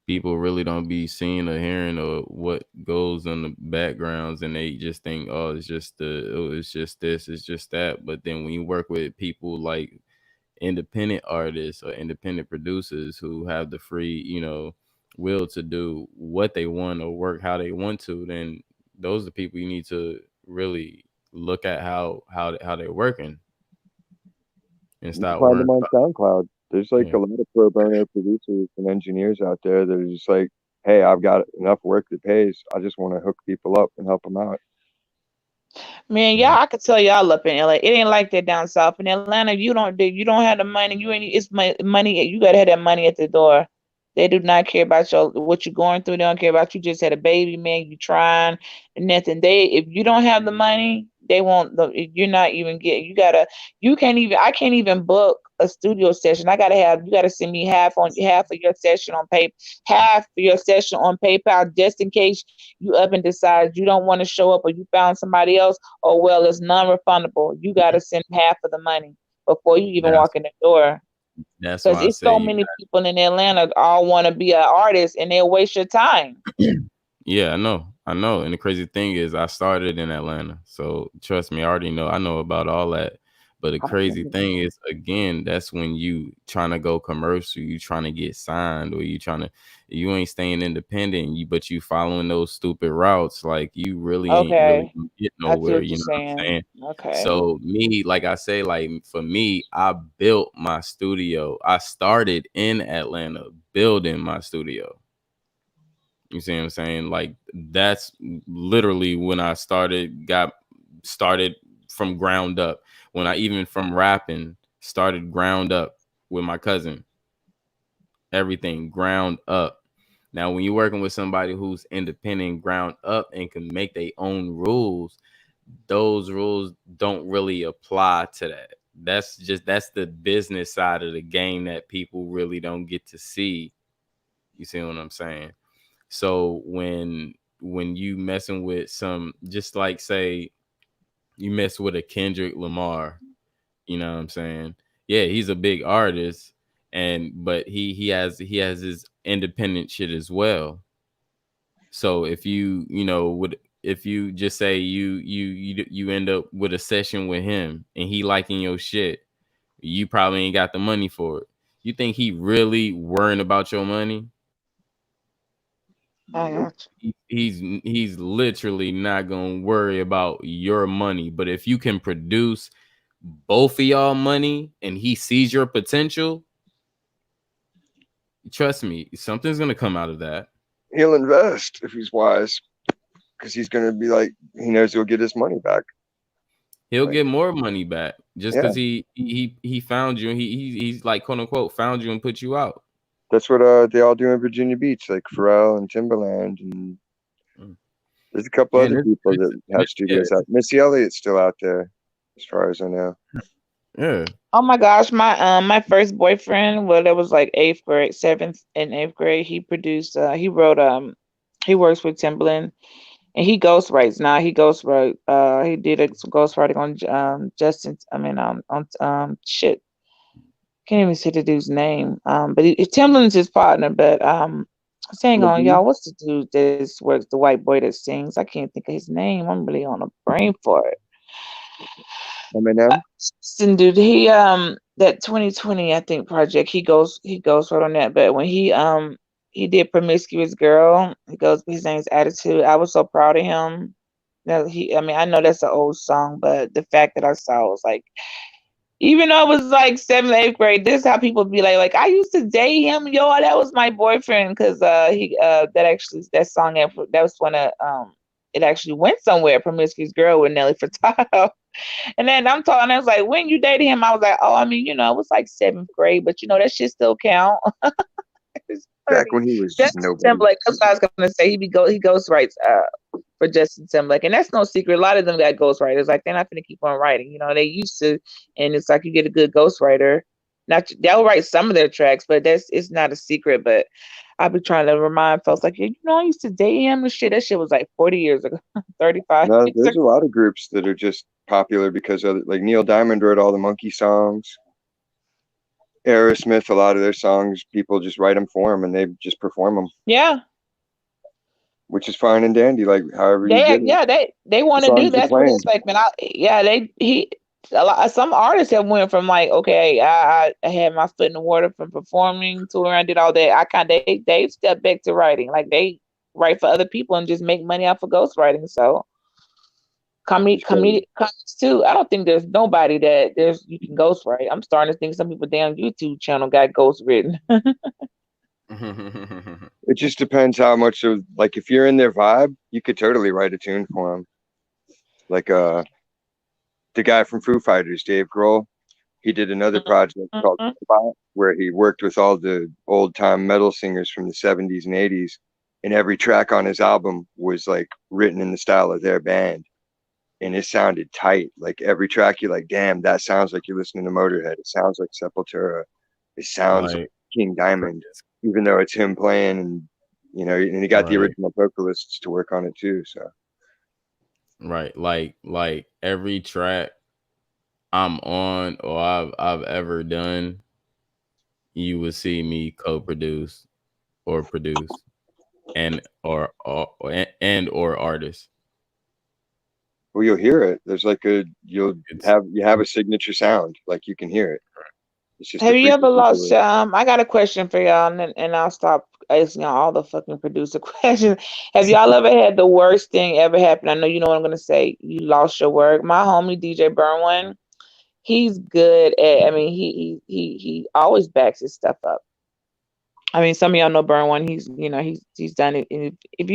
People really don't be seeing or hearing or what goes in the backgrounds, and they just think, oh, it's just this, it's just that. But then when you work with people like independent artists or independent producers who have the free, will to do what they want or work how they want to, then those are the people you need to really look at how they're working and You can stop find worrying them on about. SoundCloud. There's like Yeah. a lot of pro bono producers and engineers out there that are just like, hey, I've got enough work that pays. I just want to hook people up and help them out. Man, I could tell y'all up in LA. It ain't like that down south. In Atlanta, you don't have the money. You ain't it's money. You gotta have that money at the door. They do not care about what you're going through. They don't care about you. Just had a baby, man. You trying nothing. If you don't have the money, they won't. You're not even getting. You can't even. I can't even book a studio session. You gotta send me half of your session on paper, half of your session on PayPal, just in case you up and decide you don't want to show up or you found somebody else. Oh well, it's non-refundable. You gotta send half of the money before you even walk in the door. That's why Because it's so many people in Atlanta all want to be an artist and they'll waste your time. Yeah, I know. And the crazy thing is I started in Atlanta. So trust me, I already know. I know about all that. But the crazy thing is, again, that's when you trying to go commercial, you trying to get signed, or you ain't staying independent, but you following those stupid routes, like you really ain't really get nowhere. You know what I'm saying? Okay. So me, like I say, like for me, I built my studio. I started in Atlanta building my studio. You see what I'm saying? Like that's literally when I got started from ground up. When I even from rapping started ground up with my cousin. Everything ground up. Now, when you're working with somebody who's independent, ground up, and can make their own rules, those rules don't really apply to that. That's the business side of the game that people really don't get to see. You see what I'm saying? So when you messing with just like say you mess with a Kendrick Lamar, you know what I'm saying? Yeah, he's a big artist, but he has his independent shit as well. So if if you just say you end up with a session with him and he liking your shit, you probably ain't got the money for it. You think he really worrying about your money? He's literally not gonna worry about your money. But if you can produce both of y'all money and he sees your potential, trust me, something's gonna come out of that. He'll invest if he's wise, because he's gonna be like, he knows he'll get his money back. He'll get more money back just because he found you and he's like quote unquote found you and put you out. That's what they all do in Virginia Beach, like Pharrell and Timbaland, and there's a couple other people that have studios out. Missy Elliott's still out there, as far as I know. Yeah. Oh my gosh, my first boyfriend, well, that was like 7th and 8th grade. He produced. He wrote. He works with Timbaland, and he ghostwrites now. He ghostwrite. He did some ghostwriting on Justin. I mean, on shit. Can't even say the dude's name. But Timbaland's his partner. But hang on, y'all. What's the dude that works? The white boy that sings. I can't think of his name. I'm really on a brain for it. Eminem. Dude, he that 2020 I think project. He goes right on that. But when he did Promiscuous Girl, his name's Attitude. I was so proud of him. I know that's an old song, but the fact that I saw it was like, even though it was like 7th, 8th grade, this is how people be like I used to date him, yo, that was my boyfriend, because that song that was when it actually went somewhere, Promiscuous Girl with Nelly Furtado. And then I'm talking, I was like, when you dated him, I was like, oh, I mean, it was like 7th grade, but that shit still count. Back when he was just Justin Timberlake, that's what I was gonna say. He ghostwrites for Justin Timberlake, and that's no secret. A lot of them got ghostwriters. Like, they're not gonna keep on writing. They used to, and it's like you get a good ghostwriter. They'll write some of their tracks, but it's not a secret. But I've been trying to remind folks, like, I used to date him and shit. That shit was like 40 years ago, 35. No, there's a lot of groups that are just popular because of, like, Neil Diamond wrote all the Monkey songs. Aerosmith, a lot of their songs, people just write them for them and they just perform them. Yeah. Which is fine and dandy, like however you get it. They want to do that. It's like, man, some artists have went from like, okay, I had my foot in the water from performing, touring, I did all that. They stepped back to writing. Like, they write for other people and just make money off of ghostwriting. So comedic too. I don't think there's nobody that you can ghostwrite. I'm starting to think some people damn YouTube channel got ghostwritten. It just depends how much of, like, if you're in their vibe, you could totally write a tune for them. Like the guy from Foo Fighters, Dave Grohl. He did another project called Robot, where he worked with all the old time metal singers from the 70s and 80s, and every track on his album was like written in the style of their band, and it sounded tight. Like every track, you're like, damn, that sounds like you're listening to Motorhead. It sounds like Sepultura. It sounds like King Diamond, even though it's him playing, and you know, and he got the original vocalists to work on it too. So like every track I'm on or I've ever done, you will see me co-produce or produce and or artist. Well, you'll hear it. There's like you have a signature sound, like you can hear it. It's just have you ever lost? I got a question for y'all, and I'll stop asking y'all all the fucking producer questions. Have y'all ever had the worst thing ever happen? I know you know what I'm gonna say. You lost your work. My homie DJ Burn1, he's good at. I mean, he always backs his stuff up. I mean, some of y'all know Burn1. He's done it. If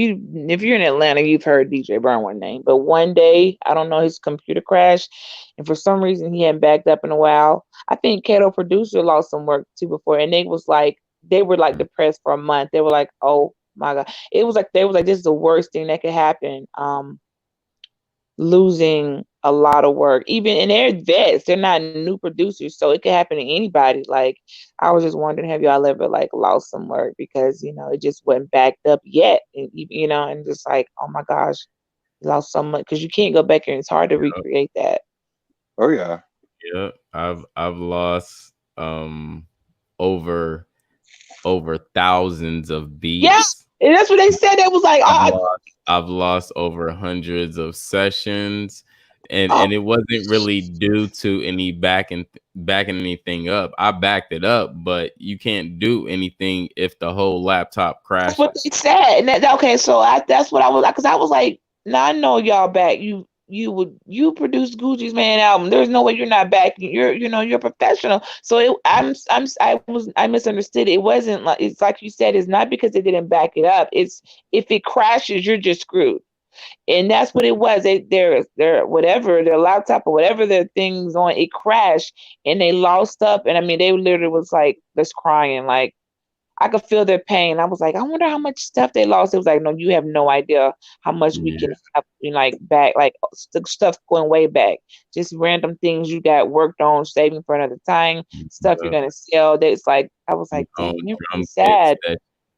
you're in Atlanta, you've heard DJ Burn1 name. But one day, I don't know, his computer crashed, and for some reason he hadn't backed up in a while. I think Kato Producer lost some work too before, and they were like depressed for a month. They were like, oh my god, they was like this is the worst thing that could happen. Losing a lot of work, even in their vets, they're not new producers, so it could happen to anybody. Like, I was just wondering, have y'all ever like lost some work because it just wasn't backed up yet, and and just like, oh my gosh, lost so much, because you can't go back here and it's hard to recreate that. Oh yeah. I've lost over thousands of beats. Yeah, and that's what they said. It was like, I've lost over hundreds of sessions, and it wasn't really due to any backing anything up. I backed it up, but you can't do anything if the whole laptop crashes. That's what they said. And okay, so that's what I was, because I was like, now I know y'all back. You produced Gucci's Man album. There's no way you're not backing. You're a professional. So I misunderstood. It wasn't like, it's like you said, it's not because they didn't back it up. It's if it crashes, you're just screwed. And that's what it was. Their whatever, their laptop or whatever their things on, it crashed and they lost up. And I mean, they literally was like just crying. Like, I could feel their pain. I was like, I wonder how much stuff they lost. It was like, no, you have no idea how much we can have, like, back, like stuff going way back. Just random things you got worked on, saving for another time, stuff you're gonna sell. That's like, I was like, damn, you're really sad.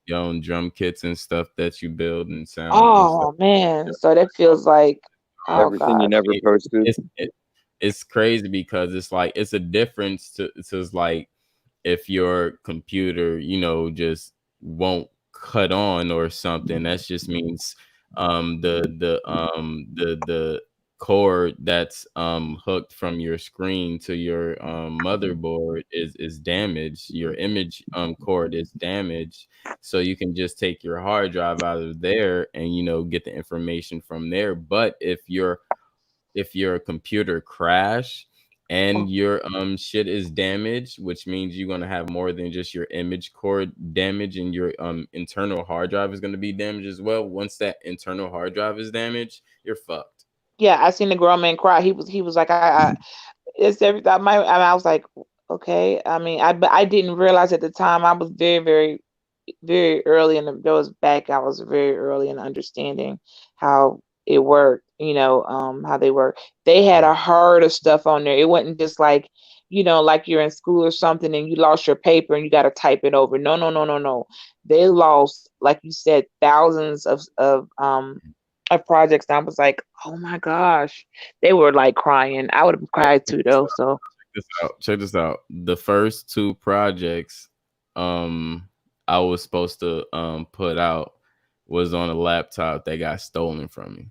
Your own drum kits and stuff that you build and sound. Oh man, so that feels like everything you never posted. It's crazy because it's like it's a difference to like if your computer, just won't cut on or something. That just means the cord that's hooked from your screen to your motherboard is damaged. Your image cord is damaged, so you can just take your hard drive out of there and get the information from there. But if your computer crash and your shit is damaged, which means you're gonna have more than just your image cord damage, and your internal hard drive is gonna be damaged as well. Once that internal hard drive is damaged, you're fucked. Yeah, I seen the grown man cry. He was like, it's everything. I was like, okay. I mean, I didn't realize at the time. I was very, very, very early in I was very early in understanding how it worked. How they work. They had a herd of stuff on there. It wasn't just like, like you're in school or something and you lost your paper and you got to type it over. No. They lost, like you said, thousands of projects. And I was like, oh my gosh, they were like crying. I would have cried too, though. So check this out. The first two projects I was supposed to put out was on a laptop that got stolen from me.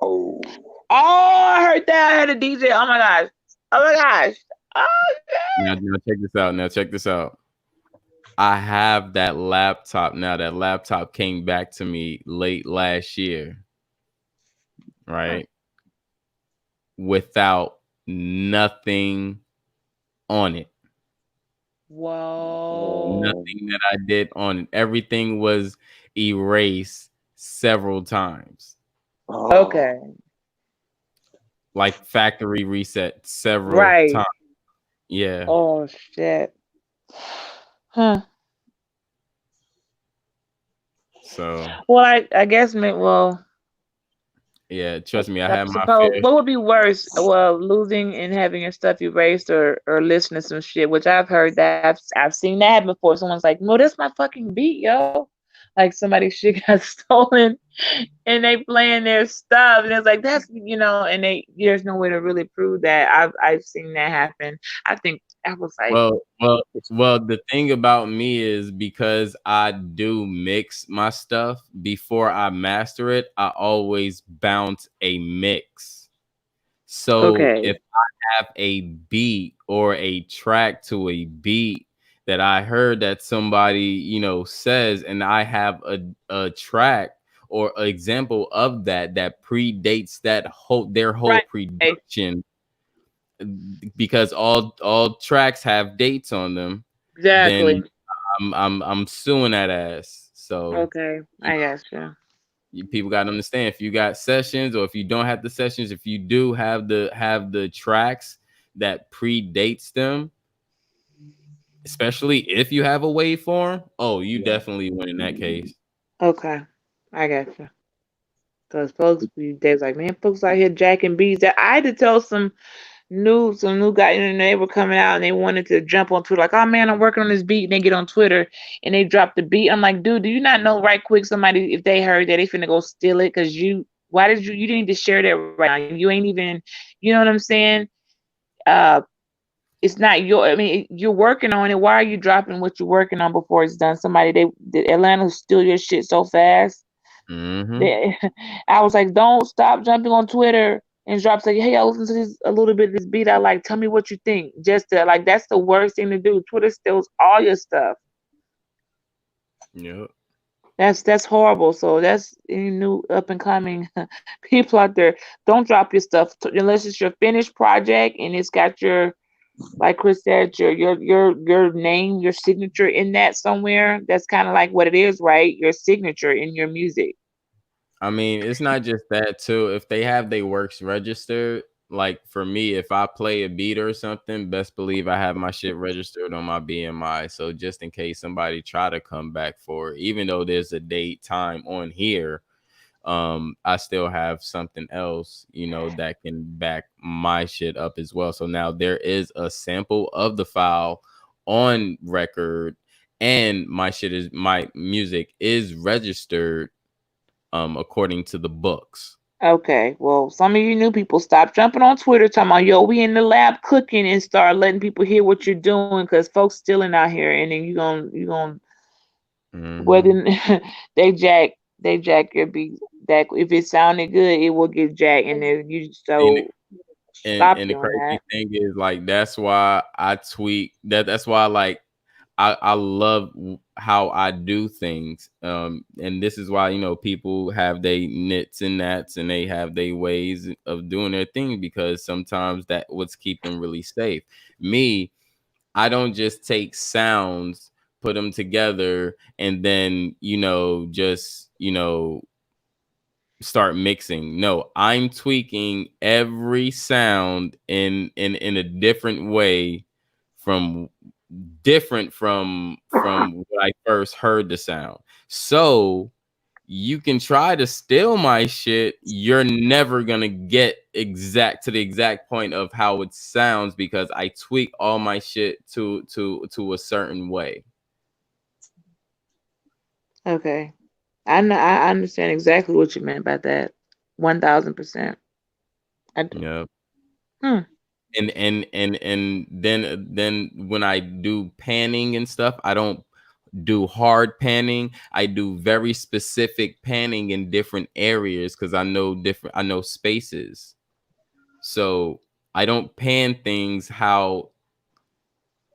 Oh, I heard that. I heard a DJ. Oh my gosh. Oh, okay. Now check this out. I have that laptop now. That laptop came back to me late last year, right? Without nothing on it. Whoa. Nothing that I did on it. Everything was erased several times. Okay. like factory reset several Right. times. Yeah. Oh shit. Huh. So Well, I guess well, yeah, trust me, I I had my suppose fair. what would be worse? Well, losing and having your stuff erased or listening to some shit, which I've heard that I've seen that happen before. Someone's like, "No, that's my fucking beat, yo." Like somebody's shit got stolen and they playing their stuff and it's like that's and there's no way to really prove that. I've seen that happen. I think I was like, Well, the thing about me is because I do mix my stuff before I master it, I always bounce a mix. So okay, if I have a beat or a track to a beat that I heard that somebody, says, and I have a track or an example of that predates their whole right, production, because all tracks have dates on them, exactly. then I'm suing that ass. So Okay, I guess people got to understand, if you got sessions or if you don't have the sessions, if you do have the tracks that predates them, especially if you have a waveform, oh, you definitely win in that case. Okay, I got you. Because folks, there's like, man, folks out here jacking beats. That I had to tell some new guy, they were coming out and they wanted to jump on Twitter, like, oh man, I'm working on this beat, and they get on Twitter and they drop the beat. I'm like, dude, do you not know right quick somebody, if they heard that, they finna go steal it? Because why did you didn't need to share that right now? You ain't even, you know what I'm saying? Uh, it's not I mean, you're working on it. Why are you dropping what you're working on before it's done? Atlanta steal your shit so fast. Mm-hmm. I was like, don't stop jumping on Twitter and drop say, hey, I listened to a little bit of this beat I like. Tell me what you think. Just to, like, that's the worst thing to do. Twitter steals all your stuff. Yep. That's horrible. So that's any new up and coming people out there. Don't drop your stuff unless it's your finished project and it's got your, like Chris said, your name, your signature in that somewhere. That's kind of like what it is, right? Your signature in your music. I mean, it's not just that too. If they have their works registered, like for me, if I play a beat or something, best believe I have my shit registered on my BMI. So just in case somebody try to come back for it, even though there's a date time on here, I still have something else, that can back my shit up as well. So now there is a sample of the file on record, and my music is registered according to the books. Okay, well, some of you new people, stop jumping on Twitter talking about, yo, we in the lab cooking, and start letting people hear what you're doing, because folks stealing out here, and then you gonna whether they jack your beat, that if it sounded good, it will get jacked, and then you stop And the doing crazy that. thing is, like, that's why I tweak that. That's why, like, I love how I do things. And this is why, people have their nits and nats and they have their ways of doing their thing, because sometimes that what's keep them really safe. Me, I don't just take sounds, put them together, and then, just, start mixing. No, I'm tweaking every sound in a different way, from what I first heard the sound. So you can try to steal my shit, you're never gonna get to the exact point of how it sounds, because I tweak all my shit to a certain way. Okay, I understand exactly what you meant by that, 1000%. I do. Yeah. Hmm. And then when I do panning and stuff, I don't do hard panning. I do very specific panning in different areas, because I know spaces. So I don't pan things how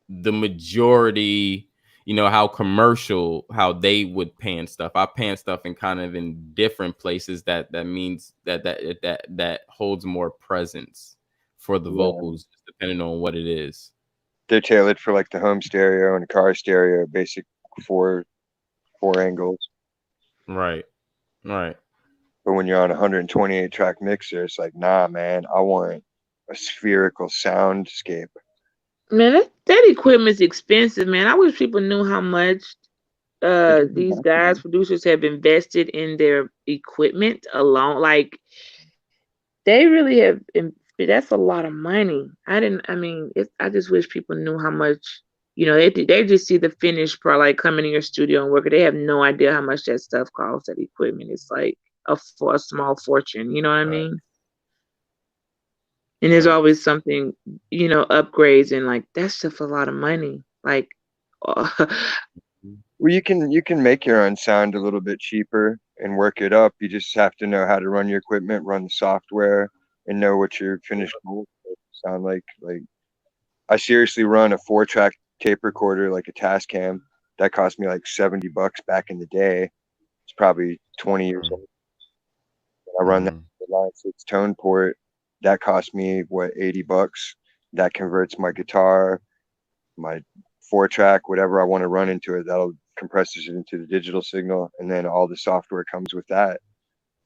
the majority, how commercial, how they would pan stuff. I pan stuff in kind of in different places that means that holds more presence for the vocals, depending on what it is. They're tailored for like the home stereo and car stereo, basic four angles. Right. But when you're on a 128 track mixer, it's like, nah, man, I want a spherical soundscape. Man, that equipment's expensive, man. I wish people knew how much these guys, producers, have invested in their equipment alone. Like, they really have. That's a lot of money. I mean, I just wish people knew how much. You know, they just see the finished product, like coming in your studio and working. They have no idea how much that stuff costs. That equipment is like for a small fortune. You know what I mean? And there's always something, you know, upgrades, and like that's just a lot of money. Like, well, you can make your own sound a little bit cheaper and work it up. You just have to know how to run your equipment, run the software, and know what your finished sound like. Like, I seriously run a 4-track tape recorder, like a Tascam, that cost me like $70 back in the day. It's probably 20 years old. I run that Line 6 tone port. That cost me what, $80. That converts my guitar, my 4-track, whatever I want to run into it. That'll compresses it into the digital signal, and then all the software comes with that.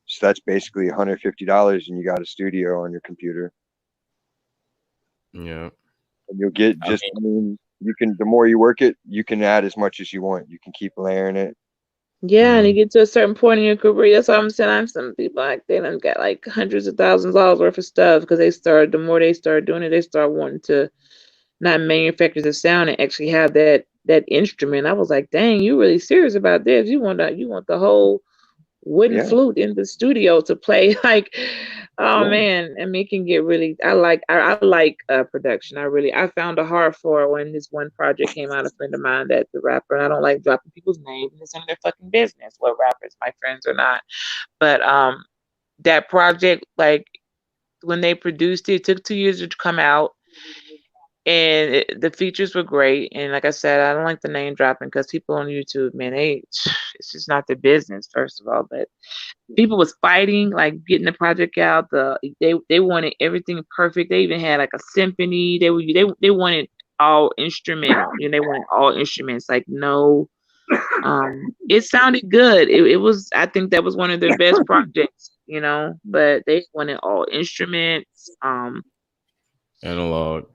So that's basically $150, and you got a studio on your computer. Yeah. And you'll get just, I mean, you can, the more you work it, you can add as much as you want. You can keep layering it. Yeah, and you get to a certain point in your career. That's what I'm saying. I'm some people like they done got like hundreds of thousands of dollars worth of stuff because the more they start doing it, they start wanting to not manufacture the sound and actually have that instrument. I was like, dang, you really serious about this? You want the whole wooden flute in the studio to play. Like, oh man, I mean, it can get really. I like production. I found a heart for it when this one project came out. A friend of mine that's a rapper, and I don't like dropping people's names. It's none of their fucking business what rappers, my friends or not. But that project, like when they produced it, it took 2 years to come out. And the features were great. And like I said, I don't like the name dropping because people on YouTube, man, it's just not their business, first of all. But people was fighting, like getting the project out. They wanted everything perfect. They even had like a symphony. They wanted all instrumental. You know, they wanted all instruments. Like no, it sounded good. It was. I think that was one of their best projects. You know, but they wanted all instruments. Analog.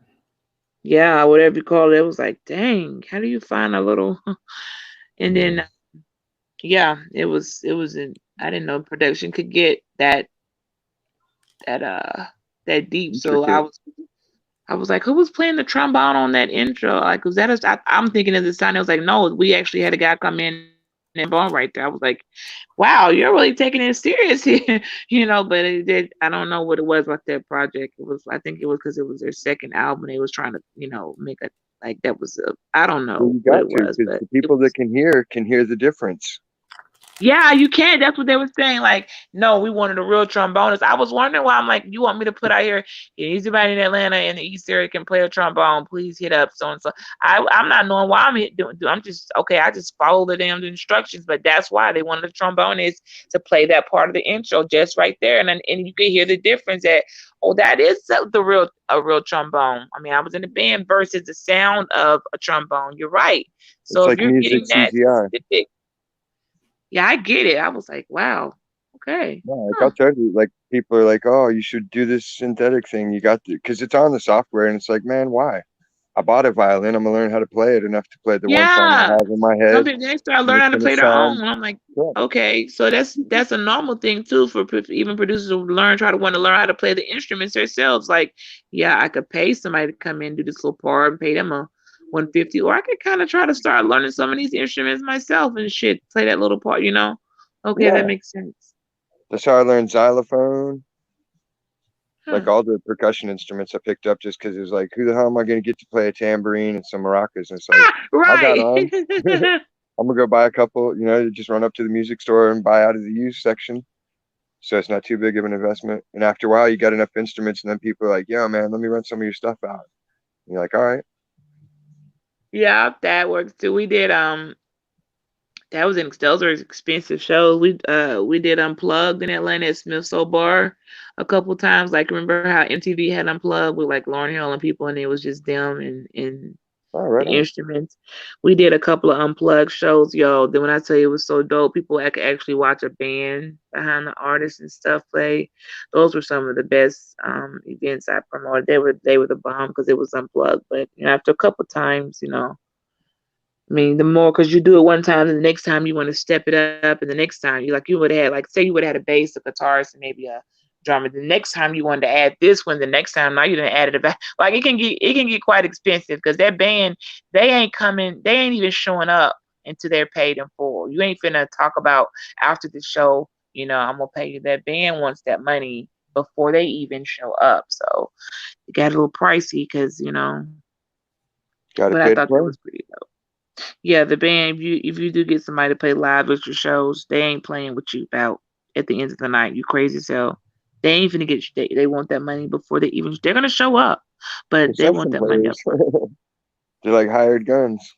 Yeah, whatever you call it. It was like, dang, how do you find a little? And then, yeah, it was. I didn't know production could get that deep. So I was like, who was playing the trombone on that intro? Like, was that I'm thinking of the sound. It was like, no, we actually had a guy come in and bone right there. I was like, wow, you're really taking it serious here, you know. But I don't know what it was about that project. I think it was because it was their second album. They was trying to, you know, make a like that was I don't know what it was. But the people that can hear the difference. Yeah, you can. That's what they were saying. Like, no, we wanted a real trombonist. I was wondering why. I'm like, you want me to put out here, anybody in Atlanta in the East area can play a trombone, please hit up so and so. I'm not knowing why I'm doing. I'm just okay. I just follow the damn instructions, but that's why they wanted a trombonist to play that part of the intro just right there, and you can hear the difference. That that is a real trombone. I mean, I was in the band versus the sound of a trombone. You're right. So it's if you're getting that specific. Yeah, I get it. I was like, wow, okay. Yeah, like I'll tell you, like people are like, oh, you should do this synthetic thing. You got to, because it's on the software, and it's like, man, why? I bought a violin. I'm gonna learn how to play it enough to play the one song I have in my head. They start learning how to play their own. And I'm like, okay, so that's a normal thing too for even producers who want to learn how to play the instruments themselves. Like, yeah, I could pay somebody to come in and do this little part and pay them a $150, or I could kind of try to start learning some of these instruments myself and shit, play that little part, you know. Okay, that makes sense. That's how I learned xylophone. Like all the percussion instruments I picked up just because it was like, who the hell am I going to get to play a tambourine and some maracas? And it's like, right. I'm going to go buy a couple, you know, just run up to the music store and buy out of the used section. So it's not too big of an investment. And after a while, you got enough instruments, and then people are like, yo, man, let me run some of your stuff out. And you're like, all right. Yeah, that works too. We did those were expensive shows. We did Unplugged in Atlanta at Smith Soul Bar a couple times. Like, remember how MTV had Unplugged with like Lauryn Hill and people, and it was just them and All right. The instruments. We did a couple of unplugged shows, yo. Then when I tell you it was so dope, people could actually watch a band behind the artists and stuff play. Those were some of the best events I promoted. They were the bomb because it was unplugged. But after a couple times, I mean, the more because you do it one time, and the next time you want to step it up, and the next time you would have had like say you would have had a bass, a guitarist, and maybe a drummer. The next time you wanted to add this one, the next time now you done added it back. Like it can get quite expensive because that band they ain't even showing up until they're paid in full. You ain't finna talk about after the show. I'm gonna pay you. That band wants that money before they even show up. So it got a little pricey because Got to but I pay to thought play. that was pretty dope. Yeah, the band. If you do get somebody to play live at your shows, they ain't playing with you about at the end of the night. You crazy as hell. They ain't finna get you. They want that money before they're gonna show up, but they want Concession that money up players. front. They're like hired guns.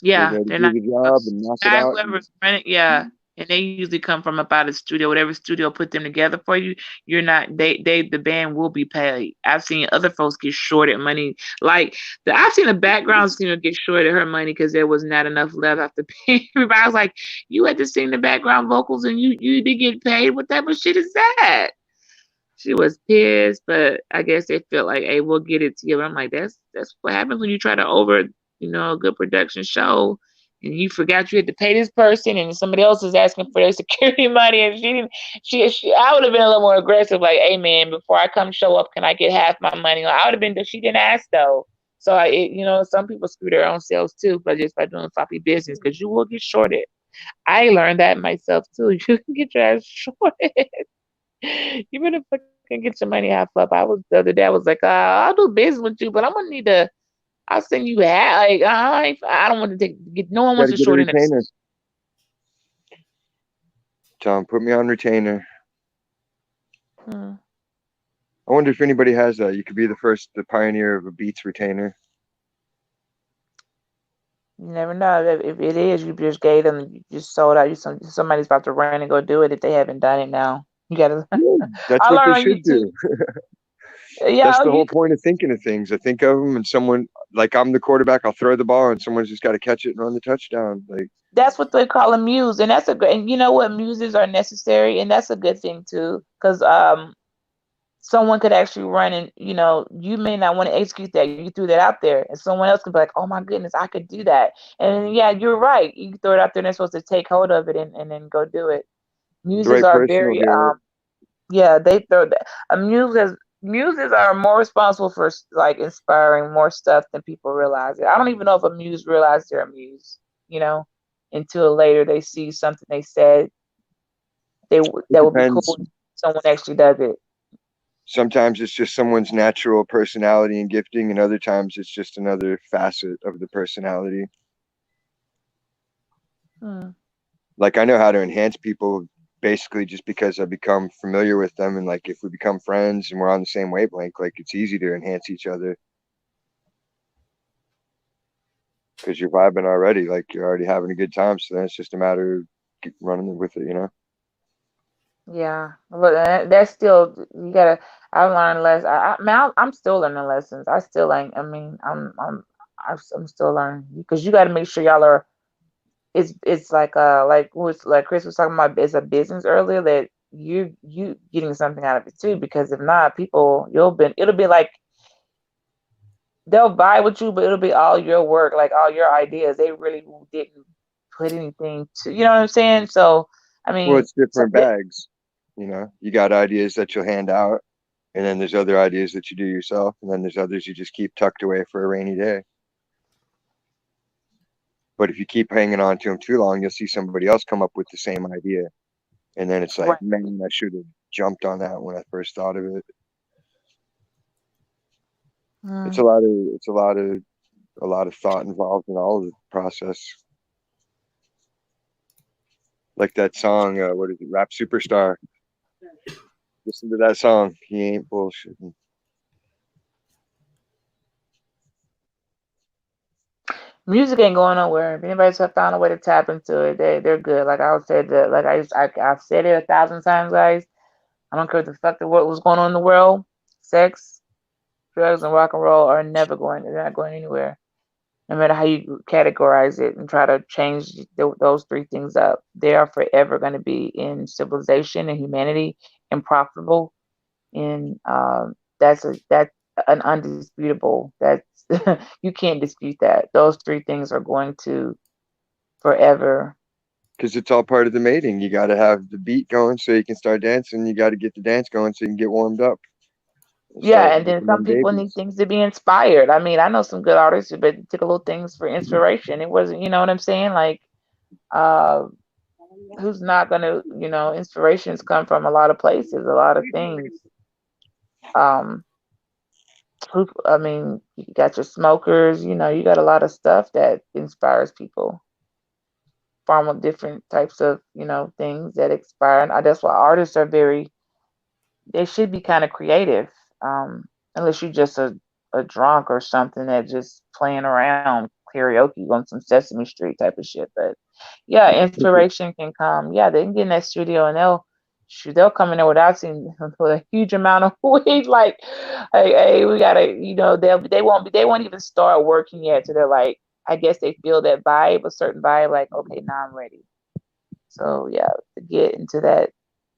They're Yeah, there to they're do not. the job and knock it Guy, out. whoever's running, yeah, and they usually come from about a studio, whatever studio put them together for you. You're not. The band will be paid. I've seen other folks get shorted money. Like I've seen a background singer get shorted her money because there was not enough left after paying. Everybody was like, "You had to sing the background vocals and you didn't get paid. What type of shit is that?" She was pissed, but I guess they felt like, "Hey, we'll get it to you." But I'm like, that's what happens when you try to over, a good production show, and you forgot you had to pay this person, and somebody else is asking for their security money, and she didn't. I would have been a little more aggressive, like, "Hey, man, before I come show up, can I get half my money?" I would have been. She didn't ask though, so some people screw their own selves too, but just by doing sloppy business, because you will get shorted. I learned that myself too. You can get your ass shorted. You better fucking get your money half up. The other day I was like, I'll do business with you, but I'm gonna need to. I'll send you half. Like I don't want to get. No one Got wants to to get a short in it. retainer. Tom, put me on retainer. I wonder if anybody has that. You could be the pioneer of a Beats retainer. You never know. If it is, you just gave them. You just sold out. Somebody's about to run and go do it if they haven't done it now. You gotta. That's I what they learned on should YouTube. do. Yeah, That's the whole point of thinking of things. I think of them, and someone like I'm the quarterback. I'll throw the ball, and someone's just got to catch it and run the touchdown. Like that's what they call a muse, and that's a great. And you know what, muses are necessary, and that's a good thing too, because someone could actually run and you may not want to execute that. You threw that out there and someone else could be like, oh my goodness, I could do that. And yeah, you're right. You throw it out there and they're supposed to take hold of it and then go do it. Muses the right are person will very do it. yeah, they throw that. Muses are more responsible for like inspiring more stuff than people realize. I don't even know if a muse realizes they're a muse, until later they see something they said that would be cool if someone actually does it. Sometimes it's just someone's natural personality and gifting, and other times it's just another facet of the personality. Like I know how to enhance people basically just because I've become familiar with them, and like if we become friends and we're on the same wavelength, like it's easy to enhance each other because you're vibing already, like you're already having a good time. So then it's just a matter of running with it, Yeah, but that's still you gotta. I learned less. I'm still learning lessons. I still ain't. I mean, I'm still learning because you got to make sure y'all are. It's like Chris was talking about. It's a business earlier that you getting something out of it too. Because if not, it'll be like they'll buy with you, but it'll be all your work, like all your ideas. They really didn't put anything to. You know what I'm saying? So I mean, well, it's different bags. You got ideas that you'll hand out, and then there's other ideas that you do yourself, and then there's others you just keep tucked away for a rainy day. But if you keep hanging on to them too long, you'll see somebody else come up with the same idea, and then it's like, right. Man, I should have jumped on that when I first thought of it. It's a lot of thought involved in all of the process. Like that song, what is it? Rap Superstar. Listen to that song. He ain't bullshitting. Music ain't going nowhere. If anybody's found a way to tap into it, they're good. Like I said, I've said it 1,000 times, guys. I don't care what the fuck what was going on in the world. Sex, drugs, and rock and roll are never going. They're not going anywhere. no matter how you categorize it and try to change those three things up, they are forever going to be in civilization and humanity and profitable. And that's an undisputable. That's you can't dispute that. Those three things are going to forever. Because it's all part of the mating. You got to have the beat going so you can start dancing. You got to get the dance going so you can get warmed up. And Yeah, start and then making some them people need babies. things to be inspired. I mean, I know some good artists, but took a little things for inspiration. It wasn't, you know what I'm saying? Like, uh, who's not gonna, inspirations come from a lot of places, a lot of things. Um, I mean, you got your smokers, you got a lot of stuff that inspires people from different types of, things that inspire. And that's why artists are they should be kind of creative. Unless you're just a drunk or something that just playing around karaoke on some Sesame Street type of shit. But yeah, inspiration can come. Yeah, they can get in that studio and they'll come in there without seeing with a huge amount of weed. Like, hey, we gotta, they won't even start working yet. So they're like, I guess they feel that vibe, a certain vibe, like, okay, now I'm ready. So yeah, to get into that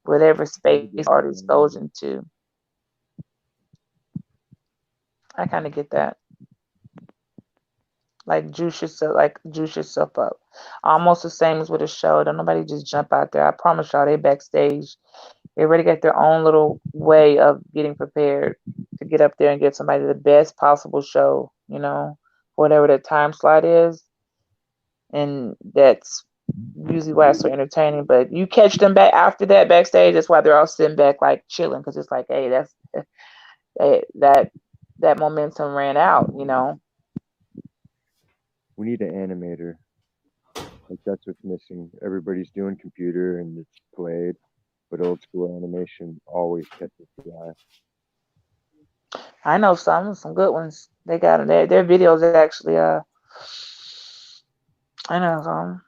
whatever space artist goes into. I kind of get that. Juice yourself up. Almost the same as with a show. Don't nobody just jump out there. I promise y'all, they backstage. They already got their own little way of getting prepared to get up there and get somebody the best possible show, whatever the time slot is. And that's usually why it's so entertaining. But you catch them back after that backstage, that's why they're all sitting back like chilling, because it's like, hey, that's that momentum ran out. We need an animator. Like that's what's missing. Everybody's doing computer and it's played, but old school animation always catches the eye. I know some good ones. They got their videos actually. I know some,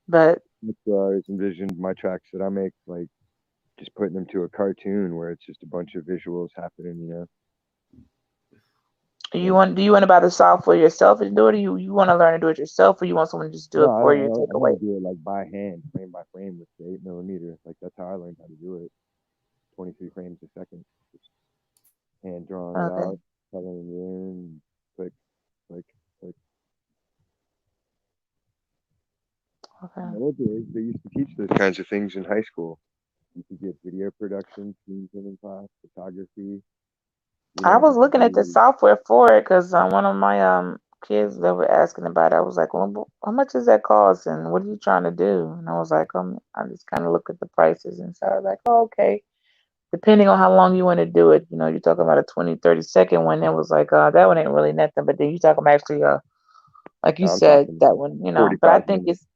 but That's why I always envisioned my tracks that I make, like just putting them to a cartoon where it's just a bunch of visuals happening. do you want to buy the software yourself and do it, or you want to learn to do it yourself, or you want someone to just do No, it for you, I take want away? to do it like by hand, frame by frame with the 8mm. Like that's how I learned how to do it. 23 frames a second. Just hand drawing it Okay. out, coloring it in, click, click, click. Okay. Nowadays, they used to teach those kinds of things in high school. You could get video production, screen printing class, photography. I was looking at the software for it because one of my kids that were asking about it. I was like, well, how much does that cost, and what are you trying to do? And I was like, I just kind of look at the prices, and so I was like, oh, okay. Depending on how long you want to do it, you're talking about a 20, 30-second one. That was like, that one ain't really nothing. But then you talking about actually, like you I'm said, talking that one, but I 45 think minutes.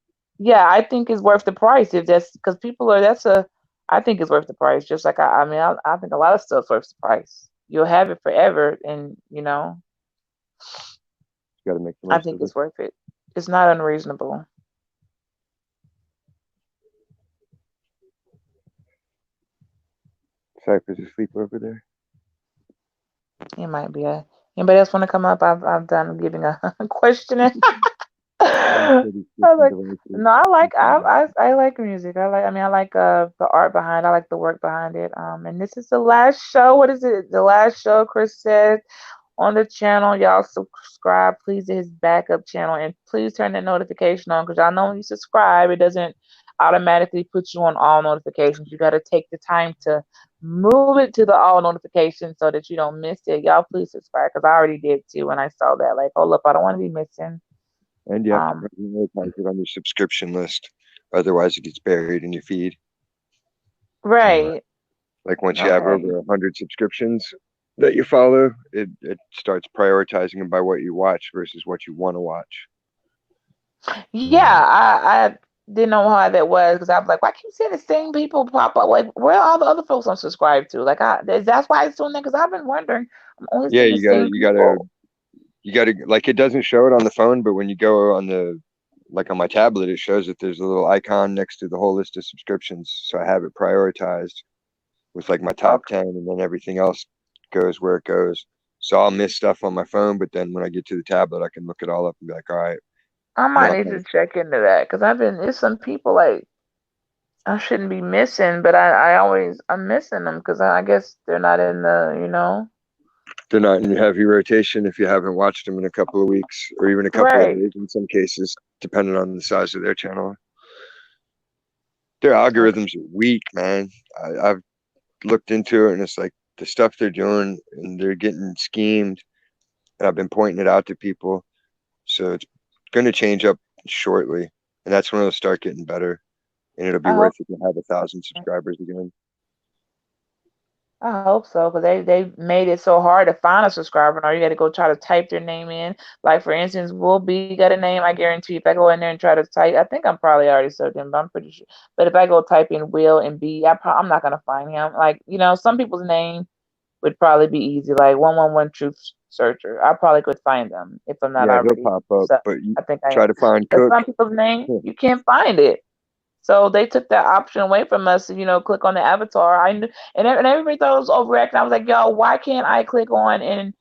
I think it's worth the price if that's because I think it's worth the price. Just like, I think a lot of stuff's worth the price. You'll have it forever. And, You got to make the I most think of it. it's worth it. It's not unreasonable. Cypher's asleep over there. It might be anybody else want to come up? I've done giving a question. I was like, no, I like music. I like the art behind. I like the work behind it. And this is the last show. What is it? The last show Chris said on the channel. Y'all subscribe, please, to his backup channel, and please turn the notification on, because y'all know when you subscribe, it doesn't automatically put you on all notifications. You got to take the time to move it to the all notifications so that you don't miss it. Y'all please subscribe, because I already did too when I saw that. Like, hold up, I don't want to be missing. And you have to prioritize it on your subscription list. Otherwise, it gets buried in your feed. Right. Like once you have over 100 subscriptions that you follow, it starts prioritizing them by what you watch versus what you want to watch. Yeah, I didn't know how that was, because I was like, why keep seeing the same people pop up? Like, where are all the other folks I'm subscribed to? Like, that's why it's doing that, because I've been wondering. I'm only seeing the same people. You gotta, like, it doesn't show it on the phone, but when you go on on my tablet, it shows that there's a little icon next to the whole list of subscriptions. So I have it prioritized with like my top 10, and then everything else goes where it goes. So I'll miss stuff on my phone, but then when I get to the tablet, I can look it all up and be like, all right. I might need to check into that because it's some people like I shouldn't be missing, but I'm missing them because I guess they're not in the. They're not in heavy rotation if you haven't watched them in a couple of weeks or even a couple of days in some cases, depending on the size of their channel. Their algorithms are weak, man. I've looked into it and it's like the stuff they're doing and they're getting schemed. And I've been pointing it out to people. So it's going to change up shortly. And that's when it'll start getting better. And it'll be worth it to have 1,000 subscribers again. I hope so, because they made it so hard to find a subscriber. Now you got to go try to type their name in. Like for instance, Will B got a name. I guarantee if I go in there and try to type, I think I'm probably already searching, but I'm pretty sure. But if I go type in Will and B, I'm not gonna find him. Like some people's name would probably be easy, like 111 Truth Searcher. I probably could find them if I'm not already. He'll pop up, so but you I think try to find Cook. Some people's name you can't find it. So they took that option away from us to, click on the avatar. And everybody thought it was overacting. I was like, yo, why can't I click on and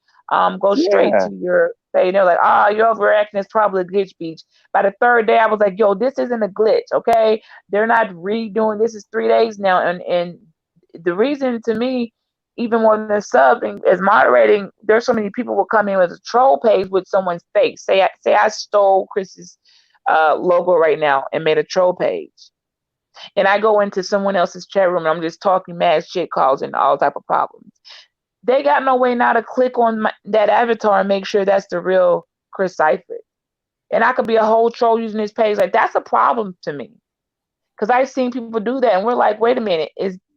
go straight to your page? They're like, you're overacting. It's probably a glitch beach. By the third day, I was like, yo, this isn't a glitch, okay? They're not redoing this. Is 3 days now. And the reason to me, even more than subbing, is moderating. There's so many people will come in with a troll page with someone's face. Say I stole Chris's logo right now and made a troll page. And I go into someone else's chat room and I'm just talking mad shit, causing all type of problems. They got no way now to click on that avatar and make sure that's the real Chris Seifert. And I could be a whole troll using this page. Like, that's a problem to me. Because I've seen people do that and we're like, wait a minute,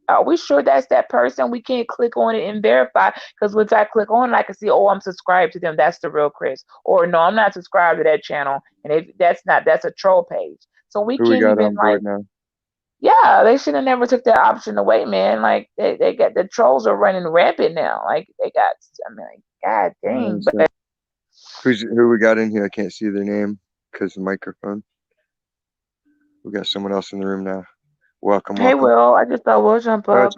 are we sure that's that person? We can't click on it and verify, because once I click on it, I can see, I'm subscribed to them. That's the real Chris. Or no, I'm not subscribed to that channel. And that's a troll page. So we can't even like now. Yeah, they should have never took that option away, man. Like they got the trolls are running rampant now. Like they got, god dang. But who we got in here? I can't see their name because the microphone. We got someone else in the room now. Welcome. Hey, Will. I just thought we'll jump up.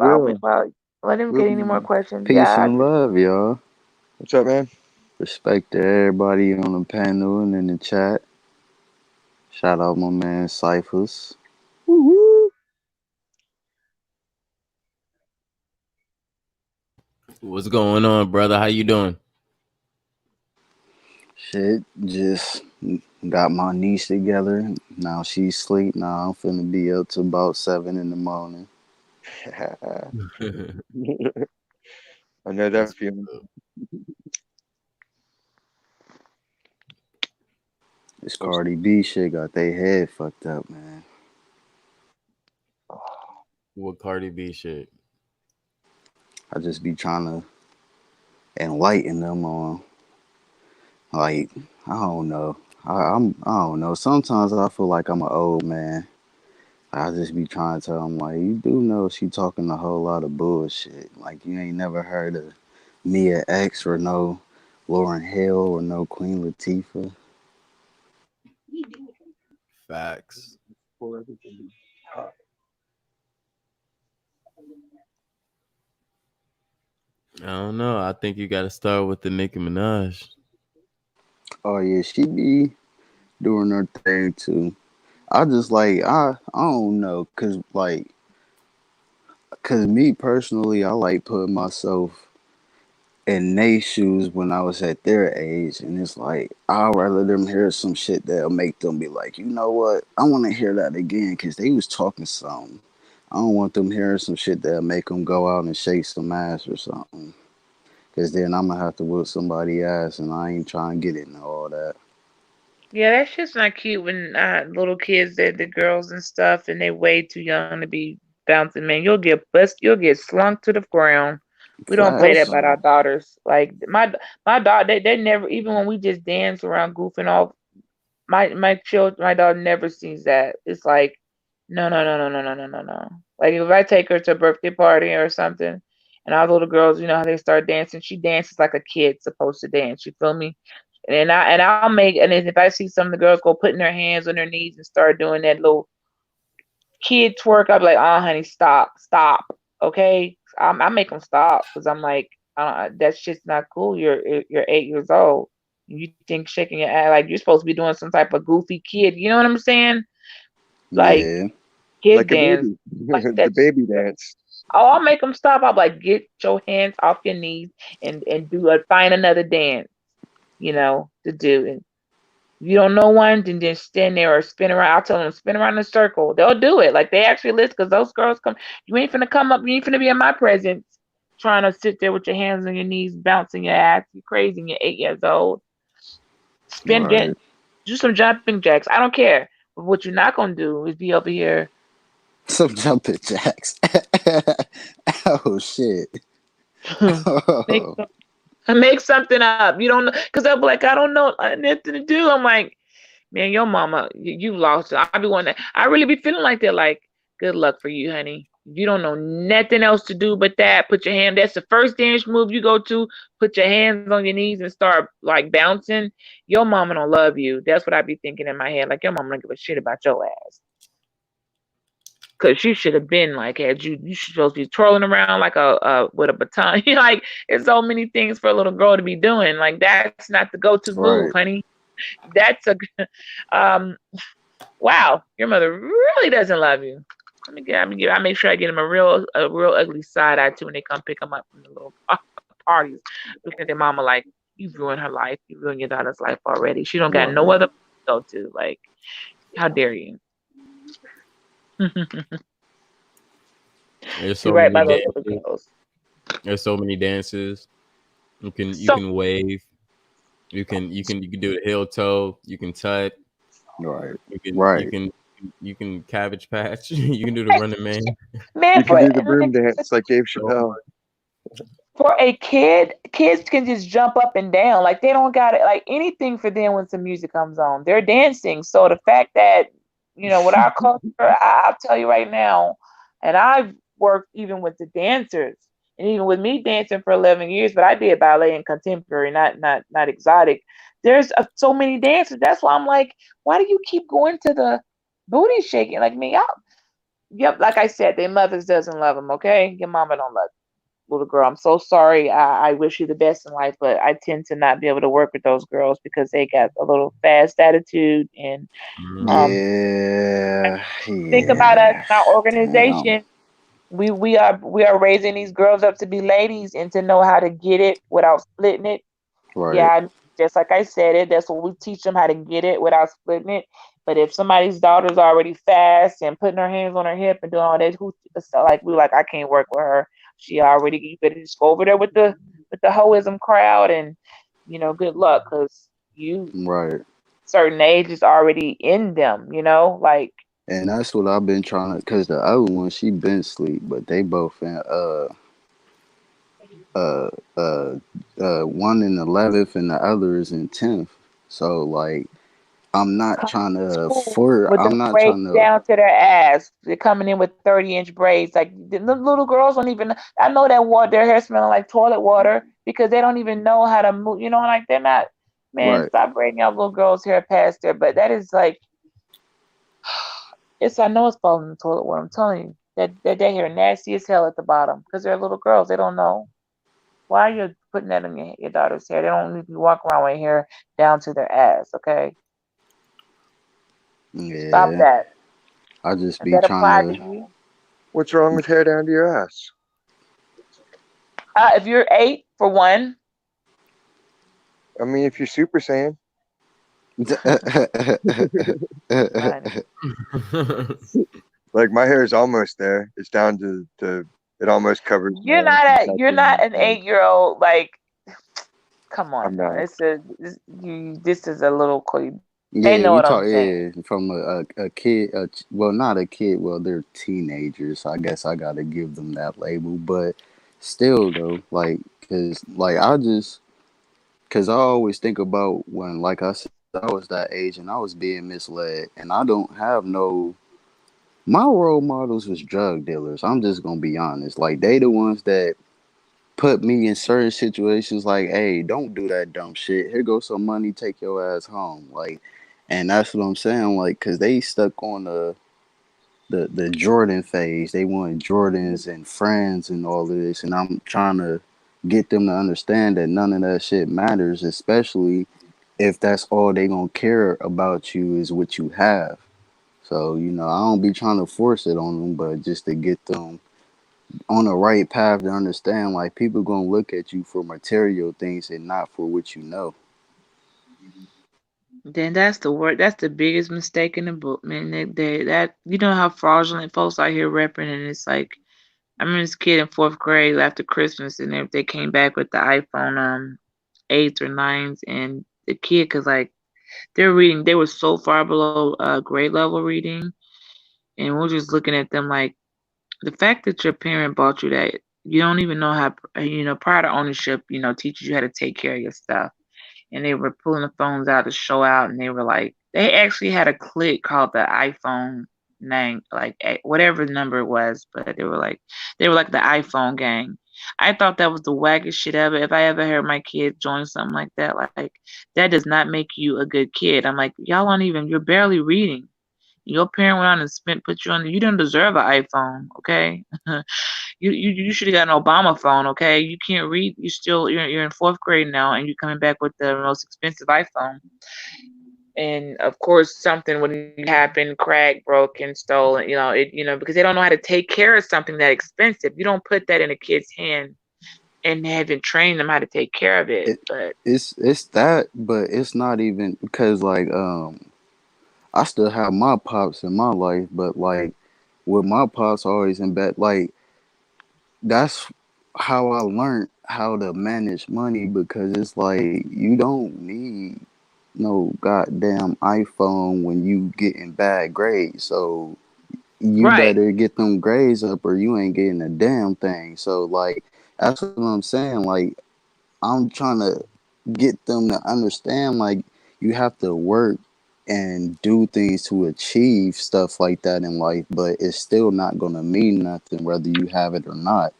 Let him get any more questions. Peace and love, y'all. What's up, man? Respect to everybody on the panel and in the chat. Shout out my man Cyphers. Woo-hoo. What's going on, brother? How you doing? Shit, just got my niece together. Now she's asleep. Now I'm finna be up to about 7 in the morning. I know that feeling. This Cardi B shit got their head fucked up, man. What Cardi B shit? I just be trying to enlighten them on, like, I don't know. I don't know. Sometimes I feel like I'm an old man. I just be trying to tell them, like, you do know she talking a whole lot of bullshit. Like, you ain't never heard of Mia X or no Lauryn Hill or no Queen Latifah. Facts. I don't know. I think you got to start with the Nicki Minaj. Oh yeah, she be doing her thing too. I just like I don't know, cause me personally, I like putting myself in their shoes when I was at their age, and it's like I'd rather them hear some shit that'll make them be like, you know what, I want to hear that again, cause they was talking something. I don't want them hearing some shit that'll make them go out and shake some ass or something. Cause then I'm gonna have to whoop somebody's ass, and I ain't trying to get into all that. Yeah, that shit's not cute when little kids, the girls and stuff, and they way too young to be bouncing. Man, you'll get slunk to the ground. We don't play that about our daughters. Like my daughter, they never, even when we just dance around goofing off. My daughter never sees that. It's like, no. Like if I take her to a birthday party or something, and all the little girls, you know how they start dancing, she dances like a kid's supposed to dance. You feel me? And I'll make, and if I see some of the girls go putting their hands on their knees and start doing that little kid twerk, I'll be like, honey, stop, okay? I make them stop because I'm like, That shit's not cool. You're 8 years old. You think shaking your ass like you're supposed to be doing some type of goofy kid. You know what I'm saying? Like Yeah. kid Like a dance, baby. like The that. baby dance. Oh, I'll make them stop. I'm like, get your hands off your knees and find another dance. To do. And if you don't know one, then just stand there or spin around. I'll tell them spin around in a circle. They'll do it. Like they actually listen because those girls come. You ain't finna come up. You ain't finna be in my presence trying to sit there with your hands on your knees, bouncing your ass. You crazy? And you're 8 years old. Right. Do some jumping jacks. I don't care. But what you're not gonna do is be over here. Some jumping jacks. Oh shit. make, Oh, make something up. You don't know because they'll be like, I don't know nothing to do. I'm like, man, your mama, you lost it. I be one that I really be feeling like that. Like, good luck for you, honey. You don't know nothing else to do but that. Put your hand. That's the first dance move you go to. Put your hands on your knees and start like bouncing. Your mama don't love you. That's what I be thinking in my head. Like your mama don't give a shit about your ass. Cause she should have been like, had you should supposed to be twirling around like a with a baton. Like, it's so many things for a little girl to be doing. Like, that's not the go-to move, right. honey. That's a wow. Your mother really doesn't love you. I make sure I get them a real ugly side eye too when they come pick them up from the little parties. Looking at their mama like, you've ruined her life. You ruined your daughter's life already. She don't got no Right. other to go to. Like, how dare you? There's You're so right many by those little dances. girls. There's so many dances. You So can wave. You can do the heel toe. You can tut. Right. You Right. can cabbage patch. You can do the running man. man, You can do the broom dance like Dave Chappelle. for a kid, kids can just jump up and down. Like they don't got it. Like anything for them when some music comes on, they're dancing. So the fact that with our culture, I'll tell you right now, and I've worked even with the dancers, and even with me dancing for 11 years, but I did ballet and contemporary, not exotic. There's so many dancers. That's why I'm like, why do you keep going to the booty shaking? Like me, yep, like I said, their mothers doesn't love them. Okay, your mama don't love little girl. I'm so sorry. I wish you the best in life, but I tend to not be able to work with those girls because they got a little fast attitude. And Yeah. think about us in Yeah. our Damn. organization. We are raising these girls up to be ladies and to know how to get it without splitting it. Right. Yeah, just like I said it, that's what we teach them how to get it without splitting it. But if somebody's daughter's already fast and putting her hands on her hip and doing all that, I can't work with her. She already, you better just go over there with the hoism crowd and good luck because Right. certain age is already in them. Like And that's what I've been trying to, cause the other one she been sleep, but they both in uh one in 11th and the other is in 10th. So like I'm not trying to with I'm the not braids trying to down to their ass. They're coming in with 30-inch braids. Like the little girls don't even. I know that their hair smelling like toilet water because they don't even know how to move. Like they're not. Man, right. stop braiding out little girls' hair past there. But that is like, I know it's falling in the toilet water. I'm telling you that hair nasty as hell at the bottom because they're little girls. They don't know. Why are you putting that in your daughter's hair? They don't need to walk around with hair down to their ass. Okay, stop Yeah. that. I just Does be that apply trying to to you? What's wrong with hair down to your ass? If you're 8, for one. I mean, if you're Super Saiyan. Like my hair is almost there. It's down to it almost covers. You're not an 8-year-old. Like, come on I'm now. not. This is a little cool. They Yeah, know we what I'm talk. saying. Yeah, from a kid. Well, not a kid. Well, they're teenagers. I guess I gotta give them that label. But still, though, like, cause I always think about when, like I said, I was that age and I was being misled, and I don't have no. My role models was drug dealers. I'm just gonna be honest. Like they the ones that put me in certain situations. Like, hey, don't do that dumb shit. Here goes some money. Take your ass home. Like. And that's what I'm saying, like, cause they stuck on the Jordan phase. They want Jordans and friends and all of this, and I'm trying to get them to understand that none of that shit matters, especially if that's all they gonna care about you is what you have. So, I don't be trying to force it on them, but just to get them on the right path to understand, like, people gonna look at you for material things and not for what you know. Then that's the word. That's the biggest mistake in the book, man. That you know how fraudulent folks out here repping, and it's like I remember this kid in 4th grade after Christmas, and they came back with the iPhone 8s or 9s, and the kid, cause like they're reading, they were so far below grade level reading, and we're just looking at them like the fact that your parent bought you that, you don't even know how, prior to ownership, teaches you how to take care of your stuff. And they were pulling the phones out to show out, and they were like, they actually had a clique called the iPhone 9, like whatever number it was, but they were like the iPhone gang. I thought that was the wackest shit ever. If I ever heard my kid join something like that that does not make you a good kid. I'm like, y'all aren't even, you're barely reading. Your parent went on and put you on. You don't deserve an iPhone, okay? You should have got an Obama phone, okay? You can't read. You're in 4th grade now, and you're coming back with the most expensive iPhone. And of course, something would happen, crack, broken, stolen. Because they don't know how to take care of something that expensive. You don't put that in a kid's hand and haven't trained them how to take care of it. But It's that, but it's not even because like I still have my pops in my life, but like with my pops always in bed, like that's how I learned how to manage money because it's like you don't need no goddamn iPhone when you getting bad grades. So you right. better get them grades up or you ain't getting a damn thing. So like that's what I'm saying. Like I'm trying to get them to understand like you have to work and do things to achieve stuff like that in life, but it's still not gonna mean nothing whether you have it or not.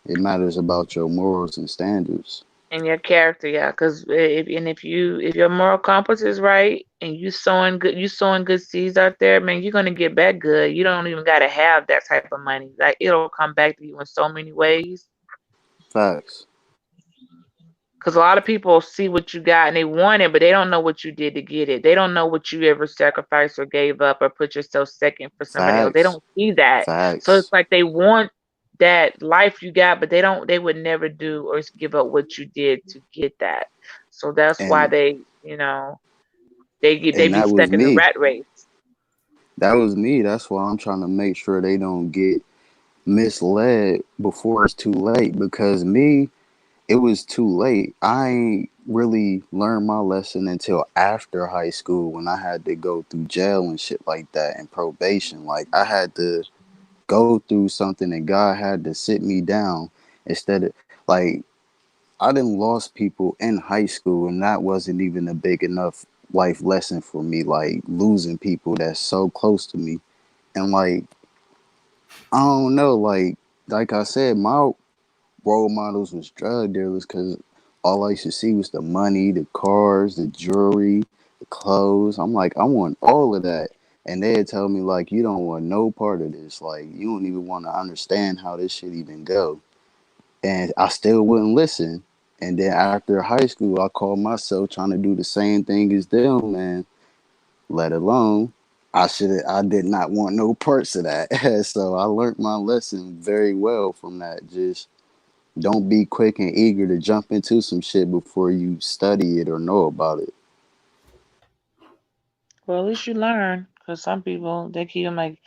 It matters about your morals and standards. And your character, yeah, because if your moral compass is right and you sowing good seeds out there, man, you're gonna get back good. You don't even gotta have that type of money. Like it'll come back to you in so many ways. Facts. Because a lot of people see what you got and they want it, but they don't know what you did to get it. They don't know what you ever sacrificed or gave up or put yourself second for somebody else. They Facts. don't see that. So it's Facts. like they want that life you got, but they would never do or give up what you did to get that. So that's why And they be that was stuck in the me. rat race. That was me. That's why I'm trying to make sure they don't get misled before it's too late. Because me, it was too late. I ain't really learned my lesson until after high school when I had to go through jail and shit like that and probation. Like I had to go through something and God had to sit me down instead of like I done lost people in high school and that wasn't even a big enough life lesson for me, like losing people that's so close to me. And like I don't know, like I said, my role models was drug dealers because all I used to see was the money, the cars, the jewelry, the clothes. I'm like, I want all of that. And they'd tell me like, you don't want no part of this. Like, you don't even want to understand how this shit even go. And I still wouldn't listen. And then after high school, I called myself trying to do the same thing as them, and let alone I did not want no parts of that. So I learned my lesson very well from that. Just don't be quick and eager to jump into some shit before you study it or know about it. Well, at least you learn, because some people they keep them like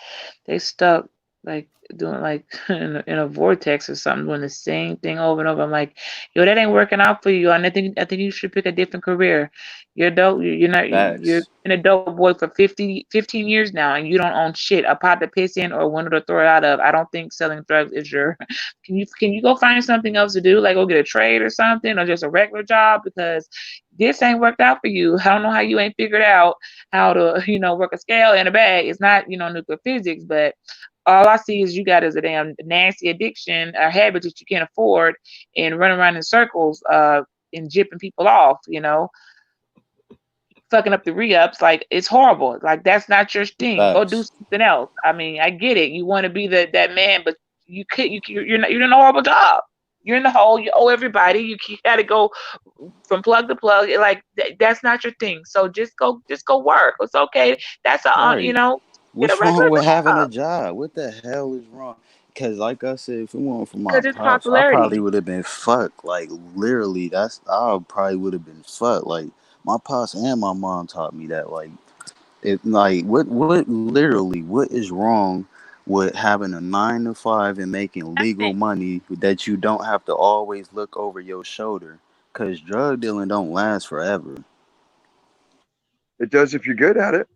they stuck like doing like in a vortex or something, doing the same thing over and over. I'm like, yo, that ain't working out for you. And I think you should pick a different career. You're adult. You're Facts. an adult boy for 15 years now, and you don't own shit. A pot to piss in or a window to throw it out of. I don't think selling drugs is your. Can you go find something else to do, like go get a trade or something, or just a regular job, because this ain't worked out for you. I don't know how you ain't figured out how to, work a scale in a bag. It's not, nuclear physics, but all I see is you got is a damn nasty addiction, a habit that you can't afford, and run around in circles, and jipping people off, fucking up the re-ups. Like, it's horrible. Like, that's not your thing. Go do Facts. something else. I mean, I get it. You want to be that man, but you're doing a horrible job. You're in the hole. You owe everybody. You got to go from plug to plug. Like that's not your thing. So just go work. It's okay. That's Right. get a What's regular wrong with having a job job? What the hell is wrong? Because, like I said, if it weren't for my because it's pops, I probably popularity. would have been fucked. Like, literally, I probably would have been fucked. Like, my pops and my mom taught me that. Like, what is wrong with having a 9 to 5 and making legal Nothing. money that you don't have to always look over your shoulder? Because drug dealing don't last forever. It does if you're good at it.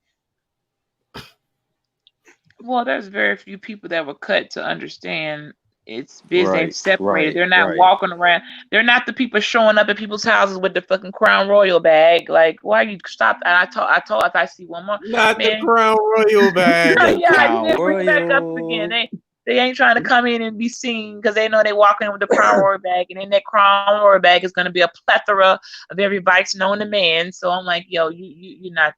Well, there's very few people that were cut to understand it's business. They've Right, separated. right, They're not right. walking around. They're not the people showing up at people's houses with the fucking Crown Royal bag. Like, why you stop? And I told if I see one more Not the man, Crown Royal bag. The yeah, I Crown did bring it back up again. Royal. They ain't trying to come in and be seen because they know they walk in with the Crown Royal bag, and in that Crown Royal bag is going to be a plethora of everybody's known to man. So I'm like, yo, you're not.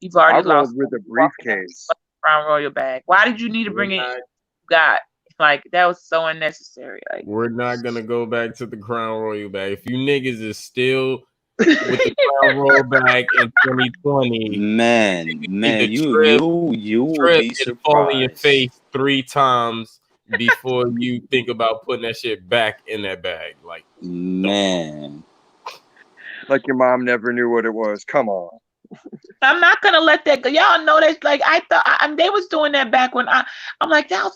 You've I already lost. rolled with a Walking in with briefcase. the Crown Royal bag. Why did you need to bring it? Not- God, like that was so unnecessary. Like, We're not gonna go back to the Crown Royal bag. If you niggas is still with the Crown Royal bag in 2020, Man, the you will trip be and fall in your surprised. face 3 times before you think about putting that shit back in that bag. Like, Man. Like your mom never knew what it was. Come on. I'm not gonna let that go. Y'all know that. Like I thought, they was doing that back when I'm like that was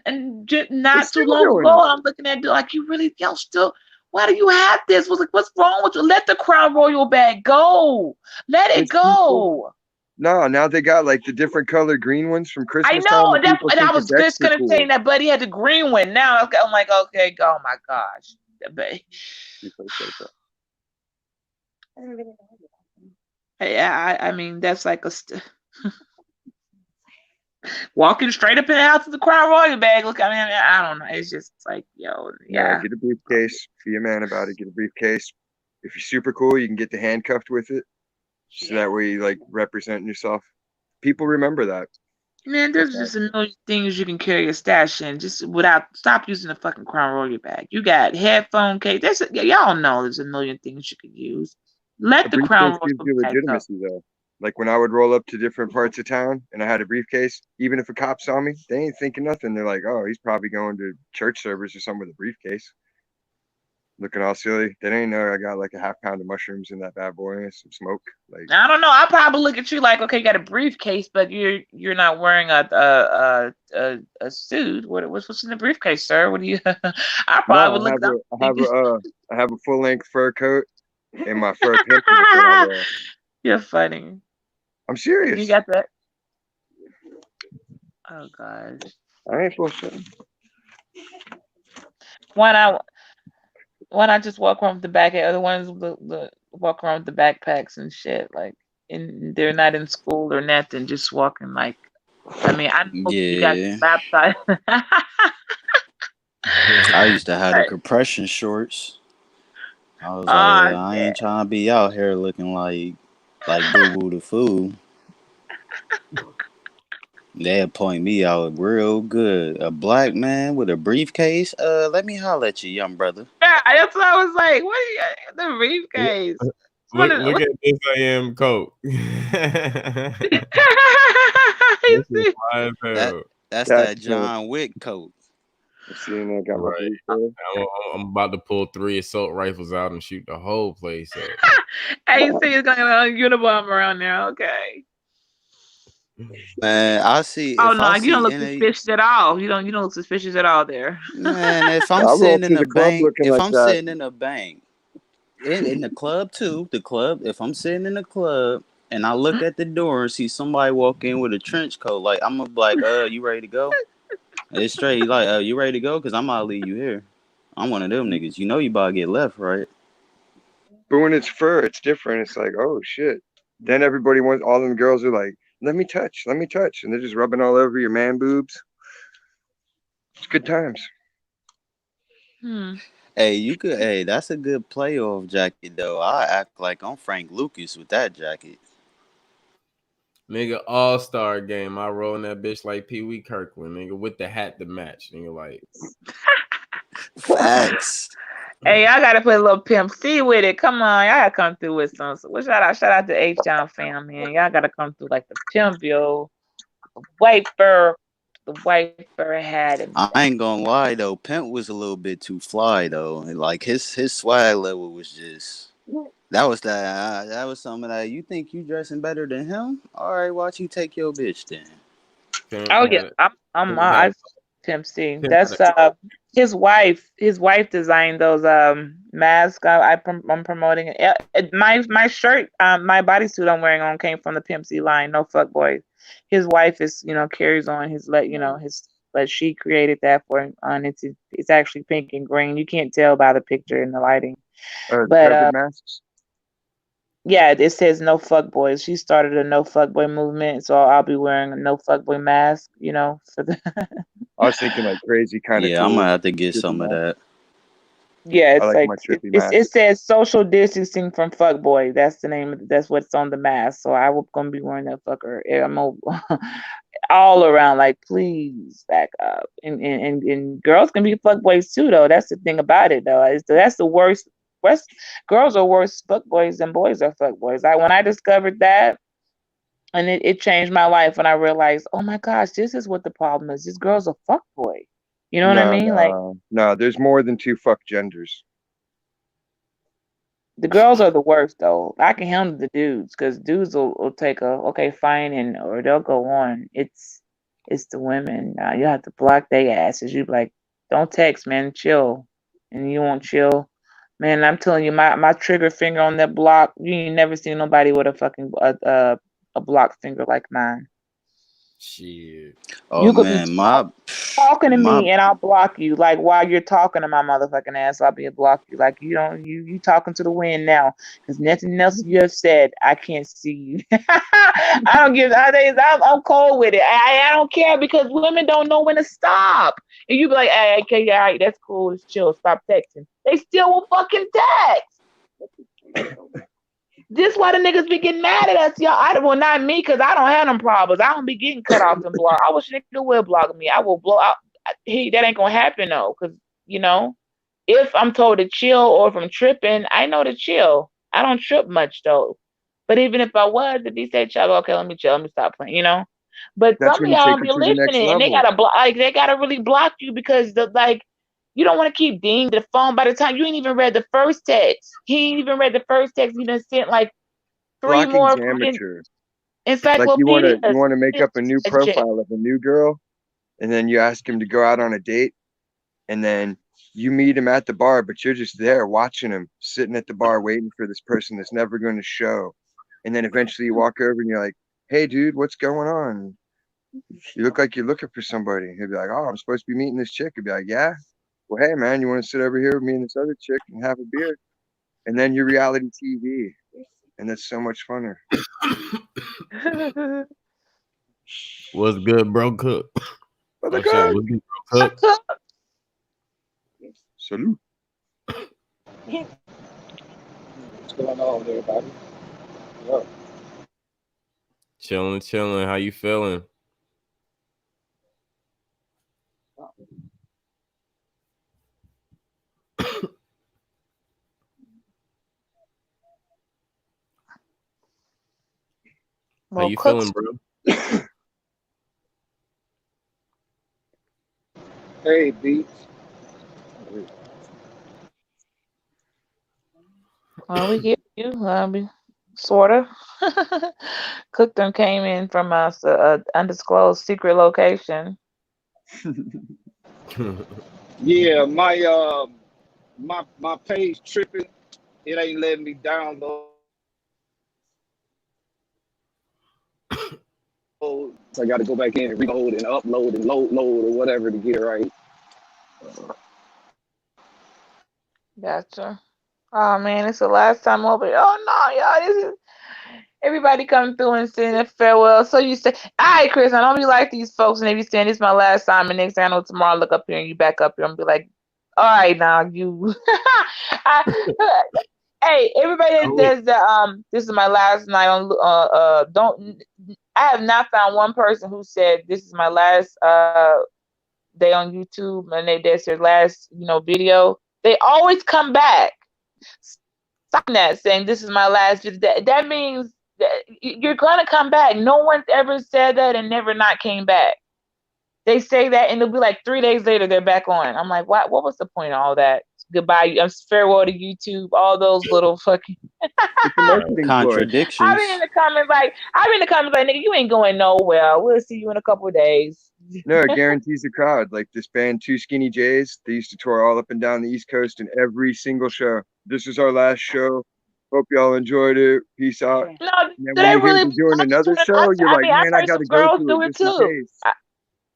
and just They're not too still long doing ago. it. And I'm looking at it like you really y'all still. Why do you have this? Was like, what's wrong with you? Let the Crown Royal bag go. Let it There's people. go. No, now they got like the different color green ones from I Christmas know, time, and and people I think was it's just extra gonna say cool. that Buddy had the green one. Now I'm like, okay, oh my gosh. But I mean that's like walking straight up in the house with the Crown Royal bag. Look, I mean, I don't know. It's just like, yo, Yeah, yeah. get a briefcase. Be a man about it. Get a briefcase. If you're super cool, you can get the handcuffed with it. So that way you like representing yourself. People remember that. Man, there's just a million things you can carry your stash in just stop using the fucking Crown Royal bag. You got headphone case. Y'all know there's a million things you could use. Let A the Crown briefcase gives Royal you bag go. legitimacy though. Like when I would roll up to different parts of town and I had a briefcase, even if a cop saw me, they ain't thinking nothing. They're like, oh, he's probably going to church service or something with a briefcase. Looking all silly. They didn't know I got like a half pound of mushrooms in that bad boy and some smoke. Like I don't know. I probably look at you like, okay, you got a briefcase, but you're not wearing a suit. What's in the briefcase, sir? What do you? I probably would look. I have a full length fur coat and my fur pimp is what I wear. You're funny. I'm serious. You got that? Oh gosh. I ain't bullshit. Why not just walk around with the back? Other ones walk around with the backpacks and shit, like, and they're not in school or nothing, just walking like. I mean, I know you got Yeah. baptized. I used to have the compression shorts. I was like, I ain't trying to be out here looking like Boo Boo the Fool. They'd point me out real good. A black man with a briefcase. Let me holler at you, young brother. Yeah, that's what I was like. What are you, the briefcase? Look at this I am coat. That's that John Wick coat. See, I got right. I'm about to pull 3 assault rifles out and shoot the whole place up. I see it's going on Unabomber around there. Okay. Man, I see. Oh no, you don't look suspicious at all. You don't look suspicious at all there. Man, if I'm sitting in a bank, sitting in a bank, in the club too, if I'm sitting in the club and I look at the door and see somebody walk in with a trench coat, like I'm gonna be like, you ready to go? It's straight, like, you ready to go? Cause I'm gonna leave you here. I'm one of them niggas. You know you about to get left, right? But when it's fur, it's different. It's like, oh shit. Then everybody wants, all them girls are like, let me touch. And they're just rubbing all over your man boobs. It's good times. Hey, that's a good playoff jacket though. I act like I'm Frank Lucas with that jacket. Nigga, all-star game. I roll in that bitch like Pee Wee Kirkland, nigga, with the hat to match. Nigga, like Facts. Hey, y'all gotta put a little Pimp C with it. Come on, y'all gotta come through with some. Well, shout out to H Town fam, man. Y'all gotta come through like the Pimp, yo. The white fur hat. And I ain't gonna lie though, Pimp was a little bit too fly though. And like his swag level was just that was some of that. You think you dressing better than him? All right, watch you take your bitch then. Oh yeah, I Pimp C. That's his wife. His wife designed those masks. I'm promoting it. My shirt, my bodysuit I'm wearing on came from the Pimp C line. No fuck boys. His wife is carries on his but she created that for him. And it's actually pink and green. You can't tell by the picture and the lighting. But masks. yeah, it says no fuck boys. She started a no fuck boy movement, so I'll be wearing a no fuck boy mask, for the I was thinking like crazy kind of. Yeah, I'm gonna have to get some of that. Yeah, it's like my trippy mask. it says social distancing from fuck boy. That's the name that's what's on the mask. So I was gonna be wearing that fucker. I'm all around like please back up. And girls can be fuck boys too though. That's the thing about it though. That's the worst. Girls are worse fuck boys than boys are fuck boys. When I discovered that, and it changed my life when I realized, oh my gosh, this is what the problem is. This girl's a fuck boy. You know what I mean? No, there's more than two fuck genders. The girls are the worst though. I can handle the dudes because dudes will take okay, fine, or they'll go on. It's the women. You have to block their asses. You be like, don't text, man, chill, and you won't chill. Man, I'm telling you, my trigger finger on that block, you ain't never seen nobody with a fucking a block finger like mine. Shit. Oh you could man, be talking to me and I'll block you. Like while you're talking to my motherfucking ass, I'll be block you. Like you talking to the wind now because nothing else you have said, I can't see you. I don't give. I'm cold with it. I don't care because women don't know when to stop. And you be like, hey, okay, yeah, all right, that's cool. It's chill. Stop texting. They still will fucking text. This why the niggas be getting mad at us, y'all. Well, not me, because I don't have them problems. I don't be getting cut off and blocked. I wish a nigga would block me. I will blow out. That ain't gonna happen though, because if I'm told to chill or if I'm tripping, I know to chill. I don't trip much though. But even if I was, if he said chill, okay, let me chill, let me stop playing, But That's some of y'all be listening and they gotta block. Like they gotta really block you because you don't want to keep dinging the phone by the time you ain't even read the first text. He ain't even read the first text. He done sent like 3 more amateur. Encyclopedias. Like you want to make up a new profile of a new girl, and then you ask him to go out on a date, and then you meet him at the bar, but you're just there watching him, sitting at the bar waiting for this person that's never going to show. And then eventually you walk over and you're like, hey, dude, what's going on? You look like you're looking for somebody. He'll be like, oh, I'm supposed to be meeting this chick. He'll be like, yeah. Well, hey, man, you want to sit over here with me and this other chick and have a beer? And then your reality TV. And that's so much funner. What's good, bro? Cook. What's good, bro? Cook. Salute. What's going on, everybody? Yeah. Chilling. How you feeling? How you feeling, bro? Hey, Beats. We hear you. Sorta. Cook them came in from a undisclosed secret location. Yeah, my page tripping. It ain't letting me download. So I got to go back in and reload and upload and load or whatever to get it right. Gotcha. Oh man, it's the last time over. Oh no, y'all, this is everybody coming through and saying a farewell. So you say, all right, Chris, I don't be like these folks, and they be saying this is my last time, and next thing I know tomorrow I look up here and you back up here and be like, all right, now you. Hey, everybody that says that this is my last night on don't. I have not found one person who said this is my last they on YouTube and that's their last, video, they always come back. Stop that saying this is my last video. That means that you're gonna come back. No one's ever said that and never not came back. They say that and it'll be like 3 days later they're back on. I'm like, what was the point of all that? Goodbye, farewell to YouTube, all those little fucking contradictions. I've been in the comments like, nigga, you ain't going nowhere. We'll see you in a couple of days. No, it guarantees the crowd. Like this band, Two Skinny Jays, they used to tour all up and down the East Coast in every single show. This is our last show. Hope y'all enjoyed it. Peace out. No, and then when you really doing another show, you're like, man, I gotta go do it too.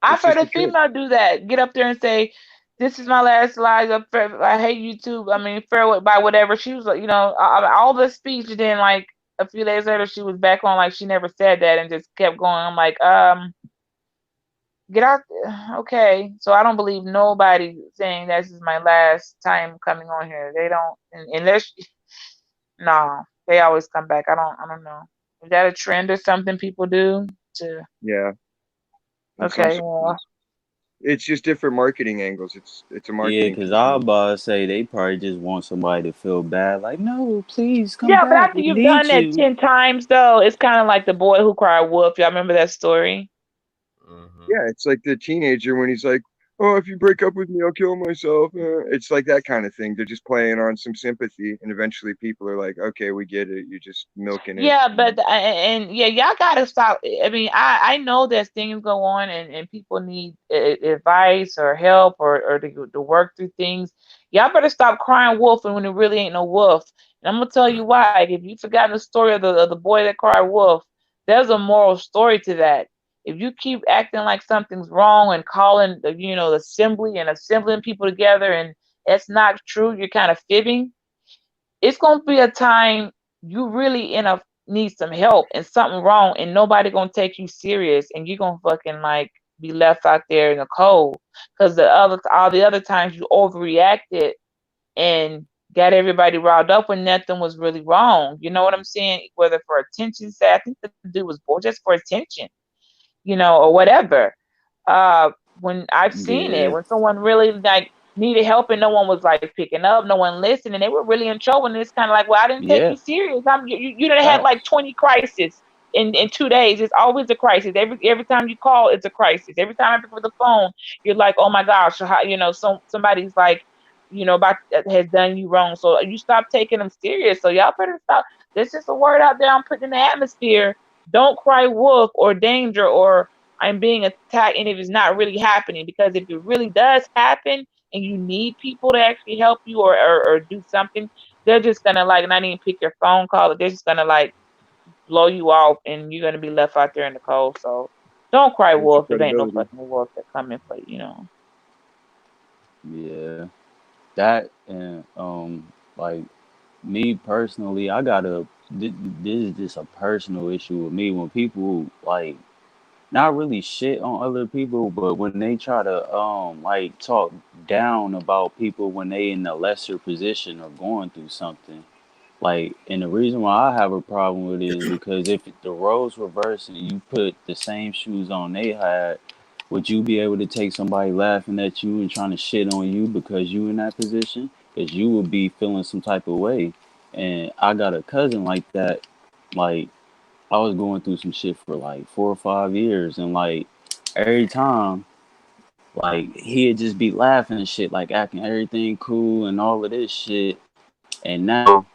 I've heard a female do that. Get up there and say, "This is my last live. I hate YouTube. I mean, farewell by whatever." She was, all the speech. And then, like a few days later, she was back on like she never said that and just kept going. I'm like, get out. Okay, so I don't believe nobody saying this is my last time coming on here. They don't, unless, no, they always come back. I don't know. Is that a trend or something people do to? Yeah. Okay, well, it's just different marketing angles. It's a marketing. Yeah, because I was about to say they probably just want somebody to feel bad. Like, no, please come back. back. But after you've done that 10 times, though, it's kind of like the boy who cried wolf. Y'all remember that story? Mm-hmm. Yeah, it's like the teenager when he's like, "Oh, if you break up with me, I'll kill myself." It's like that kind of thing. They're just playing on some sympathy, and eventually people are like, "Okay, we get it. You're just milking it." Yeah, but y'all gotta stop. I mean, I know that things go on, and people need advice or help or to work through things. Y'all better stop crying wolf when it really ain't no wolf. And I'm gonna tell you why. If you've forgotten the story of the boy that cried wolf, there's a moral story to that. If you keep acting like something's wrong and calling the assembly and assembling people together and it's not true, you're kind of fibbing. It's gonna be a time you really need some help and something wrong and nobody gonna take you serious and you're gonna fucking like be left out there in the cold because all the other times you overreacted and got everybody riled up when nothing was really wrong. You know what I'm saying? Whether for attention, say I think the dude was bored just for attention. Or whatever. When I've seen it, when someone really like needed help and no one was like picking up, no one listened, and they were really in trouble. And it's kind of like, well, I didn't take you serious. You done had like 20 crises in 2 days. It's always a crisis. Every time you call, it's a crisis. Every time I pick up the phone, you're like, oh my gosh, somebody's like, has done you wrong. So you stop taking them serious. So y'all better stop. There's just a word out there I'm putting in the atmosphere. Don't cry wolf or danger or I'm being attacked, and if it's not really happening, because if it really does happen and you need people to actually help you or do something, they're just gonna like not even pick your phone call. They're just gonna like blow you off, and you're gonna be left out there in the cold. So don't cry wolf. There ain't no fucking wolf that coming for you. Yeah, that and like me personally, I gotta. This is just a personal issue with me when people like not really shit on other people, but when they try to like talk down about people when they in a lesser position or going through something. Like, and the reason why I have a problem with it is because if the roles reverse and you put the same shoes on they had, would you be able to take somebody laughing at you and trying to shit on you because you in that position? Because you would be feeling some type of way. And I got a cousin like that. Like, I was going through some shit for like 4 or 5 years, and like every time, like he'd just be laughing and shit, like acting everything cool and all of this shit. And now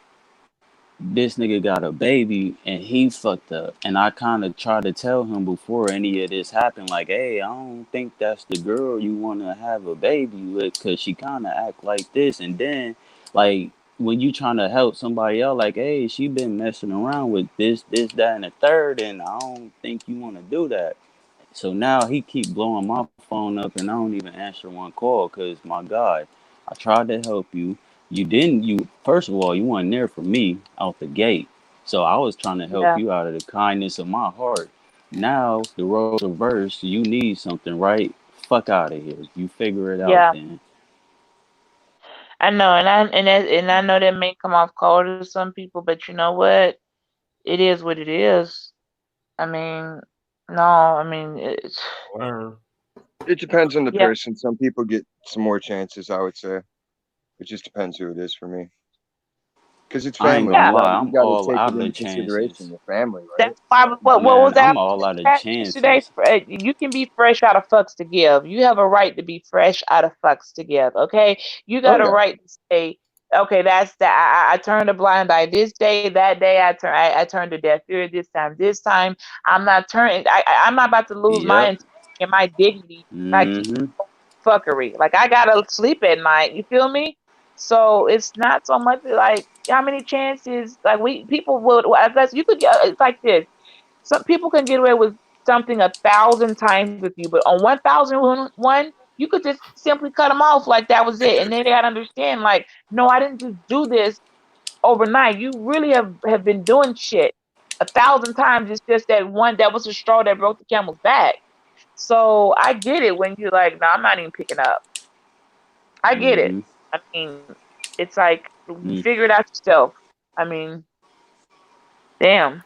this nigga got a baby and he fucked up. And I kind of tried to tell him before any of this happened, like, hey, I don't think that's the girl you want to have a baby with, because she kind of act like this. And then, like, when you trying to help somebody else, like, hey, she been messing around with this, that, and the third, and I don't think you want to do that. So now he keep blowing my phone up, and I don't even answer one call, because, my God, I tried to help you. First of all, you weren't there for me out the gate. So I was trying to help you out of the kindness of my heart. Now the roles reversed. You need something, right? Fuck out of here. You figure it out then. I know, and I know that may come off cold to some people, but you know what? It is what it is. I mean, no, I mean it's. It depends on the Yeah. person. Some people get some more chances, I would say. It just depends who it is for me. Because it's I ain't family. gonna Yeah. lie, You I'm got to all take out it of the into consideration. chances. Your family, right? That's why. What was Man, that I'm all out of yesterday? chances. You can be fresh out of fucks to give. You have a right to be fresh out of fucks to give. Okay, you Oh got a yeah. right to say, okay, that's that. I turned a blind eye this day. That day, I turned a deaf ear. This time, I'm not turning. I'm not about to lose my Yep. integrity and my dignity by keeping Mm-hmm. fuckery. Like I gotta sleep at night. You feel me? So it's not so much like how many chances. Like people would. I guess you could. It's like this. Some people can get away with something 1,000 times with you, but on 1,001, you could just simply cut them off like that was it. And then they gotta understand, like, no, I didn't just do this overnight. You really have been doing shit 1,000 times. It's just that one that was the straw that broke the camel's back. So I get it when you're like, no, I'm not even picking up. I get it. Mm-hmm. I mean, it's like you Mm. figure it out yourself. I mean, damn.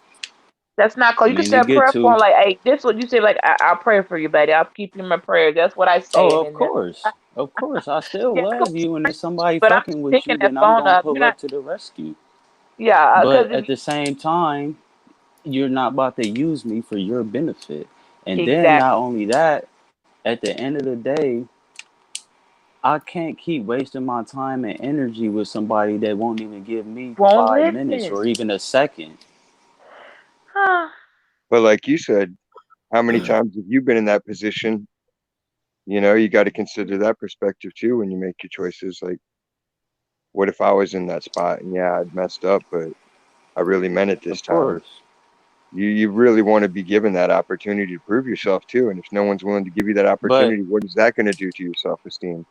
That's not I close. You can mean, say it a get prayer for to. him, like, hey, this what you say, like, I'll pray for you, buddy. I'll keep you in my prayers. That's what I say. Oh, And of then course. Of course. I still yeah, I could love you, and if somebody but I'm fucking just with picking you, that then I'm phone gonna up. You're pull not, up to the rescue. yeah, because But if at you the same time, you're not about to use me for your benefit. And then not exactly only that, at the end of the day, I can't keep wasting my time and energy with somebody that won't even give me won't 5 minutes listen. or even a second. Huh. But like you said, how many times have you been in that position? You got to consider that perspective too when you make your choices. Like, what if I was in that spot and yeah, I'd messed up, but I really meant it this Of time. course. You really want to be given that opportunity to prove yourself too. And if no one's willing to give you that But opportunity, what is that going to do to your self-esteem?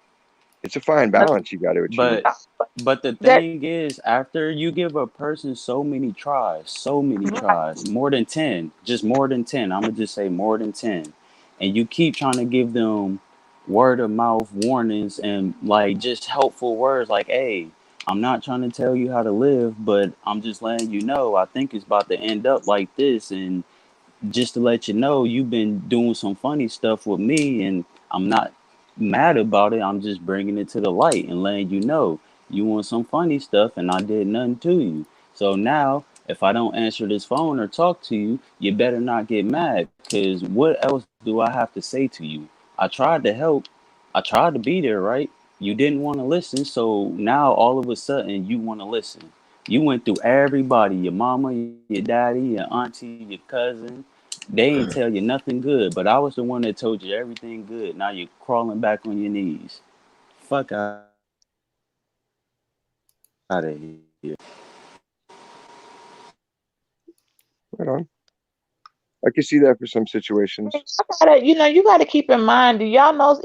It's a fine balance you got to achieve. but but the That thing is, after you give a person so many tries, more than 10, just more than 10, I'm gonna just say more than 10, and you keep trying to give them word of mouth warnings and like just helpful words like, hey, I'm not trying to tell you how to live, but I'm just letting you know I think it's about to end up like this, and just to let you know, you've been doing some funny stuff with me, and I'm not mad about it. I'm just bringing it to the light and letting you know you want some funny stuff, and I did nothing to you. So now, if I don't answer this phone or talk to you, you better not get mad, because what else do I have to say to you? I tried to help. I tried to be there, right? You didn't want to listen, so now all of a sudden you want to listen. You went through everybody, your mama, your daddy, your auntie, your cousin. They ain't tell you nothing good, but I was the one that told you everything good. Now you're crawling back on your knees. Fuck out of here. Right on. I can see that for some situations. you gotta keep in mind. Do y'all know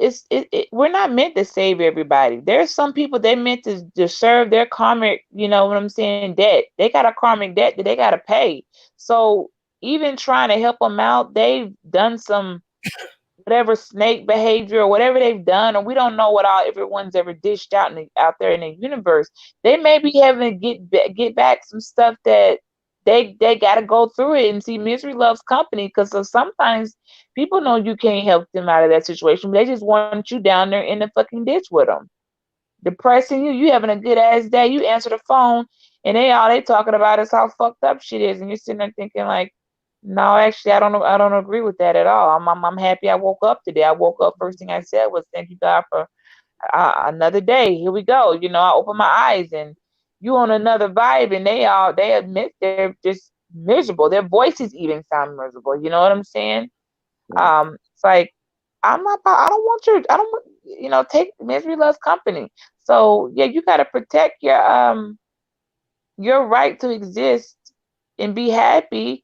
we're not meant to save everybody. There's some people they meant to serve their karmic, you know what I'm saying, debt. They got a karmic debt that they gotta pay. So even trying to help them out, they've done some whatever snake behavior or whatever they've done, or we don't know what all everyone's ever dished out out there in the universe. They may be having to get back some stuff that they got to go through it and see. Misery loves company, because sometimes people know you can't help them out of that situation. They just want you down there in the fucking ditch with them, depressing you. You having a good ass day. You answer the phone, and they talking about is how fucked up shit is, and you're sitting there thinking like, no, actually, I don't know. I don't agree with that at all. I'm happy I woke up today. I woke up. First thing I said was, "Thank you, God, for another day. Here we go." I open my eyes, and you on another vibe, and they admit they're just miserable. Their voices even sound miserable. You know what I'm saying? It's like I'm not. I don't want your. I don't want. Take misery loves company. So yeah, you got to protect your right to exist and be happy,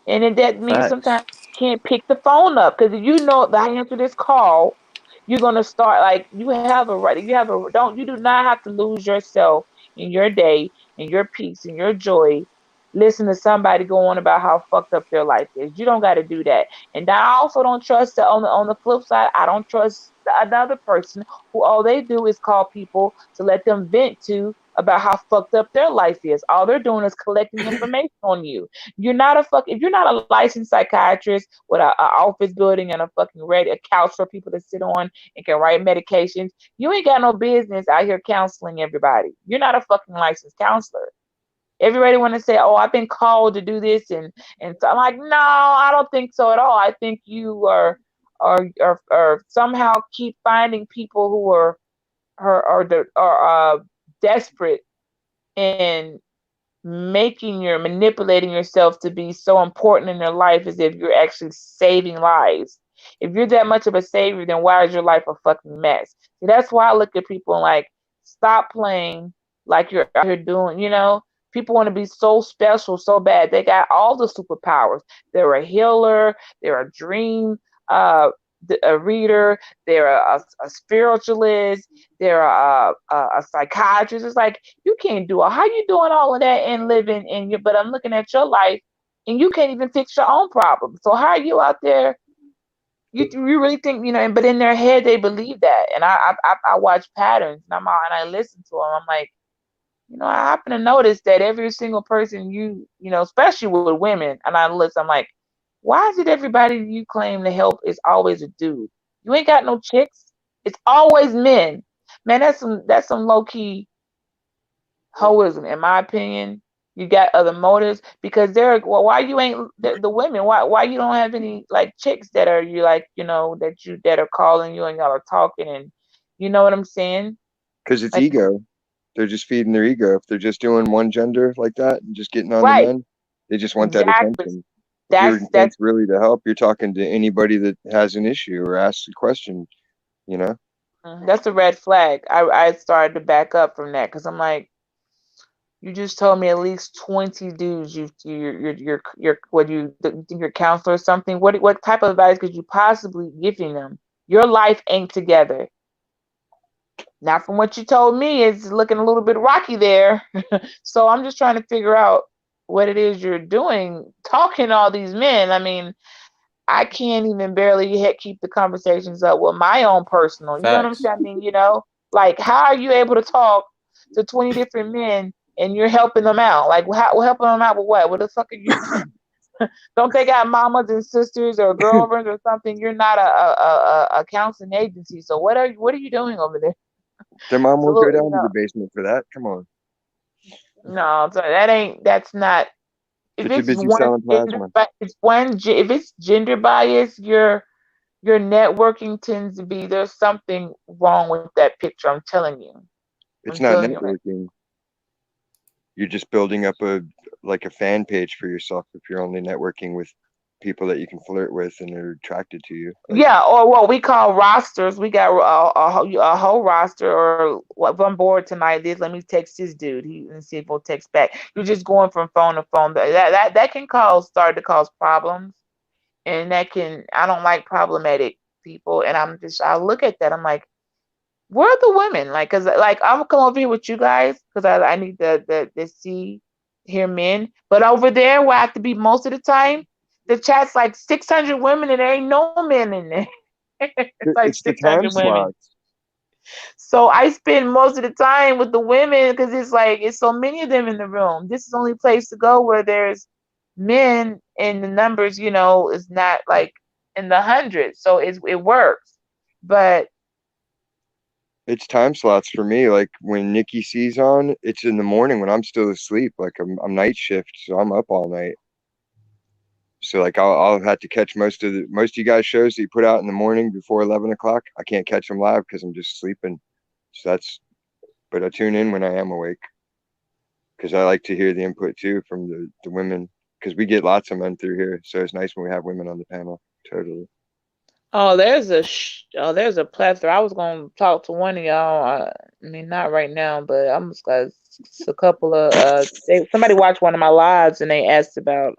and then that means Facts. sometimes you can't pick the phone up, because if you know the answer to this call, you're gonna start like you have a right. You have a don't. You do not have to lose yourself in your day and your peace and your joy. Listen to somebody go on about how fucked up their life is. You don't got to do that. And I also don't trust on the flip side. I don't trust another person who all they do is call people to let them vent to, about how fucked up their life is. All they're doing is collecting information on you. You're not if you're not a licensed psychiatrist with a office building and a fucking a couch for people to sit on and can write medications, you ain't got no business out here counseling everybody. You're not a fucking licensed counselor. Everybody want to say, "Oh, I've been called to do this," and so I'm like, no, I don't think so at all. I think you are somehow keep finding people who are desperate and manipulating yourself to be so important in their life as if you're actually saving lives. If you're that much of a savior, then why is your life a fucking mess? See, that's why I look at people and like, stop playing like you're out here doing, people want to be so special, so bad. They got all the superpowers. They're a healer, they're a dream a reader, they're a spiritualist, they're a psychiatrist. It's like, you can't do it. How you doing all of that and living in your, but I'm looking at your life and you can't even fix your own problems. So how are you out there? You really think, but in their head they believe that. And I watch patterns and I'm out and I listen to them. I'm like, I happen to notice that every single person especially with women, and I listen, I'm like, why is it everybody you claim to help is always a dude? You ain't got no chicks. It's always men. Man, that's some low key hoism, in my opinion. You got other motives because why you ain't the women? Why you don't have any like chicks that are that are calling you and y'all are talking, and you know what I'm saying? Because it's ego. They're just feeding their ego. If they're just doing one gender like that and just getting on the men, they just want that attention. Your intent's really to help. You're talking to anybody that has an issue or asks a question, That's a red flag. I started to back up from that because I'm like, you just told me at least 20 dudes you're what you think you're a counselor or something. What type of advice could you possibly giving them? Your life ain't together. Now, from what you told me, it's looking a little bit rocky there. So I'm just trying to figure out what it is you're doing, talking to all these men. I mean, I can't even barely keep the conversations up with my own personal. You know what I'm saying? I mean, like, how are you able to talk to 20 different men and you're helping them out? Like, helping them out with what? What the fuck are you? Don't they got mamas and sisters or girlfriends or something? You're not a counseling agency, so what are you doing over there? Their mom won't go down to the basement for that. Come on. No, that's not. If it's gender bias, your networking tends to be, there's something wrong with that picture. I'm telling you. It's not networking. You're just building up a fan page for yourself if you're only networking with people that you can flirt with and are attracted to you. Yeah, or what we call rosters. We got a whole roster, or if I'm bored tonight, let me text this dude. And see if he'll text back. You're just going from phone to phone. That can start to cause problems, and I don't like problematic people. And I look at that. I'm like, where are the women? Like, cause like I'm gonna come over here with you guys because I need to hear men. But over there, where I have to be most of the time, the chat's like 600 women and there ain't no men in there. It's like 600 women. So I spend most of the time with the women because it's so many of them in the room. This is the only place to go where there's men and the numbers, is not like in the hundreds. So it works. But it's time slots for me. Like when Nikki C's on, it's in the morning when I'm still asleep. Like I'm night shift, so I'm up all night. So like I'll have to catch most of you guys' shows that you put out in the morning before 11 o'clock. I can't catch them live because I'm just sleeping. So but I tune in when I am awake because I like to hear the input too from the women because we get lots of men through here. So it's nice when we have women on the panel. Totally. Oh, there's a plethora. I was gonna talk to one of y'all. I mean, not right now, but I'm just got a couple of somebody watched one of my lives and they asked about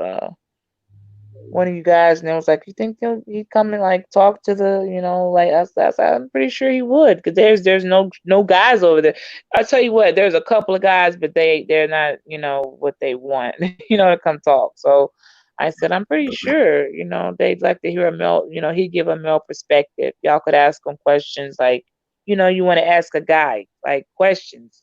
one of you guys, and it was like, you think he'd come and like talk to the like us? I'm pretty sure he would, because there's no guys over there. I tell you what, there's a couple of guys, but they're not what they want to come talk. So I said, I'm pretty sure, they'd like to hear a male, he'd give a male perspective. Y'all could ask him questions like, you want to ask a guy like questions.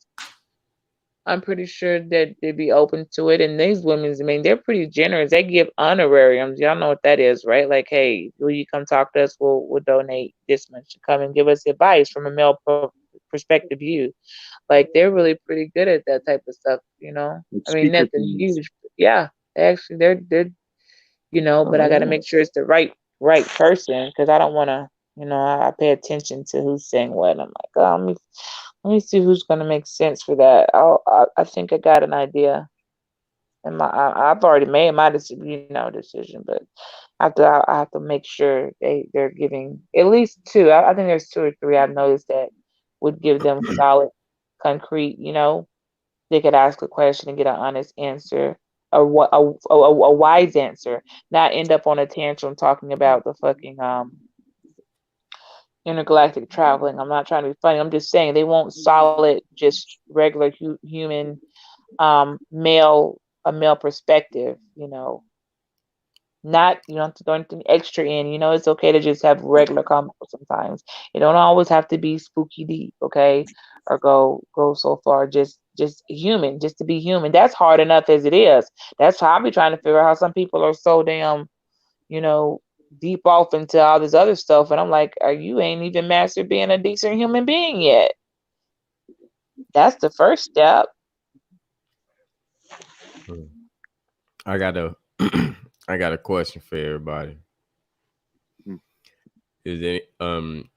I'm pretty sure that they'd be open to it. And these women, I mean, they're pretty generous. They give honorariums. Y'all know what that is, right? Like, hey, will you come talk to us? We'll donate this much to come and give us advice from a male perspective view. Like, they're really pretty good at that type of stuff, you know? Like I mean, speaker nothing fees. huge. Yeah, actually, they're you know, but I got to make sure it's the right person because I don't want to, you know, I pay attention to who's saying what. I'm like, oh, let me see who's gonna make sense for that. I think I got an idea, and I've already made my decision, but I have to make sure they're giving at least two. I think there's 2 or 3 I've noticed that would give them solid, concrete. You know, they could ask a question and get an honest answer, a wise answer, not end up on a tantrum talking about the fucking intergalactic traveling. I'm not trying to be funny. I'm just saying they want solid, just regular human male perspective. You know, not you don't have to throw anything extra in. You know, it's okay to just have regular combo sometimes. You don't always have to be spooky deep, okay, or go so far. Just human, just to be human. That's hard enough as it is. That's how I be trying to figure out how some people are so damn, you know, deep off into all this other stuff. And I'm like, you ain't even mastered being a decent human being yet. That's the first step. I got a question for everybody. Is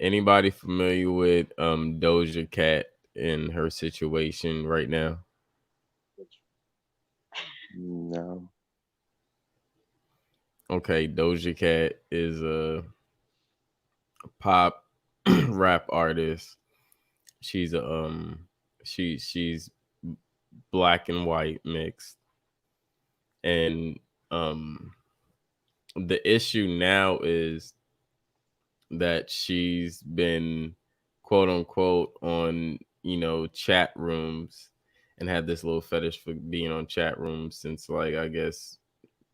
anybody familiar with Doja Cat and her situation right now? No. Okay, Doja Cat is a pop rap artist. She's she's black and white mixed. And the issue now is that she's been quote unquote on, you know, chat rooms and had this little fetish for being on chat rooms since, like, I guess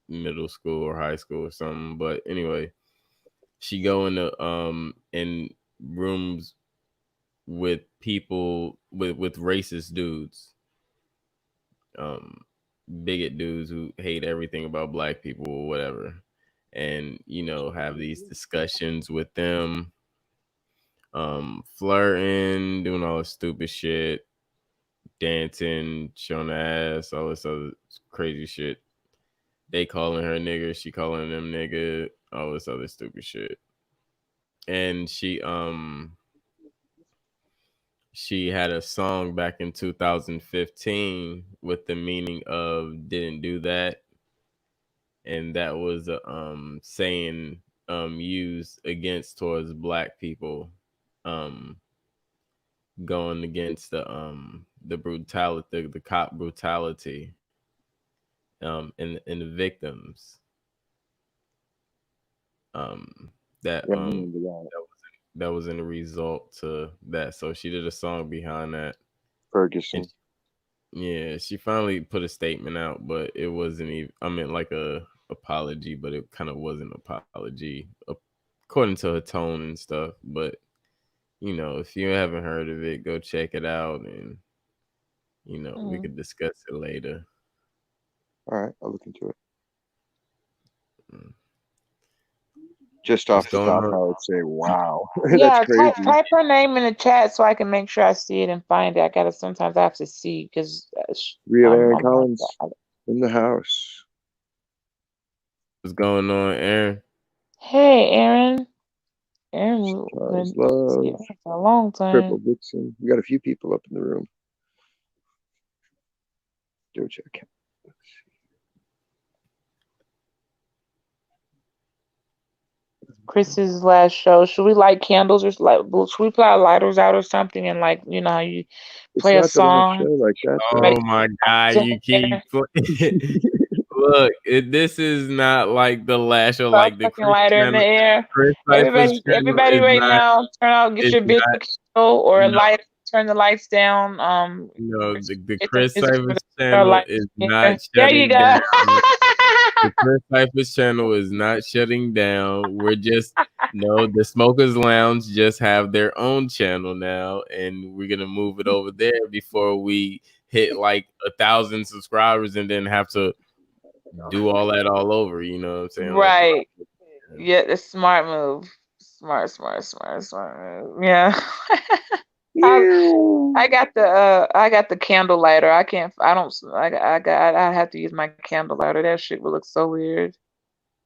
middle school or high school or something. But anyway, she go into in rooms with people with racist dudes, bigot dudes who hate everything about black people or whatever, and, you know, have these discussions with them, flirting, doing all this stupid shit, dancing, showing the ass, all this other crazy shit. They calling her nigger, she calling them nigga, all this other stupid shit. And she had a song back in 2015 with the meaning of "didn't do that," and that was a saying used against towards black people, going against the brutality, the cop brutality, and the victims. That was in the result to that. So she did a song behind that. Ferguson. Yeah, she finally put a statement out, but it wasn't even, I mean, like a apology, but it kind of wasn't an apology according to her tone and stuff. But, you know, if you haven't heard of it, go check it out, and, you know, we could discuss it later. All right, I'll look into it. Just off the top, I would say, wow. Yeah, That's crazy. type her name in the chat so I can make sure I see it and find it. Sometimes I have to see because Real Aaron Collins in the house. What's going on, Aaron? Hey, Aaron. Aaron, Love. For a long time. Purple Vixen. We got a few people up in the room. Doja Cat. Chris's last show. Should we light candles or should we play our lighters out or something and, like, you know how you play a song? Show like that, oh my God, you keep look, this is not like the last show, like the lighter in the air. Everybody right now, turn out, get your big candle or a light. Turn the lights down. No, the Chris Cyphers channel is not. There you go. The Prince Cyphers channel is not shutting down. We're just the Smokers Lounge just have their own channel now, and we're gonna move it over there before we hit like 1,000 subscribers and then have to do all that all over. You know what I'm saying? Right. Yeah, the smart move. Smart move. Yeah. I got the candle lighter. I have to use my candle lighter. That shit would look so weird.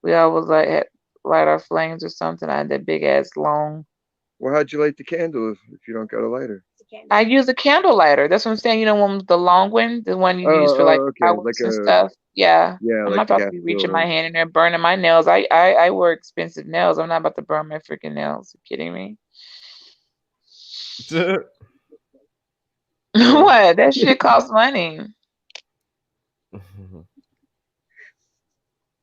We always light our flames or something. I had that big ass long. Well, how'd you light the candle if you don't got a lighter? I use a candle lighter. That's what I'm saying. You know, one with the long one, the one you use for like fireworks and stuff. Yeah. I'm not about to be reaching my hand in there, burning my nails. I wear expensive nails. I'm not about to burn my freaking nails. You kidding me? What? That shit costs money.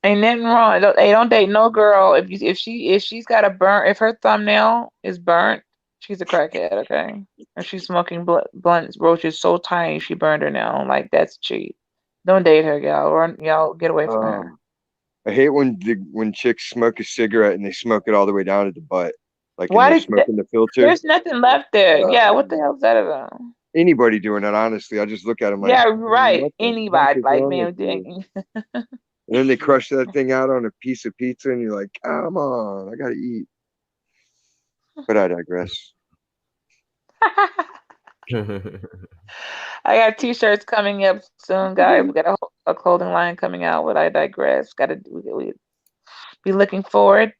Ain't nothing wrong. Don't date no girl if she's got a burn. If her thumbnail is burnt, she's a crackhead. Okay, and she's smoking blunts, roaches so tiny she burned her nail. Like that's cheap. Don't date her, y'all. Y'all get away from her. I hate when chicks smoke a cigarette and they smoke it all the way down to the butt. Like why they're smoking the filter. There's nothing left there. Yeah, what the hell is that about? Anybody doing that, honestly. I just look at them like, yeah, right. Anybody, like, man. And then they crush that thing out on a piece of pizza, and you're like, come on, I gotta eat. But I digress. I got t-shirts coming up soon, guys. We got a clothing line coming out with I digress. We be looking forward.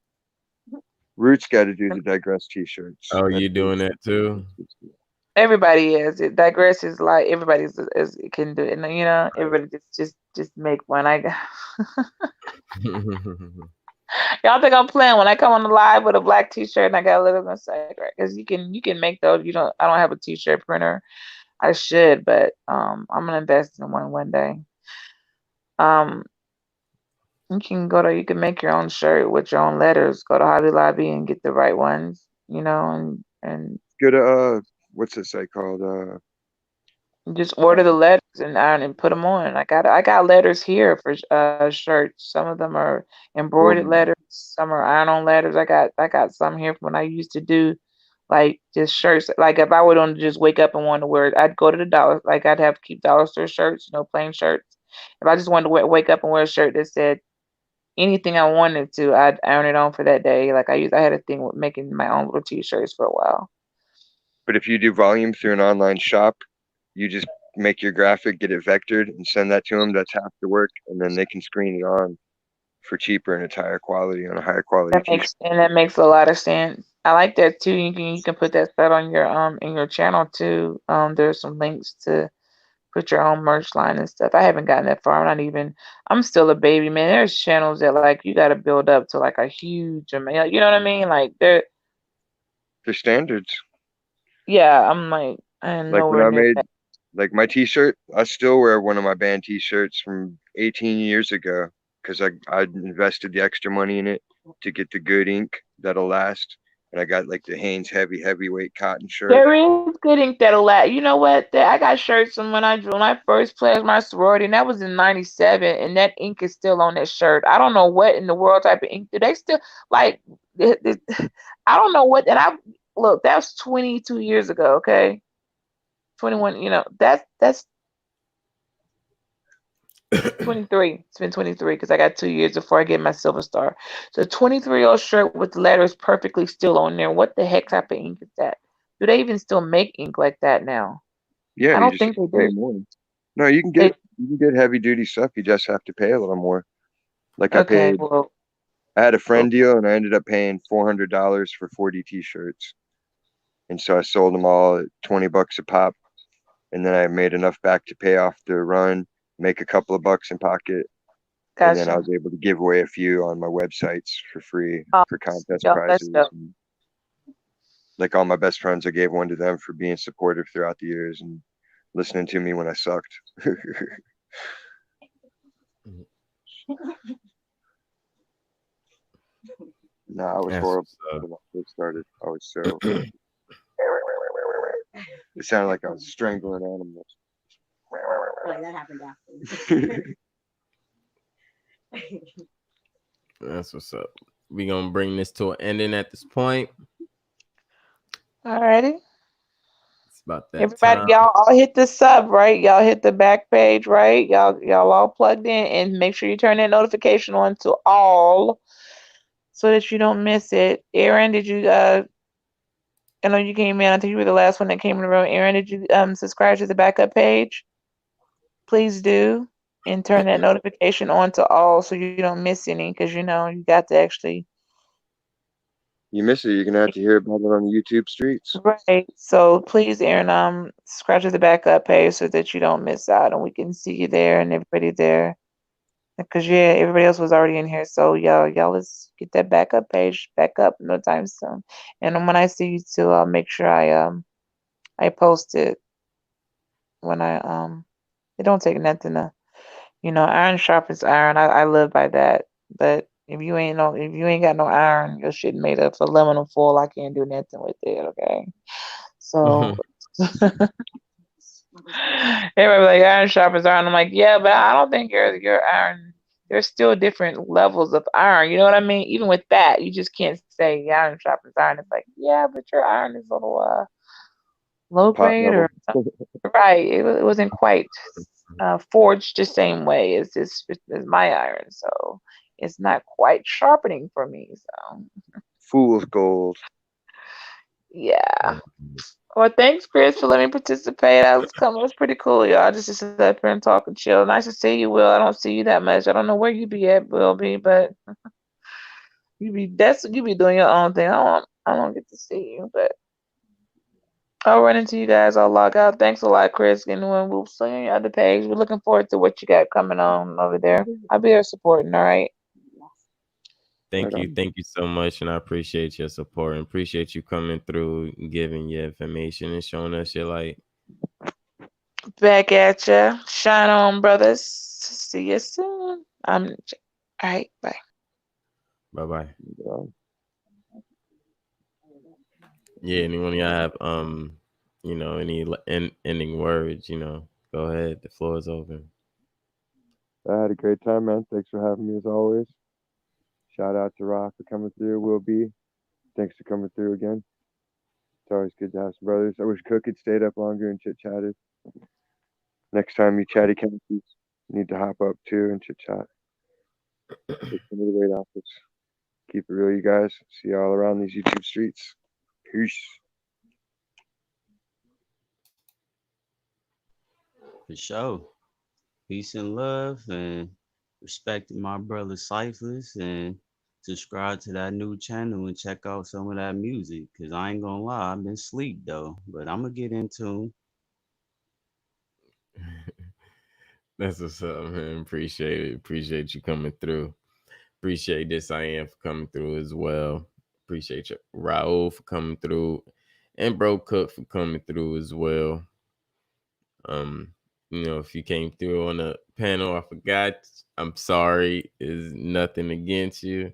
Roots got to do the digress t-shirts. Oh, you doing that too? Everybody is. It digress is like everybody's can do it, and you know, everybody just make one. Y'all think I'm playing when I come on the live with a black t-shirt and I got a little bit of because you can make those. I don't have a t-shirt printer. I should, but I'm gonna invest in one day. You can make your own shirt with your own letters. Go to Hobby Lobby and get the right ones, you know, and go to what's this site called? Just order the letters and put them on. I got letters here for shirts. Some of them are embroidered letters. Some are iron-on letters. I got some here from when I used to do like just shirts. Like if I would want to just wake up and want to wear it, I'd go to the dollar. Like I'd have to keep dollar store shirts, plain shirts. If I just wanted to wake up and wear a shirt that said anything I wanted to, I'd iron it on for that day. Like I had a thing with making my own little t-shirts for a while. But if you do volume through an online shop, you just make your graphic, get it vectored, and send that to them. That's half the work, and then they can screen it on for cheaper and a higher quality on a higher quality. That makes a lot of sense. I like that too. You can put that stuff on your in your channel too. There's some links to put your own merch line and stuff. I haven't gotten that far. I'm still a baby, man. There's channels that like you got to build up to like a huge amount. You know what I mean? Like they're standards. Yeah, I'm like when I made like my t-shirt, I still wear one of my band t-shirts from 18 years ago because I invested the extra money in it to get the good ink that'll last. And I got like the Hanes heavyweight cotton shirt. There is good ink that'll last. You know what? I got shirts from when I first pledged my sorority, and that was in '97, and that ink is still on that shirt. I don't know what in the world type of ink do they still like. I don't know what. And look, that's 22 years ago. Okay. 21, that's 23. It's been 23 because I got 2 years before I get my silver star. So 23-year-old shirt with the letters perfectly still on there. What the heck type of ink is that? Do they even still make ink like that now? Yeah, I don't think they do. More. No, you can get heavy duty stuff. You just have to pay a little more. Like I had a friend deal and I ended up paying $400 for 40 t-shirts. And so I sold them all at $20 a pop. And then I made enough back to pay off the run, make a couple of bucks in pocket. Gotcha. And then I was able to give away a few on my websites for free for contest prizes. Like all my best friends, I gave one to them for being supportive throughout the years and listening to me when I sucked. No, I was horrible when I first started. I was so... It sounded like I was strangling animals. That happened after. That's what's up. We gonna bring this to an ending at this point. Alrighty. It's about that Everybody, time. y'all all hit the sub, right? Y'all hit the back page, right? Y'all all plugged in, and make sure you turn that notification on to all so that you don't miss it. Aaron, did you I know you came in, I think you were the last one that came in the room. Aaron, did you subscribe to the backup page? Please do. And turn that notification on to all so you don't miss any, because you got to actually. You miss it, you're gonna have to hear about it on the YouTube streets. Right. So please, Aaron, subscribe to the backup page so that you don't miss out, and we can see you there and everybody there. Because everybody else was already in here. So y'all let's get that backup page back up no time soon. And when I see you too, I'll make sure I post it when it don't take nothing to iron sharpens iron. I live by that. But if you ain't got no iron, your shit made of aluminum foil, I can't do nothing with it, okay? So everybody like iron sharpens iron. I'm like, yeah, but I don't think your iron, there's still different levels of iron. You know what I mean? Even with that, you just can't say iron sharpens iron. It's like, yeah, but your iron is a little low Pot grade level. or something. Right. It wasn't quite forged the same way as my iron, so it's not quite sharpening for me. So Fool's gold. yeah. Well, thanks, Chris, for letting me participate. That was pretty cool, y'all. Just to sit up here and talk and chill. Nice to see you, Will. I don't see you that much. I don't know where you be at, Will be, but you be doing your own thing. I don't get to see you, but I'll run into you guys. I'll log out. Thanks a lot, Chris. And when we'll see you on your other page, we're looking forward to what you got coming on over there. I'll be there supporting, all right? Thank you so much, and I appreciate your support and appreciate you coming through, giving your information and showing us your light. Back at ya. Shine on, brothers. See you soon. All right, bye. Bye. Yeah, anyone y'all have any ending words, go ahead. The floor is open. I had a great time, man. Thanks for having me as always. Shout out to Rock for coming through. Will be. Thanks for coming through again. It's always good to have some brothers. I wish Cook had stayed up longer and chit chatted. Next time you chatty Catties, you need to hop up too and chit chat. Take some of the weight off us. Keep it real, you guys. See you all around these YouTube streets. Peace. For sure. Peace and love, and respecting my brother Cyphers, and subscribe to that new channel and check out some of that music. Cause I ain't gonna lie, I've been asleep though, but I'm gonna get into. That's what's up, man. Appreciate it. Appreciate you coming through. Appreciate this I am for coming through as well. Appreciate you, Raul, for coming through, and Bro Cook for coming through as well. If you came through on the panel, I forgot. I'm sorry. Is nothing against you.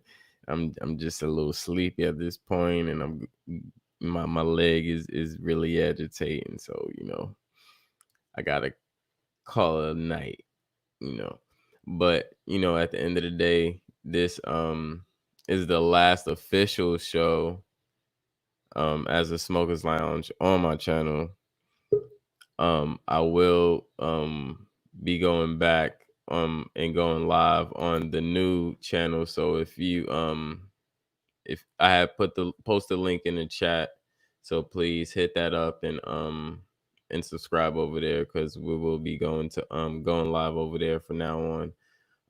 I'm just a little sleepy at this point, and my leg is really agitating. So I gotta call it a night. But at the end of the day, this is the last official show as a Smokers Lounge on my channel. I will be going back and going live on the new channel. So if I have post a link in the chat, so please hit that up and subscribe over there, because we will be going live over there from now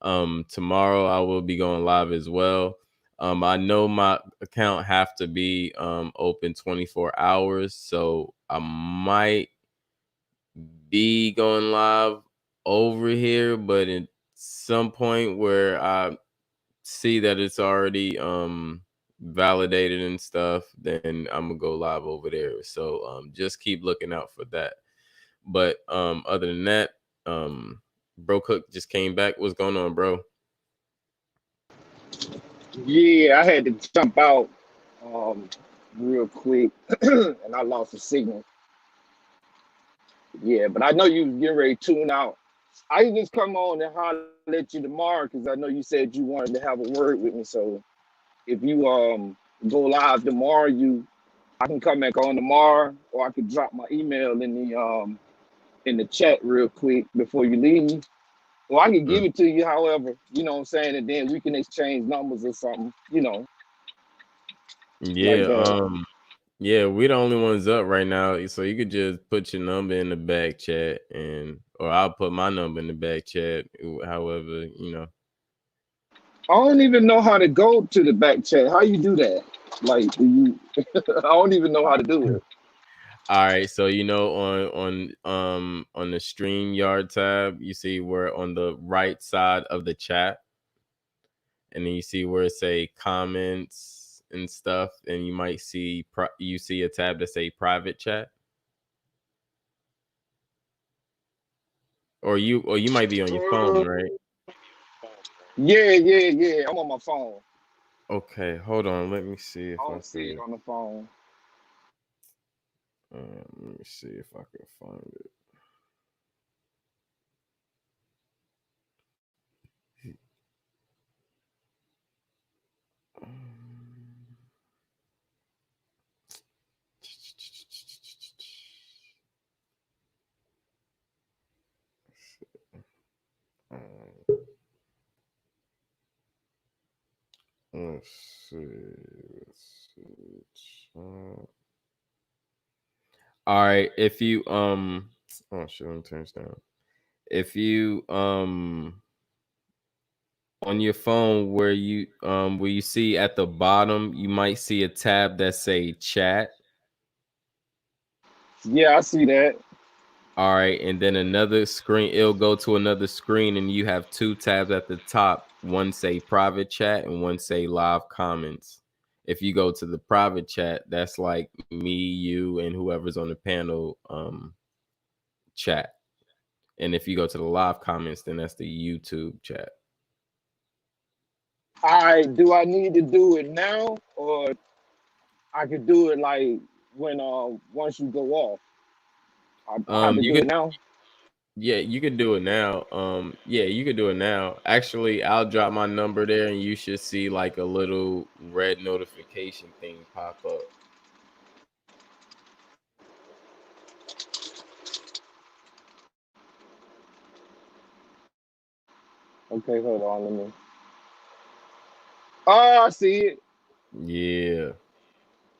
on. Tomorrow I will be going live as well. I know my account have to be open 24 hours, so I might be going live over here, but at some point where I see that it's already validated and stuff, then I'm gonna go live over there. So just keep looking out for that. But other than that, Bro Cook just came back. What's going on, bro? Yeah, I had to jump out real quick and I lost the signal. Yeah, but I know you was getting ready to tune out. I can just come on and holler at you tomorrow because I know you said you wanted to have a word with me. So if you go live tomorrow, I can come back on tomorrow, or I could drop my email in the chat real quick before you leave. Or I can give it to you, however, you know what I'm saying, and then we can exchange numbers or something, you know. Yeah, like that. yeah, we're the only ones up right now, so you could just put your number in the back chat, or I'll put my number in the back chat. However, you know. I don't even know how to go to the back chat. How you do that? Like, do you? I don't even know how to do it. All right, so you know on the StreamYard tab, you see where on the right side of the chat, and then you see where it say comments and stuff, and you might see you see a tab that say private chat, or you might be on your phone, right? Yeah. I'm on my phone. Okay, hold on. Let me see if I I don't see it on the phone. Let me see if I can find it. Let's see. All right, if you oh shit, let me turn this down. If you on your phone where you see at the bottom, you might see a tab that say chat. Yeah, I see that. All right, and then another screen, it'll go to another screen, and you have two tabs at the top. One say private chat and one say live comments. If you go to the private chat, that's like me, you, and whoever's on the panel chat. And if you go to the live comments, then that's the YouTube chat. All right, do I need to do it now, or I could do it like when once you go off? I have to do it now. Yeah, you could do it now. Yeah, you could do it now. Actually, I'll drop my number there, and you should see like a little red notification thing pop up. Okay, hold on, let me. Oh, I see it. Yeah.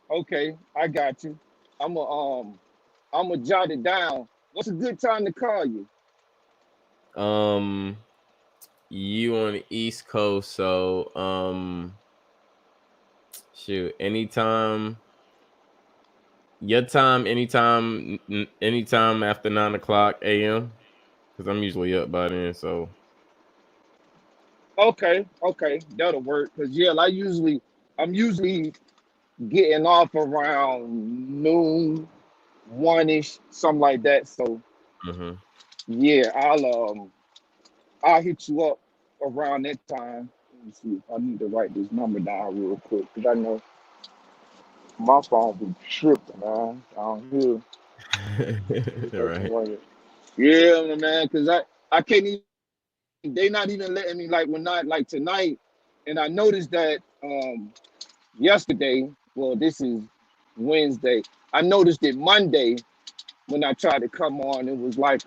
Okay, I got you. I'm a jot it down. What's a good time to call you? You on the East Coast, so shoot, anytime. Your time, anytime after 9:00 a.m. because I'm usually up by then. So Okay, that'll work. Cause yeah, I'm usually getting off around noon, 1-ish, something like that. So yeah, I'll hit you up around that time. Let me see if I need to write this number down real quick, because I know my phone be tripping, man, down here. right. Yeah, man, because I can't even, they not even letting me, like, when not like tonight. And I noticed that yesterday, well, this is Wednesday, I noticed it Monday when I tried to come on, it was like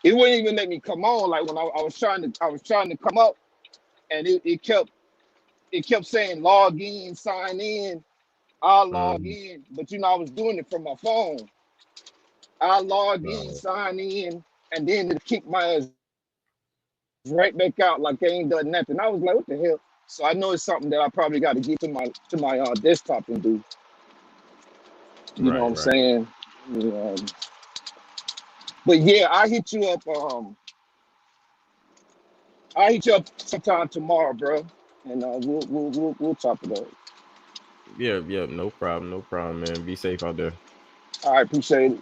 it wouldn't even let me come on. Like when I was trying to come up, and it kept saying log in, sign in, I'll log in, but I was doing it from my phone. I log in, sign in, and then it kicked my ass right back out like they ain't done nothing. I was like, what the hell? So I know it's something that I probably got to get to my desktop and do. You know what I'm saying? But yeah, I hit you up. I hit you up sometime tomorrow, bro, and we'll chop it up. Yeah, no problem, man. Be safe out there. I appreciate it.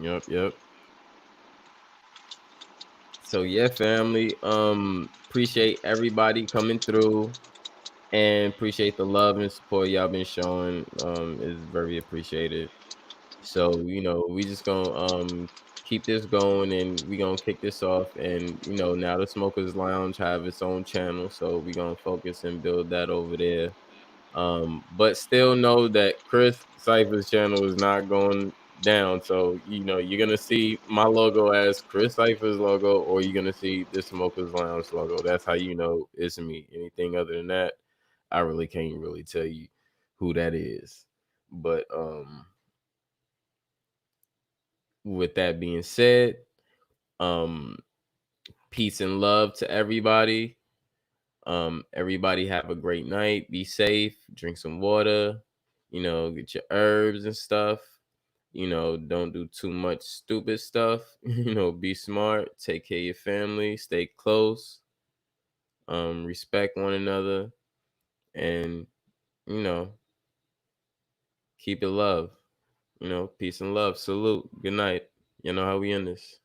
Yep. So yeah, family. Appreciate everybody coming through, and appreciate the love and support y'all been showing. Is very appreciated. So we just gonna keep keep this going, and we gonna kick this off. And you know, now the Smokers Lounge have its own channel, so we gonna focus and build that over there. But still know that Chris Cypher's channel is not going down. So you know, you're gonna see my logo as Chris Cypher's logo, or you're gonna see the Smokers Lounge logo. That's how you know it's me. Anything other than that, I really can't really tell you who that is. But with that being said, peace and love to everybody. Everybody have a great night. Be safe. Drink some water. You know, get your herbs and stuff. You know, don't do too much stupid stuff. You know, be smart. Take care of your family. Stay close. Respect one another, and you know, keep it love. You know, peace and love. Salute. Good night. You know how we end this.